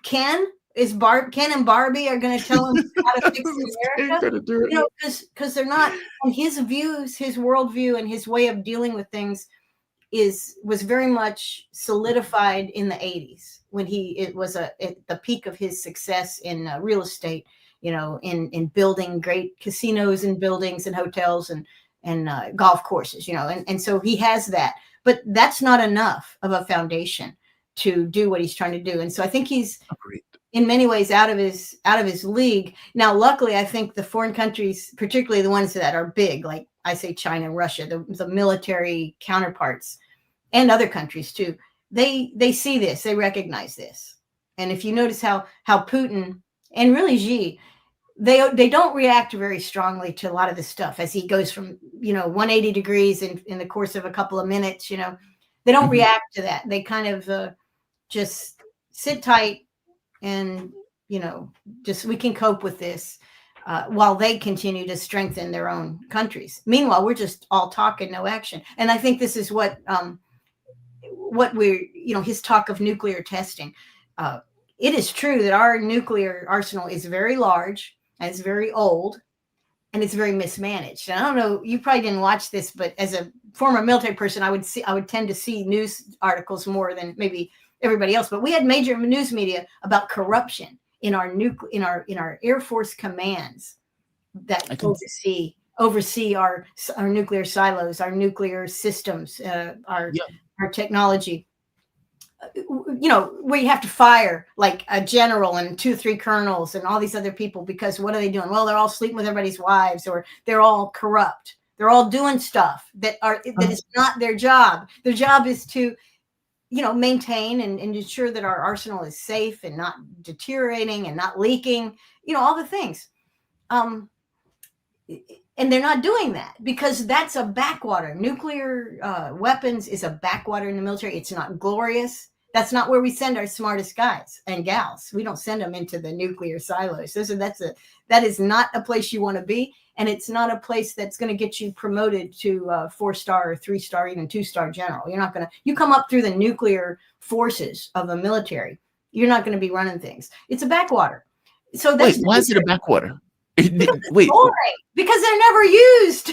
S5: Ken and Barbie are going to tell him how to fix America, you know, because they're not. And his views, his worldview, and his way of dealing with things was very much solidified in the 80s when it was at the peak of his success in real estate. You know, in building great casinos and buildings and hotels and golf courses. You know, and so he has that, but that's not enough of a foundation to do what he's trying to do. And so I think he's in many ways out of his league. Now, luckily, I think the foreign countries, particularly the ones that are big, like I say China and Russia, the military counterparts, and other countries too, they see this, they recognize this. And if you notice how Putin and really Xi, they don't react very strongly to a lot of this stuff as he goes from 180 degrees in the course of a couple of minutes. They don't react to that. They kind of just sit tight and just we can cope with this while they continue to strengthen their own countries. Meanwhile, we're just all talk and no action. And I think this is what we're his talk of nuclear testing. It is true that our nuclear arsenal is very large and it's very old and it's very mismanaged. And I don't know, you probably didn't watch this, but as a former military person, I would tend to see news articles more than maybe everybody else. But we had major news media about corruption in our in our Air Force commands that oversee our nuclear silos, our nuclear systems, our technology. Where you have to fire like a general and 2-3 colonels and all these other people because what are they doing? Well, they're all sleeping with everybody's wives, or they're all corrupt. They're all doing stuff that is not their job. Their job is to, maintain and ensure that our arsenal is safe and not deteriorating and not leaking. All the things. And they're not doing that because that's a backwater. Nuclear weapons is a backwater in the military. It's not glorious. That's not where we send our smartest guys and gals. We don't send them into the nuclear silos. That is not a place you want to be. And it's not a place that's going to get you promoted to 4-star or 3-star, even 2-star general. You come up through the nuclear forces of a military. You're not going to be running things. It's a backwater. So that's
S1: why is it a backwater? Wait,
S5: because they're never used.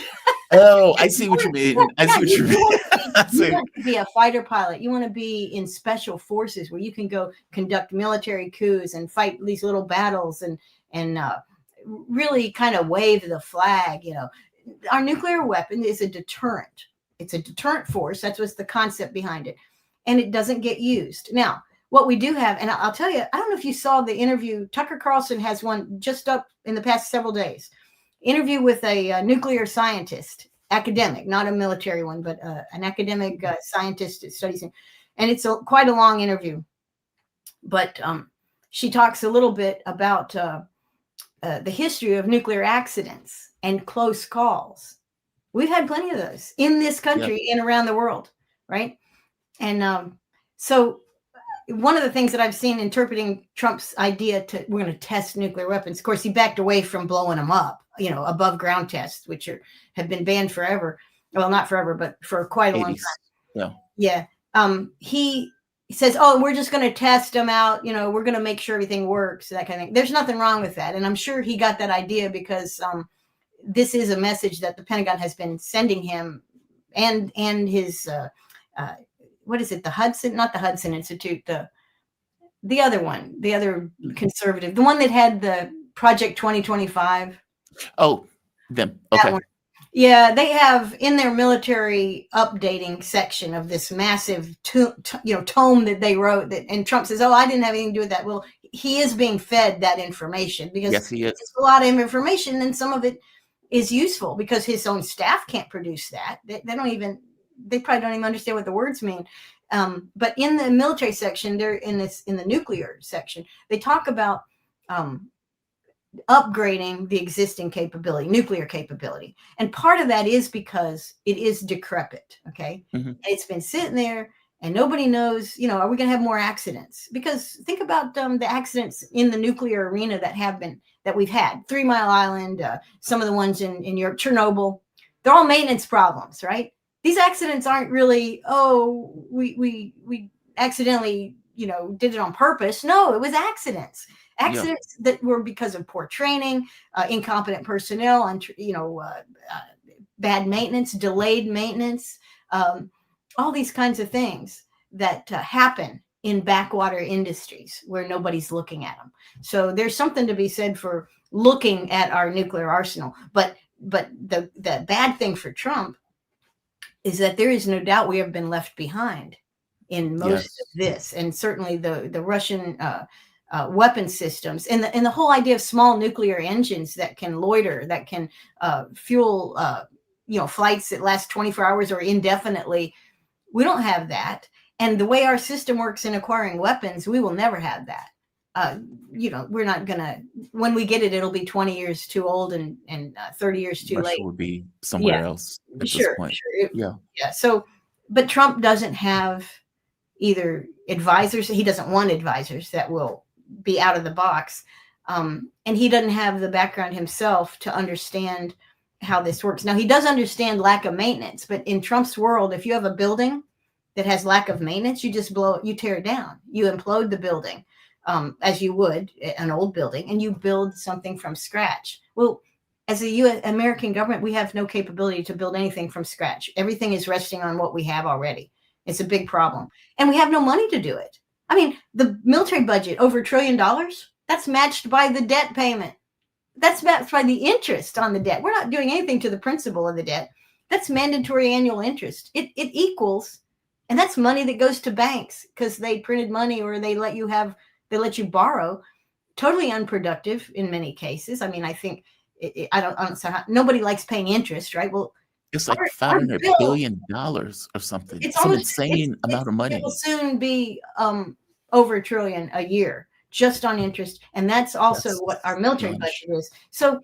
S1: Oh, I see what you mean. You
S5: want to be a fighter pilot. You want to be in special forces where you can go conduct military coups and fight these little battles and really kind of wave the flag. Our nuclear weapon is a deterrent. It's a deterrent force. That's what's the concept behind it. And it doesn't get used. Now, what we do have, and I'll tell you, I don't know if you saw the interview. Tucker Carlson has one just up in the past several days. Interview with a nuclear scientist, academic, not a military one, but an academic scientist that studies it. And it's quite a long interview. But she talks a little bit about the history of nuclear accidents and close calls. We've had plenty of those in this country and around the world, right? And so one of the things that I've seen interpreting Trump's idea we're going to test nuclear weapons. Of course, he backed away from blowing them up, above ground tests, which have been banned forever. Well, not forever, but for quite a long time. Yeah. He says, oh, we're just going to test them out. We're going to make sure everything works, that kind of thing. There's nothing wrong with that. And I'm sure he got that idea because this is a message that the Pentagon has been sending him and his, what is it? Not the Hudson Institute, the other one, the other conservative, the one that had the Project 2025.
S1: Oh, them. Okay.
S5: Yeah, they have in their military updating section of this massive tome that they wrote and Trump says, oh, I didn't have anything to do with that. Well, he is being fed that information because it's a lot of information and some of it is useful because his own staff can't produce that. They probably don't even understand what the words mean. But in the military section, they're in the nuclear section, they talk about upgrading the existing capability, nuclear capability. And part of that is because it is decrepit. Okay. Mm-hmm. It's been sitting there and nobody knows, are we going to have more accidents? Because think about the accidents in the nuclear arena that we've had. 3 Mile Island, some of the ones in Europe, Chernobyl, they're all maintenance problems, right? These accidents aren't really, we accidentally, did it on purpose. No, it was accidents. Accidents that were because of poor training, incompetent personnel, bad maintenance, delayed maintenance, all these kinds of things that happen in backwater industries where nobody's looking at them. So there's something to be said for looking at our nuclear arsenal. But the bad thing for Trump is that there is no doubt we have been left behind in most of this, and certainly the Russian weapon systems and the whole idea of small nuclear engines that can loiter, that can fuel flights that last 24 hours or indefinitely. We don't have that. And the way our system works in acquiring weapons, we will never have that. we're not gonna. When we get it, it'll be 20 years too old and 30 years too
S1: Russia
S5: late.
S1: would be somewhere else at this
S5: Sure,
S1: point.
S5: sure.
S1: Yeah.
S5: Yeah. So, but Trump doesn't have either advisors. He doesn't want advisors that will be out of the box. And he doesn't have the background himself to understand how this works. Now, he does understand lack of maintenance, but in Trump's world, if you have a building that has lack of maintenance, you just you tear it down. You implode the building as you would an old building, and you build something from scratch. Well, as a American government, we have no capability to build anything from scratch. Everything is resting on what we have already. It's a big problem. And we have no money to do it. I mean, the military budget, over $1 trillion, that's matched by the debt payment. That's matched by the interest on the debt. We're not doing anything to the principal of the debt. That's mandatory annual interest. It equals, and that's money that goes to banks because they printed money or they let you borrow. Totally unproductive in many cases. I mean, I think, I don't say nobody likes paying interest, right? Well,
S1: it's like $500 billion or something. It's some insane amount of money.
S5: It will soon be over $1 trillion a year just on interest. And that's also what our military budget is. So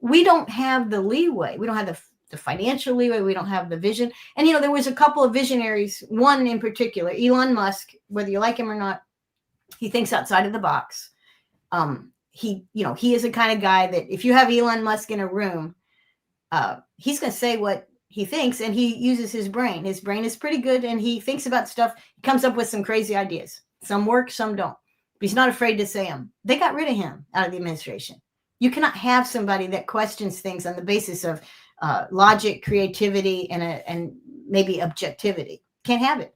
S5: we don't have the leeway. We don't have the financial leeway. We don't have the vision. And, there was a couple of visionaries, one in particular, Elon Musk, whether you like him or not, he thinks outside of the box. He is the kind of guy that if you have Elon Musk in a room, he's going to say what he thinks, and he uses his brain. His brain is pretty good, and he thinks about stuff. He comes up with some crazy ideas. Some work, some don't. But he's not afraid to say them. They got rid of him out of the administration. You cannot have somebody that questions things on the basis of logic, creativity, and maybe objectivity. Can't have it.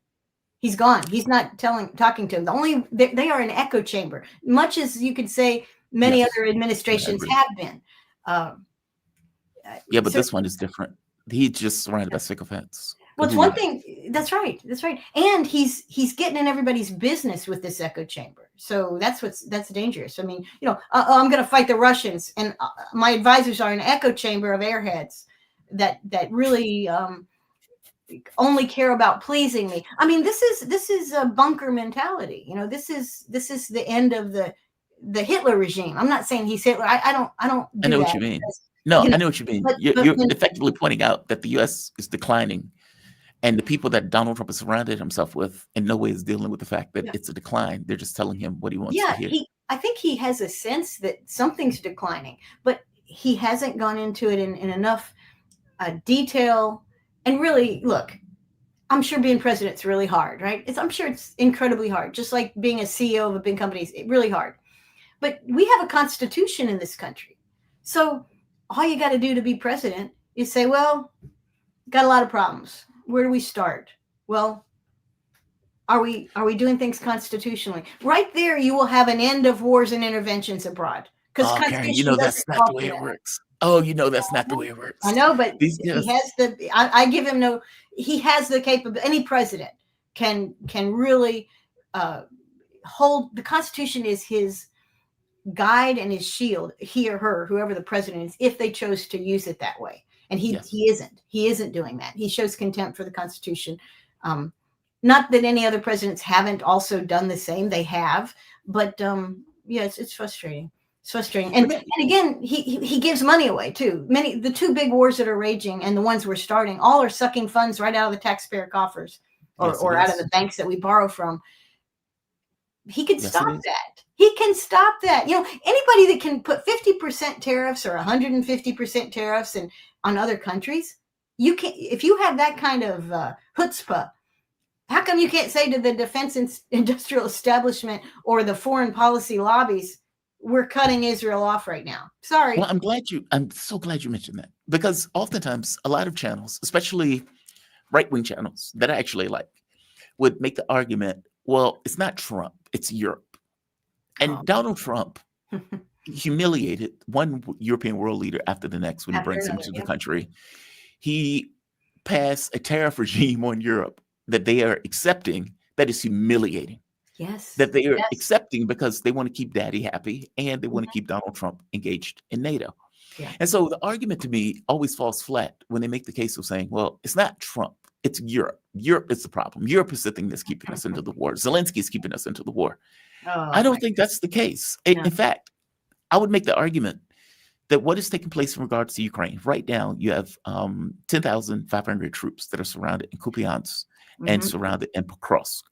S5: He's gone. He's not talking to them. They are an echo chamber, much as you could say many other administrations have been.
S1: Yeah, but this one is different. He just surrounded by sycophants.
S5: Well, it's one thing. That's right. And he's getting in everybody's business with this echo chamber. So that's dangerous. I mean, I'm going to fight the Russians, and my advisors are an echo chamber of airheads that really only care about pleasing me. I mean, this is a bunker mentality. This is the end of the Hitler regime. I'm not saying he's Hitler. I don't.
S1: I know what you mean. No, I know what you mean. You're effectively pointing out that the U.S. is declining, and the people that Donald Trump has surrounded himself with in no way is dealing with the fact that it's a decline. They're just telling him what he wants to hear.
S5: I think he has a sense that something's declining, but he hasn't gone into it in enough detail. And really, look, I'm sure being president's really hard, right? I'm sure it's incredibly hard, just like being a CEO of a big company is really hard. But we have a constitution in this country. So all you got to do to be president is say, well, got a lot of problems. Where do we start? Well, are we doing things constitutionally? Right there, you will have an end of wars and interventions abroad. Because
S1: Karen, that's not the way it works. Oh, that's not the way it works.
S5: I know, but he has I give him he has the capability. Any president can really hold. The Constitution is his guide and his shield, he or her, whoever the president is, if they chose to use it that way. And he isn't doing that. He shows contempt for the Constitution. Not that any other presidents haven't also done the same. They have, but it's frustrating. It's frustrating. And again, he gives money away too. The two big wars that are raging and the ones we're starting, all are sucking funds right out of the taxpayer coffers or out of the banks that we borrow from. He can stop that. He can stop that. Anybody that can put 50% tariffs or 150% tariffs on other countries, you can. If you have that kind of chutzpah, how come you can't say to the defense industrial establishment or the foreign policy lobbies, we're cutting Israel off right now? Sorry.
S1: Well, I'm so glad you mentioned that, because oftentimes a lot of channels, especially right-wing channels that I actually like, would make the argument, well, it's not Trump, it's Europe. And Donald Trump humiliated one European world leader after the next when he brings him to the country. He passed a tariff regime on Europe that they are accepting that is humiliating.
S5: Yes.
S1: That they are accepting because they want to keep daddy happy and they want to keep Donald Trump engaged in NATO.
S5: Yeah.
S1: And so the argument to me always falls flat when they make the case of saying, well, it's not Trump, it's Europe. Europe is the problem. Europe is the thing that's keeping us into the war. Zelensky is keeping us into the war.
S5: Oh,
S1: I don't think that's the case.
S5: No.
S1: In fact, I would make the argument that what is taking place in regards to Ukraine right now, you have 10,500 troops that are surrounded in Kupiansk and surrounded in Pokrovsk.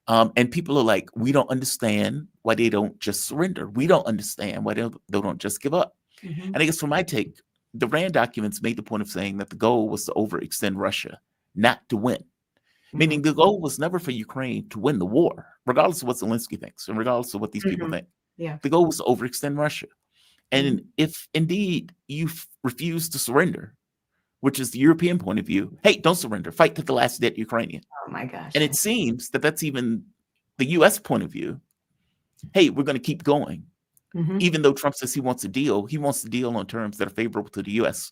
S1: And people are like, we don't understand why they don't just surrender. We don't understand why they don't just give up. And I guess from my take, the RAND documents made the point of saying that the goal was to overextend Russia, not to win. Meaning the goal was never for Ukraine to win the war, regardless of what Zelensky thinks and regardless of what these people think.
S5: Yeah.
S1: The goal was to overextend Russia. And if indeed you refuse to surrender, which is the European point of view, hey, don't surrender, fight to the last dead Ukrainian.
S5: Oh my gosh.
S1: And it seems that that's even the U.S. point of view. Hey, we're going to keep going. Even though Trump says he wants a deal, he wants to deal on terms that are favorable to the U.S.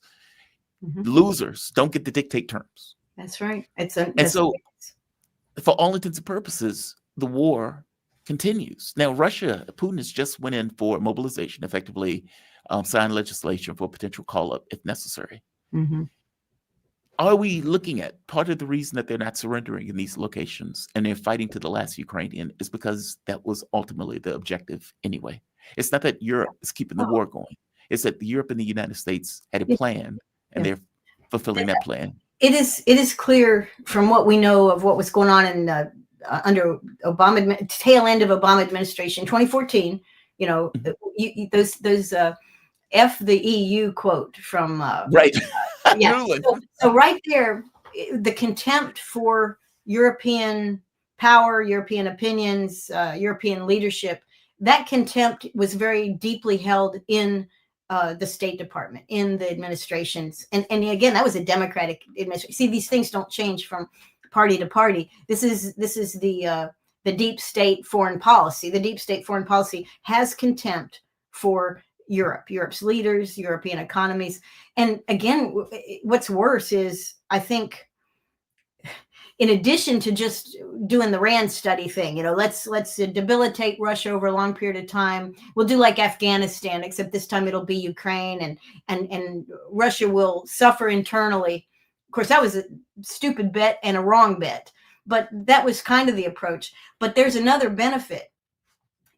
S1: Losers don't get to dictate terms.
S5: That's right.
S1: So for all intents and purposes, the war continues. Now, Putin has just went in for mobilization, effectively signed legislation for potential call-up if necessary. Are we looking at part of the reason that they're not surrendering in these locations and they're fighting to the last Ukrainian is because that was ultimately the objective anyway? It's not that Europe is keeping the war going. It's that Europe and the United States had a plan and they're fulfilling that plan.
S5: It is clear from what we know of what was going on in under Obama tail end of Obama administration, 2014. You know, those F the EU quote from
S1: right.
S5: Yeah. So right there, the contempt for European power, European opinions, European leadership, that contempt was very deeply held in the State Department, in the administrations. And again, that was a Democratic administration. See, these things don't change from party to party. This is the deep state foreign policy. The deep state foreign policy has contempt for Europe's leaders, European economies. And again, what's worse is, I think, in addition to just doing the RAND study thing, you know, let's debilitate Russia over a long period of time. We'll do like Afghanistan, except this time it'll be Ukraine, and Russia will suffer internally. Of course, that was a stupid bet and a wrong bet, but that was kind of the approach. But there's another benefit.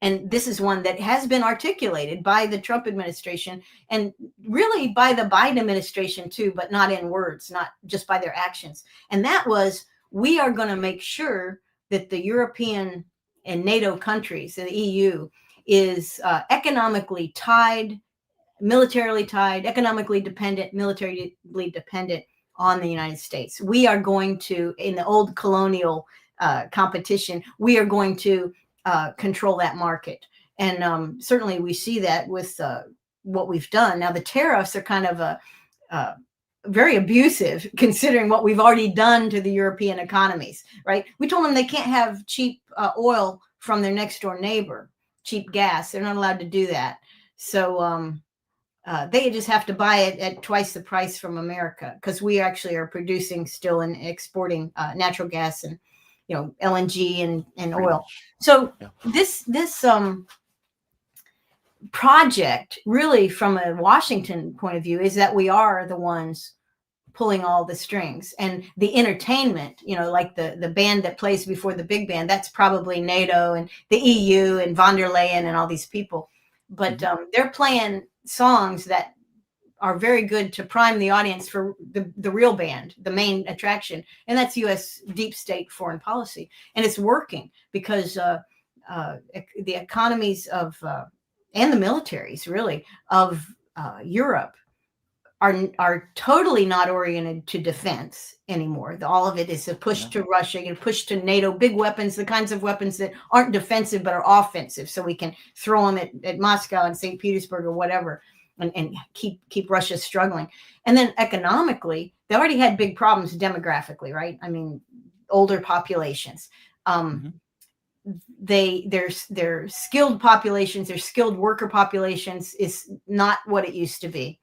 S5: And this is one that has been articulated by the Trump administration and really by the Biden administration too, but not in words, not just by their actions. And that was, we are going to make sure that the European and NATO countries, the EU, is economically tied, militarily tied, economically dependent, militarily dependent on the United States. We are going to, in the old colonial competition, we are going to control that market. And certainly we see that with what we've done. Now, the tariffs are kind of very abusive considering what we've already done to the European economies, right? We told them they can't have cheap oil from their next door neighbor, cheap gas. They're not allowed to do that. So they just have to buy it at twice the price from America, because we actually are producing still and exporting natural gas and, you know, LNG and oil. So this project, really, from a Washington point of view, is that we are the ones pulling all the strings, and the entertainment, you know, like the band that plays before the big band, that's probably NATO and the EU and von der Leyen and all these people. But they're playing songs that are very good to prime the audience for the real band, the main attraction. And that's U.S. deep state foreign policy. And it's working because the economies of, and the militaries really, of Europe are totally not oriented to defense anymore. All of it is a push to Russia, a push to NATO, big weapons, the kinds of weapons that aren't defensive but are offensive. So we can throw them at Moscow and St. Petersburg or whatever. And keep Russia struggling. And then economically, they already had big problems demographically, right? I mean, older populations. Their skilled populations, their skilled worker populations is not what it used to be.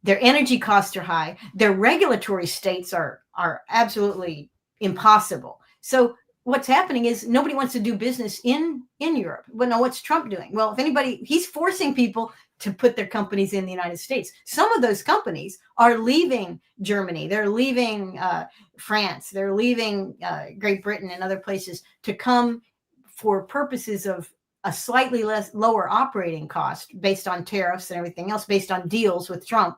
S5: Their energy costs are high. Their regulatory states are absolutely impossible. So what's happening is nobody wants to do business in Europe. Well, now what's Trump doing? Well, if anybody, he's forcing people to put their companies in the United States. Some of those companies are leaving Germany. They're leaving France. They're leaving Great Britain and other places to come for purposes of a slightly lower operating cost based on tariffs and everything else, based on deals with Trump,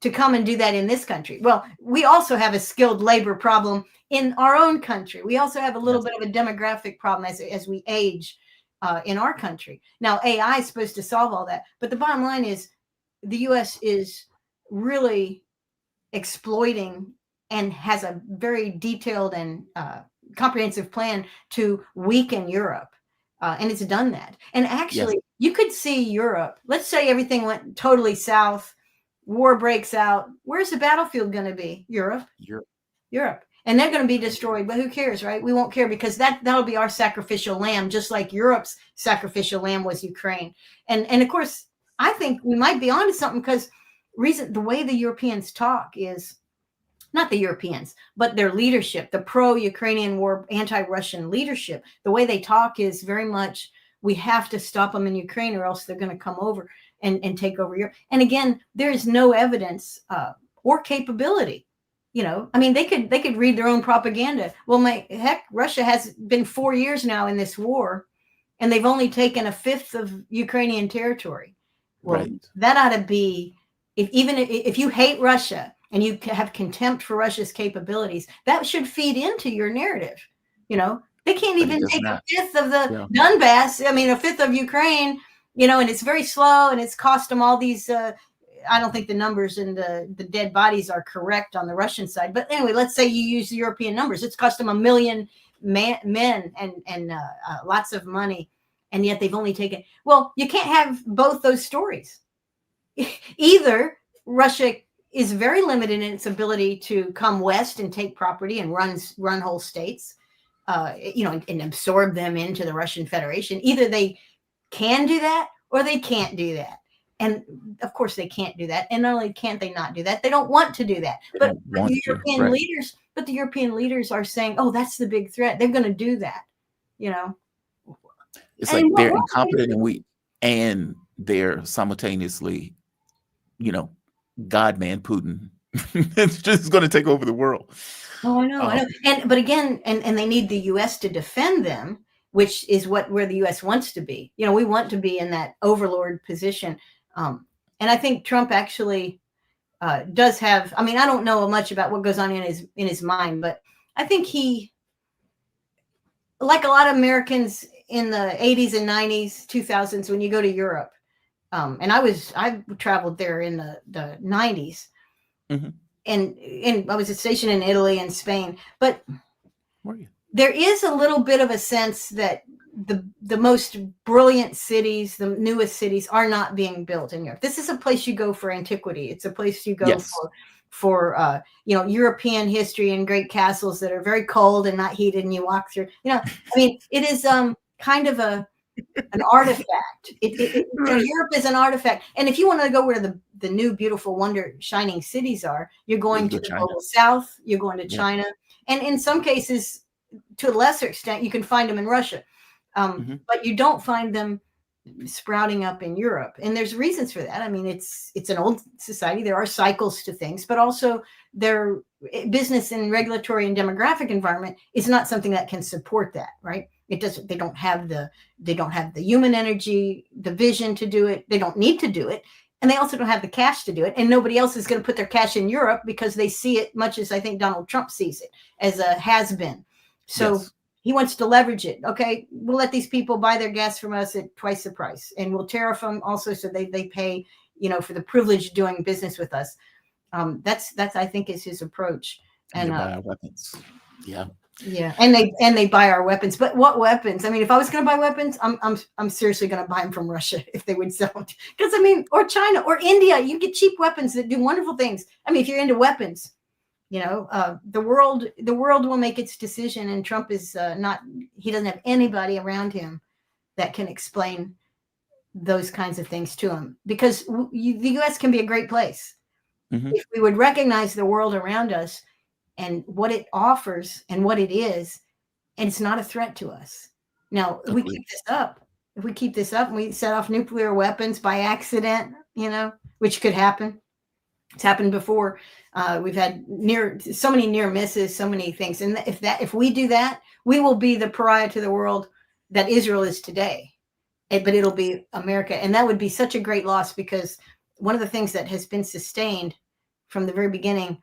S5: to come and do that in this country. Well, we also have a skilled labor problem in our own country. We also have a little bit of a demographic problem as we age in our country. Now, AI is supposed to solve all that. But the bottom line is the U.S. is really exploiting and has a very detailed and comprehensive plan to weaken Europe. And it's done that. And actually, you could see Europe, let's say everything went totally south, war breaks out. Where's the battlefield going to be? Europe. And they're going to be destroyed, but who cares, right? We won't care because that'll be our sacrificial lamb, just like Europe's sacrificial lamb was Ukraine. And of course, I think we might be onto something because the way the Europeans talk is not the Europeans, but their leadership, the pro-Ukrainian war, anti-Russian leadership. The way they talk is very much, we have to stop them in Ukraine or else they're going to come over and take over Europe. And again, there is no evidence or capability. You know, I mean, they could read their own propaganda. Well, Russia has been 4 years now in this war, and they've only taken a fifth of Ukrainian territory. Well, that ought to be, if you hate Russia and you have contempt for Russia's capabilities, that should feed into your narrative. You know, they can't even take a fifth of the Donbass. I mean, a fifth of Ukraine. You know, and it's very slow, and it's cost them all these. I don't think the numbers and the dead bodies are correct on the Russian side. But anyway, let's say you use the European numbers. It's cost them 1 million men and lots of money. And yet they've only taken. Well, you can't have both those stories. Either Russia is very limited in its ability to come west and take property and run whole states, you know, and absorb them into the Russian Federation. Either they can do that or they can't do that. And of course they can't do that. And not only can't they not do that, they don't want to do that. But the European leaders are saying, oh, that's the big threat. They're going to do that. You know,
S1: it's like they're incompetent and they're simultaneously, you know, God-man Putin. It's just going to take over the world.
S5: Oh, I know. But again, and they need the U.S. to defend them, which is where the U.S. wants to be. You know, we want to be in that overlord position. And I think Trump actually does have, I mean, I don't know much about what goes on in his mind, but I think he, like a lot of Americans in the 80s and 90s, 2000s, when you go to Europe, and I traveled there in the 90s, and I was stationed in Italy and Spain, but there is a little bit of a sense that the most brilliant cities, the newest cities, are not being built in Europe. This is a place you go for antiquity. It's a place you go for you know, European history and great castles that are very cold and not heated, and you walk through. You know, I mean, it is kind of an artifact. You know, Europe is an artifact. And if you want to go where the new, beautiful, shining cities are, you're going to the global south. You're going to China, and in some cases, to a lesser extent, you can find them in Russia. But you don't find them sprouting up in Europe. And there's reasons for that. I mean, it's an old society. There are cycles to things, but also their business and regulatory and demographic environment is not something that can support that, right? They don't have the human energy, the vision to do it. They don't need to do it. And they also don't have the cash to do it. And nobody else is going to put their cash in Europe because they see it much as I think Donald Trump sees it, as a has-been. So he wants to leverage it. Okay, we'll let these people buy their gas from us at twice the price, and we'll tariff them also so they pay, you know, for the privilege of doing business with us. That's I think is his approach. And
S1: buy our weapons. Yeah,
S5: and they buy our weapons. But what weapons? I mean, if I was going to buy weapons, I'm seriously going to buy them from Russia if they would sell them. Because I mean, or China or India, you get cheap weapons that do wonderful things. I mean, if you're into weapons. You know, the world will make its decision, and Trump is he doesn't have anybody around him that can explain those kinds of things to him, because the U.S. can be a great place if we would recognize the world around us and what it offers and what it is, and it's not a threat to us. Now, if we keep this up and we set off nuclear weapons by accident, you know, which could happen. It's happened before. We've had so many near misses, so many things. And if we do that, we will be the pariah to the world that Israel is today. But it'll be America. And that would be such a great loss, because one of the things that has been sustained from the very beginning,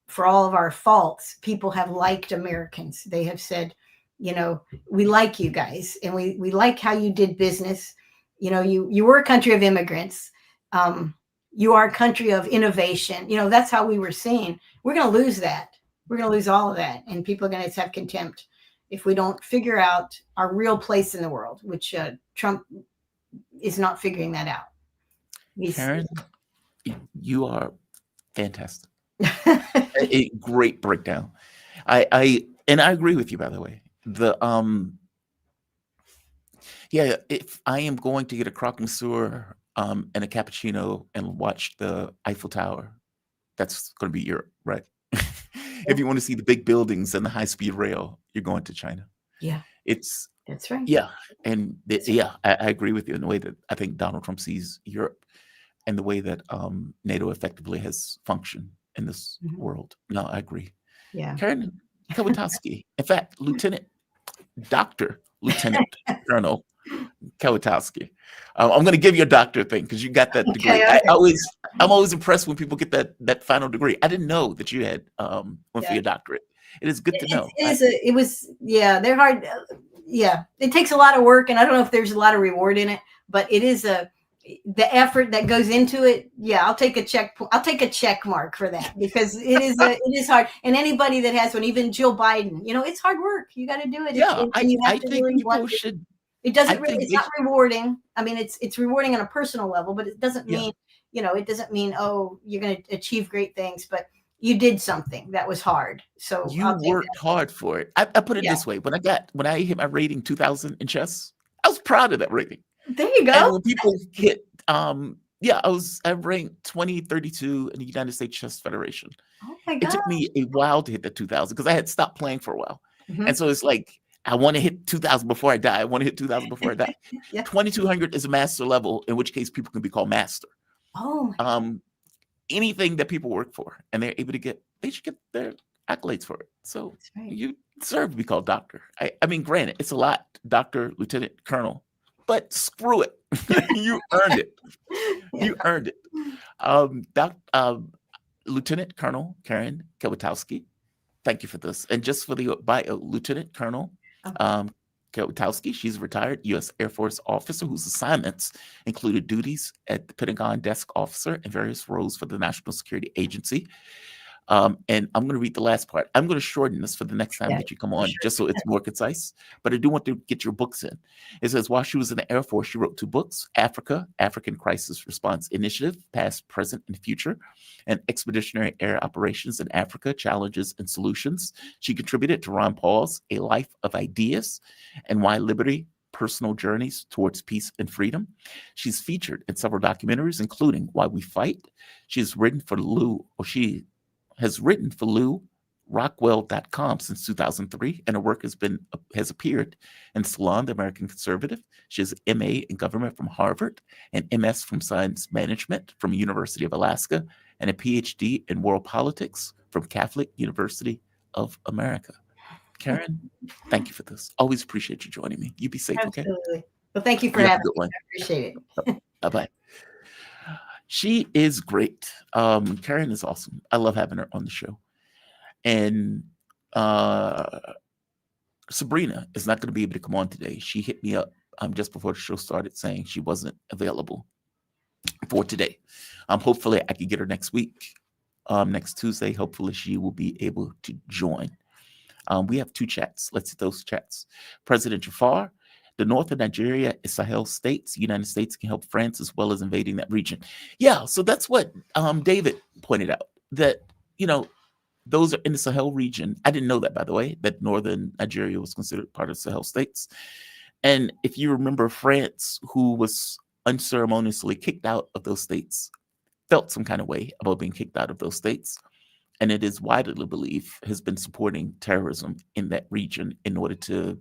S5: for all of our faults, people have liked Americans. They have said, you know, we like you guys, and we like how you did business. You know, you were a country of immigrants. You are a country of innovation. You know, that's how we were seen. We're going to lose that. We're going to lose all of that. And people are going to have contempt if we don't figure out our real place in the world, which Trump is not figuring that out.
S1: Karen, you are fantastic. A great breakdown. I agree with you, by the way. If I am going to get a croque monsieur and a cappuccino and watch the Eiffel Tower, that's going to be Europe, right? If you want to see the big buildings and the high-speed rail, you're going to China.
S5: Yeah, that's right.
S1: Yeah, and I agree with you in the way that I think Donald Trump sees Europe and the way that NATO effectively has functioned in this world. No, I agree.
S5: Yeah.
S1: Karen Kwiatkowski, in fact, Dr. Lieutenant Colonel Kwiatkowski. I'm going to give you a doctor thing because you got that degree.
S5: Okay.
S1: I'm always impressed when people get that final degree. I didn't know that you had went for your doctorate. It is good to know.
S5: They're hard. It takes a lot of work, and I don't know if there's a lot of reward in it, but it is the effort that goes into it. Yeah, I'll take a check mark for that, because it is hard. And anybody that has one, even Jill Biden, you know, it's hard work. You got to do it.
S1: Yeah,
S5: I think people should. It doesn't really. It's not rewarding. I mean, it's rewarding on a personal level, but it doesn't mean it doesn't mean, oh, you're going to achieve great things, but you did something that was hard. So
S1: you worked hard for it. I put it this way: when I hit my rating 2,000 in chess, I was proud of that rating.
S5: There you go.
S1: And when people hit, I ranked 2032 in the United States Chess Federation.
S5: Oh my God!
S1: It took me a while to hit the 2,000 because I had stopped playing for a while, and so it's like I want to hit 2,000 before I die. I want to hit 2,000 before I die. 2,200 is a master level, in which case people can be called master.
S5: Oh.
S1: Anything that people work for and they're able to get, they should get their accolades for it. So you deserve to be called doctor. I mean, granted, it's a lot, doctor, lieutenant, colonel, but screw it. You earned it. You earned it. Lieutenant Colonel Karen Kwiatkowski, thank you for this. And just for the bio, Lieutenant Colonel Kwiatkowski, she's a retired U.S. Air Force officer whose assignments included duties at the Pentagon desk officer and various roles for the National Security Agency. And I'm going to read the last part. I'm going to shorten this for the next time that you come on, just so it's more concise. But I do want to get your books in. It says, while she was in the Air Force, she wrote 2 books, African Crisis Response Initiative, Past, Present, and Future, and Expeditionary Air Operations in Africa, Challenges and Solutions. She contributed to Ron Paul's A Life of Ideas and Why Liberty, Personal Journeys Towards Peace and Freedom. She's featured in several documentaries, including Why We Fight. She has written for LouRockwell.com since 2003, and her work has appeared in Salon, the American Conservative. She has an MA in government from Harvard, an MS from Science Management from University of Alaska, and a PhD in world politics from Catholic University of America. Karen, thank you for this. Always appreciate you joining me. You be safe, okay?
S5: Absolutely. Well, thank you for having me. I appreciate it.
S1: Bye-bye. She is great. Karen is awesome. I love having her on the show. And Sabrina is not going to be able to come on today. She hit me up just before the show started saying she wasn't available for today. Hopefully I can get her next week. Next Tuesday, hopefully she will be able to join. We have 2 chats. Let's hit those chats. President Jafar, the north of Nigeria is Sahel states. The United States can help France as well as invading that region. Yeah, so that's what David pointed out, that, those are in the Sahel region. I didn't know that, by the way, that northern Nigeria was considered part of Sahel states. And if you remember, France, who was unceremoniously kicked out of those states, felt some kind of way about being kicked out of those states. And it is widely believed has been supporting terrorism in that region in order to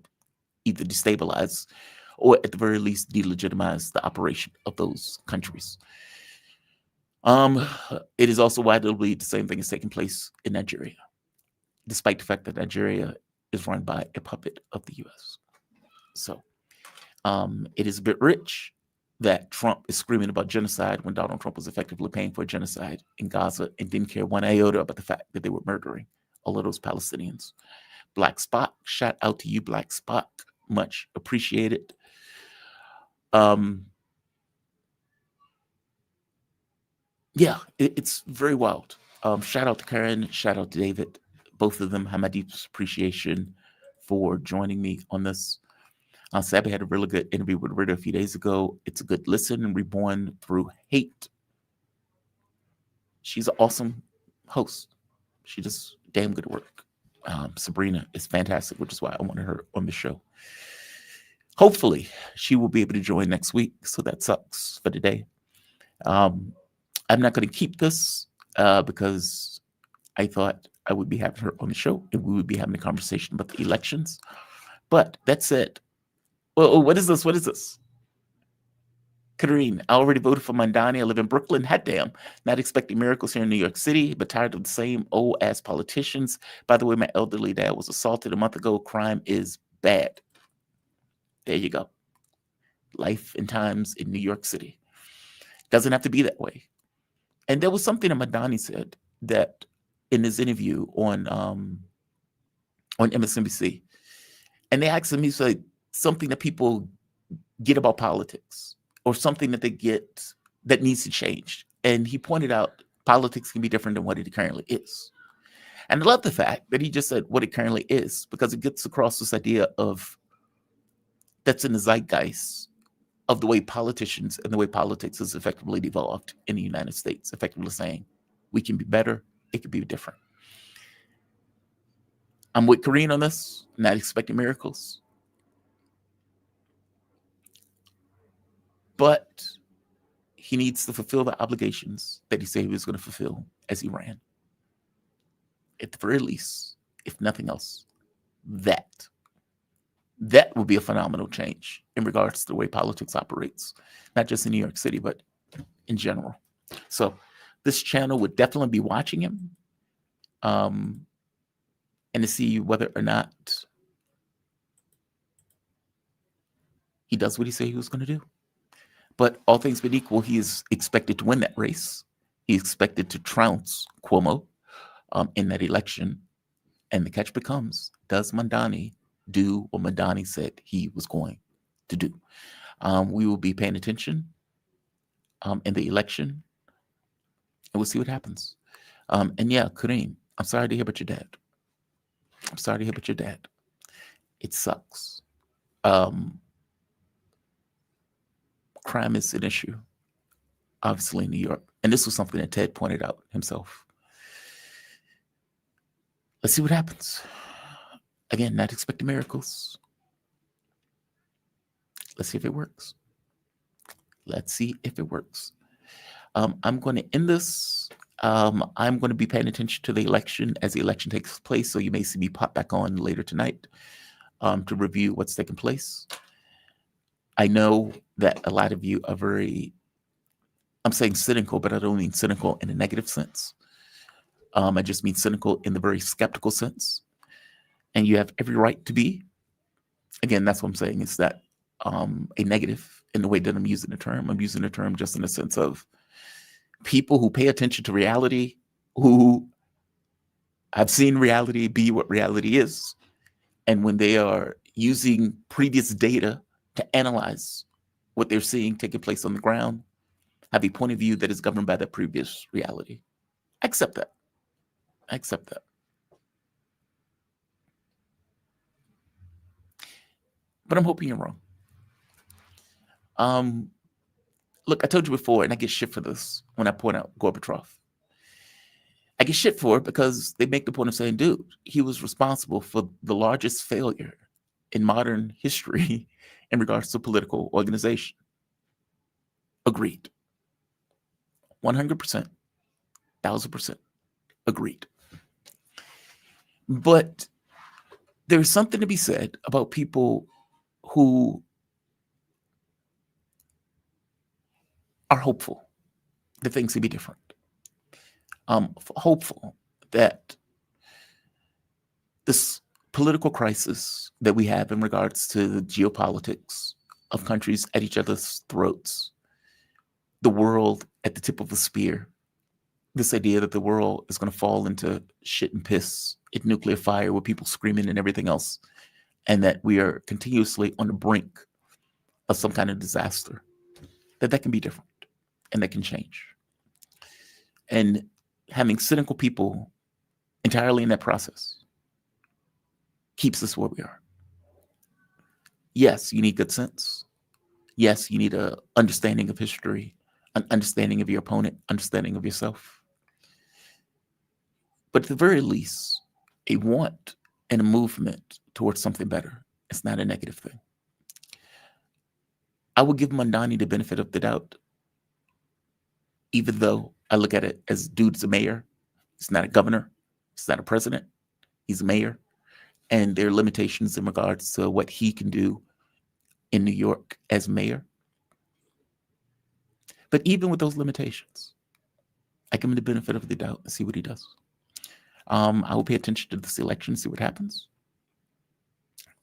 S1: either destabilize or at the very least delegitimize the operation of those countries. It is also widely believed the same thing is taking place in Nigeria, despite the fact that Nigeria is run by a puppet of the U.S. So It is a bit rich that Trump is screaming about genocide when Donald Trump was effectively paying for genocide in Gaza and didn't care one iota about the fact that they were murdering all of those Palestinians. Black Spot, shout out to you, Black Spot. Much appreciated. Yeah, it's very wild. Shout out to Karen, shout out to David. Both of them have my deepest appreciation for joining me on this. Sabby had a really good interview with Rita a few days ago. It's a good listen, reborn through hate. She's an awesome host. She does damn good work. Sabrina is fantastic, which is why I wanted her on the show. Hopefully, she will be able to join next week. So that sucks for today. I'm not going to keep this because I thought I would be having her on the show and we would be having a conversation about the elections. But that said, what is this? What is this? Karine, I already voted for Mandani. I live in Brooklyn. Hot damn. Not expecting miracles here in New York City, but tired of the same old ass politicians. By the way, my elderly dad was assaulted a month ago. Crime is bad. There you go. Life and times in New York City. Doesn't have to be that way. And there was something that Mandani said that in his interview on MSNBC. And they asked him, he said, something that people get about politics or something that they get that needs to change. And he pointed out politics can be different than what it currently is. And I love the fact that he just said what it currently is, because it gets across this idea of that's in the zeitgeist of the way politicians and the way politics has effectively devolved in the United States, effectively saying we can be better, it could be different. I'm with Karine on this, not expecting miracles. But he needs to fulfill the obligations that he said he was going to fulfill as he ran. At the very least, if nothing else, that would be a phenomenal change in regards to the way politics operates, not just in New York City, but in general. So this channel would definitely be watching him and to see whether or not he does what he said he was going to do. But all things being equal, he is expected to win that race. He's expected to trounce Cuomo in that election. And the catch becomes, does Mandani do what Mandani said he was going to do? We will be paying attention in the election, and we'll see what happens. And yeah, Kareem, I'm sorry to hear about your dad. I'm sorry to hear about your dad. It sucks. Crime is an issue, obviously, in New York. And this was something that Ted pointed out himself. Let's see what happens. Again, not expecting miracles. Let's see if it works. Let's see if it works. I'm going to end this. I'm going to be paying attention to the election as the election takes place. So you may see me pop back on later tonight to review what's taking place. I know that a lot of you are very, I'm saying cynical, but I don't mean cynical in a negative sense. I just mean cynical in the very skeptical sense. And you have every right to be. Again, that's what I'm saying, is that a negative in the way that I'm using the term. I'm using the term just in the sense of people who pay attention to reality, who have seen reality be what reality is. And when they are using previous data to analyze what they're seeing taking place on the ground, have a point of view that is governed by that previous reality. I accept that. I accept that. But I'm hoping you're wrong. Look, I told you before, and I get shit for this when I point out Gorbachev. I get shit for it because they make the point of saying, dude, he was responsible for the largest failure in modern history in regards to political organization. Agreed. 100%, 1000% agreed. But there's something to be said about people who are hopeful that things can be different. Hopeful that this political crisis that we have in regards to the geopolitics of countries at each other's throats, the world at the tip of a spear, this idea that the world is going to fall into shit and piss in nuclear fire with people screaming and everything else, and that we are continuously on the brink of some kind of disaster, that can be different and that can change. And having cynical people entirely in that process keeps us where we are. Yes, you need good sense. Yes, you need an understanding of history, an understanding of your opponent, understanding of yourself. But at the very least, a want and a movement towards something better. It's not a negative thing. I would give Mamdani the benefit of the doubt, even though I look at it as dude's a mayor. He's not a governor. He's not a president. He's a mayor. And there are limitations in regards to what he can do in New York as mayor. But even with those limitations, I give him the benefit of the doubt and see what he does. I will pay attention to this election, see what happens.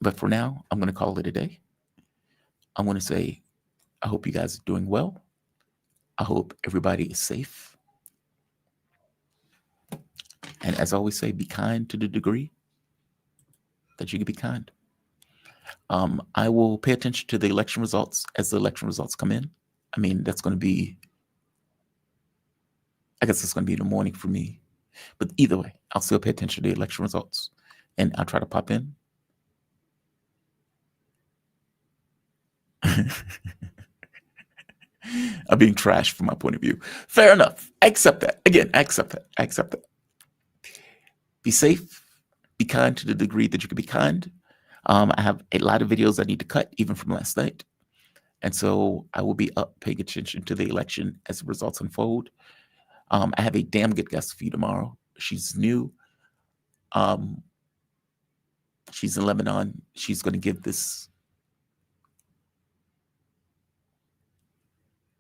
S1: But for now, I'm going to call it a day. I'm going to say, I hope you guys are doing well. I hope everybody is safe. And as I always say, be kind to the degree that you can be kind. I will pay attention to the election results as the election results come in. I mean, that's going to be, I guess it's going to be in the morning for me. But either way, I'll still pay attention to the election results and I'll try to pop in. I'm being trashed from my point of view. Fair enough. I accept that. Again, I accept that. I accept that. Be safe. Be kind to the degree that you can be kind. I have a lot of videos I need to cut, even from last night. And so I will be up paying attention to the election as the results unfold. I have a damn good guest for you tomorrow. She's new. She's in Lebanon. She's going to give this.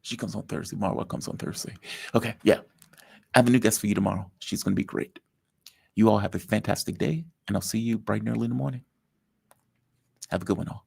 S1: She comes on Thursday. Marwa comes on Thursday. Okay, yeah. I have a new guest for you tomorrow. She's going to be great. You all have a fantastic day, and I'll see you bright and early in the morning. Have a good one all.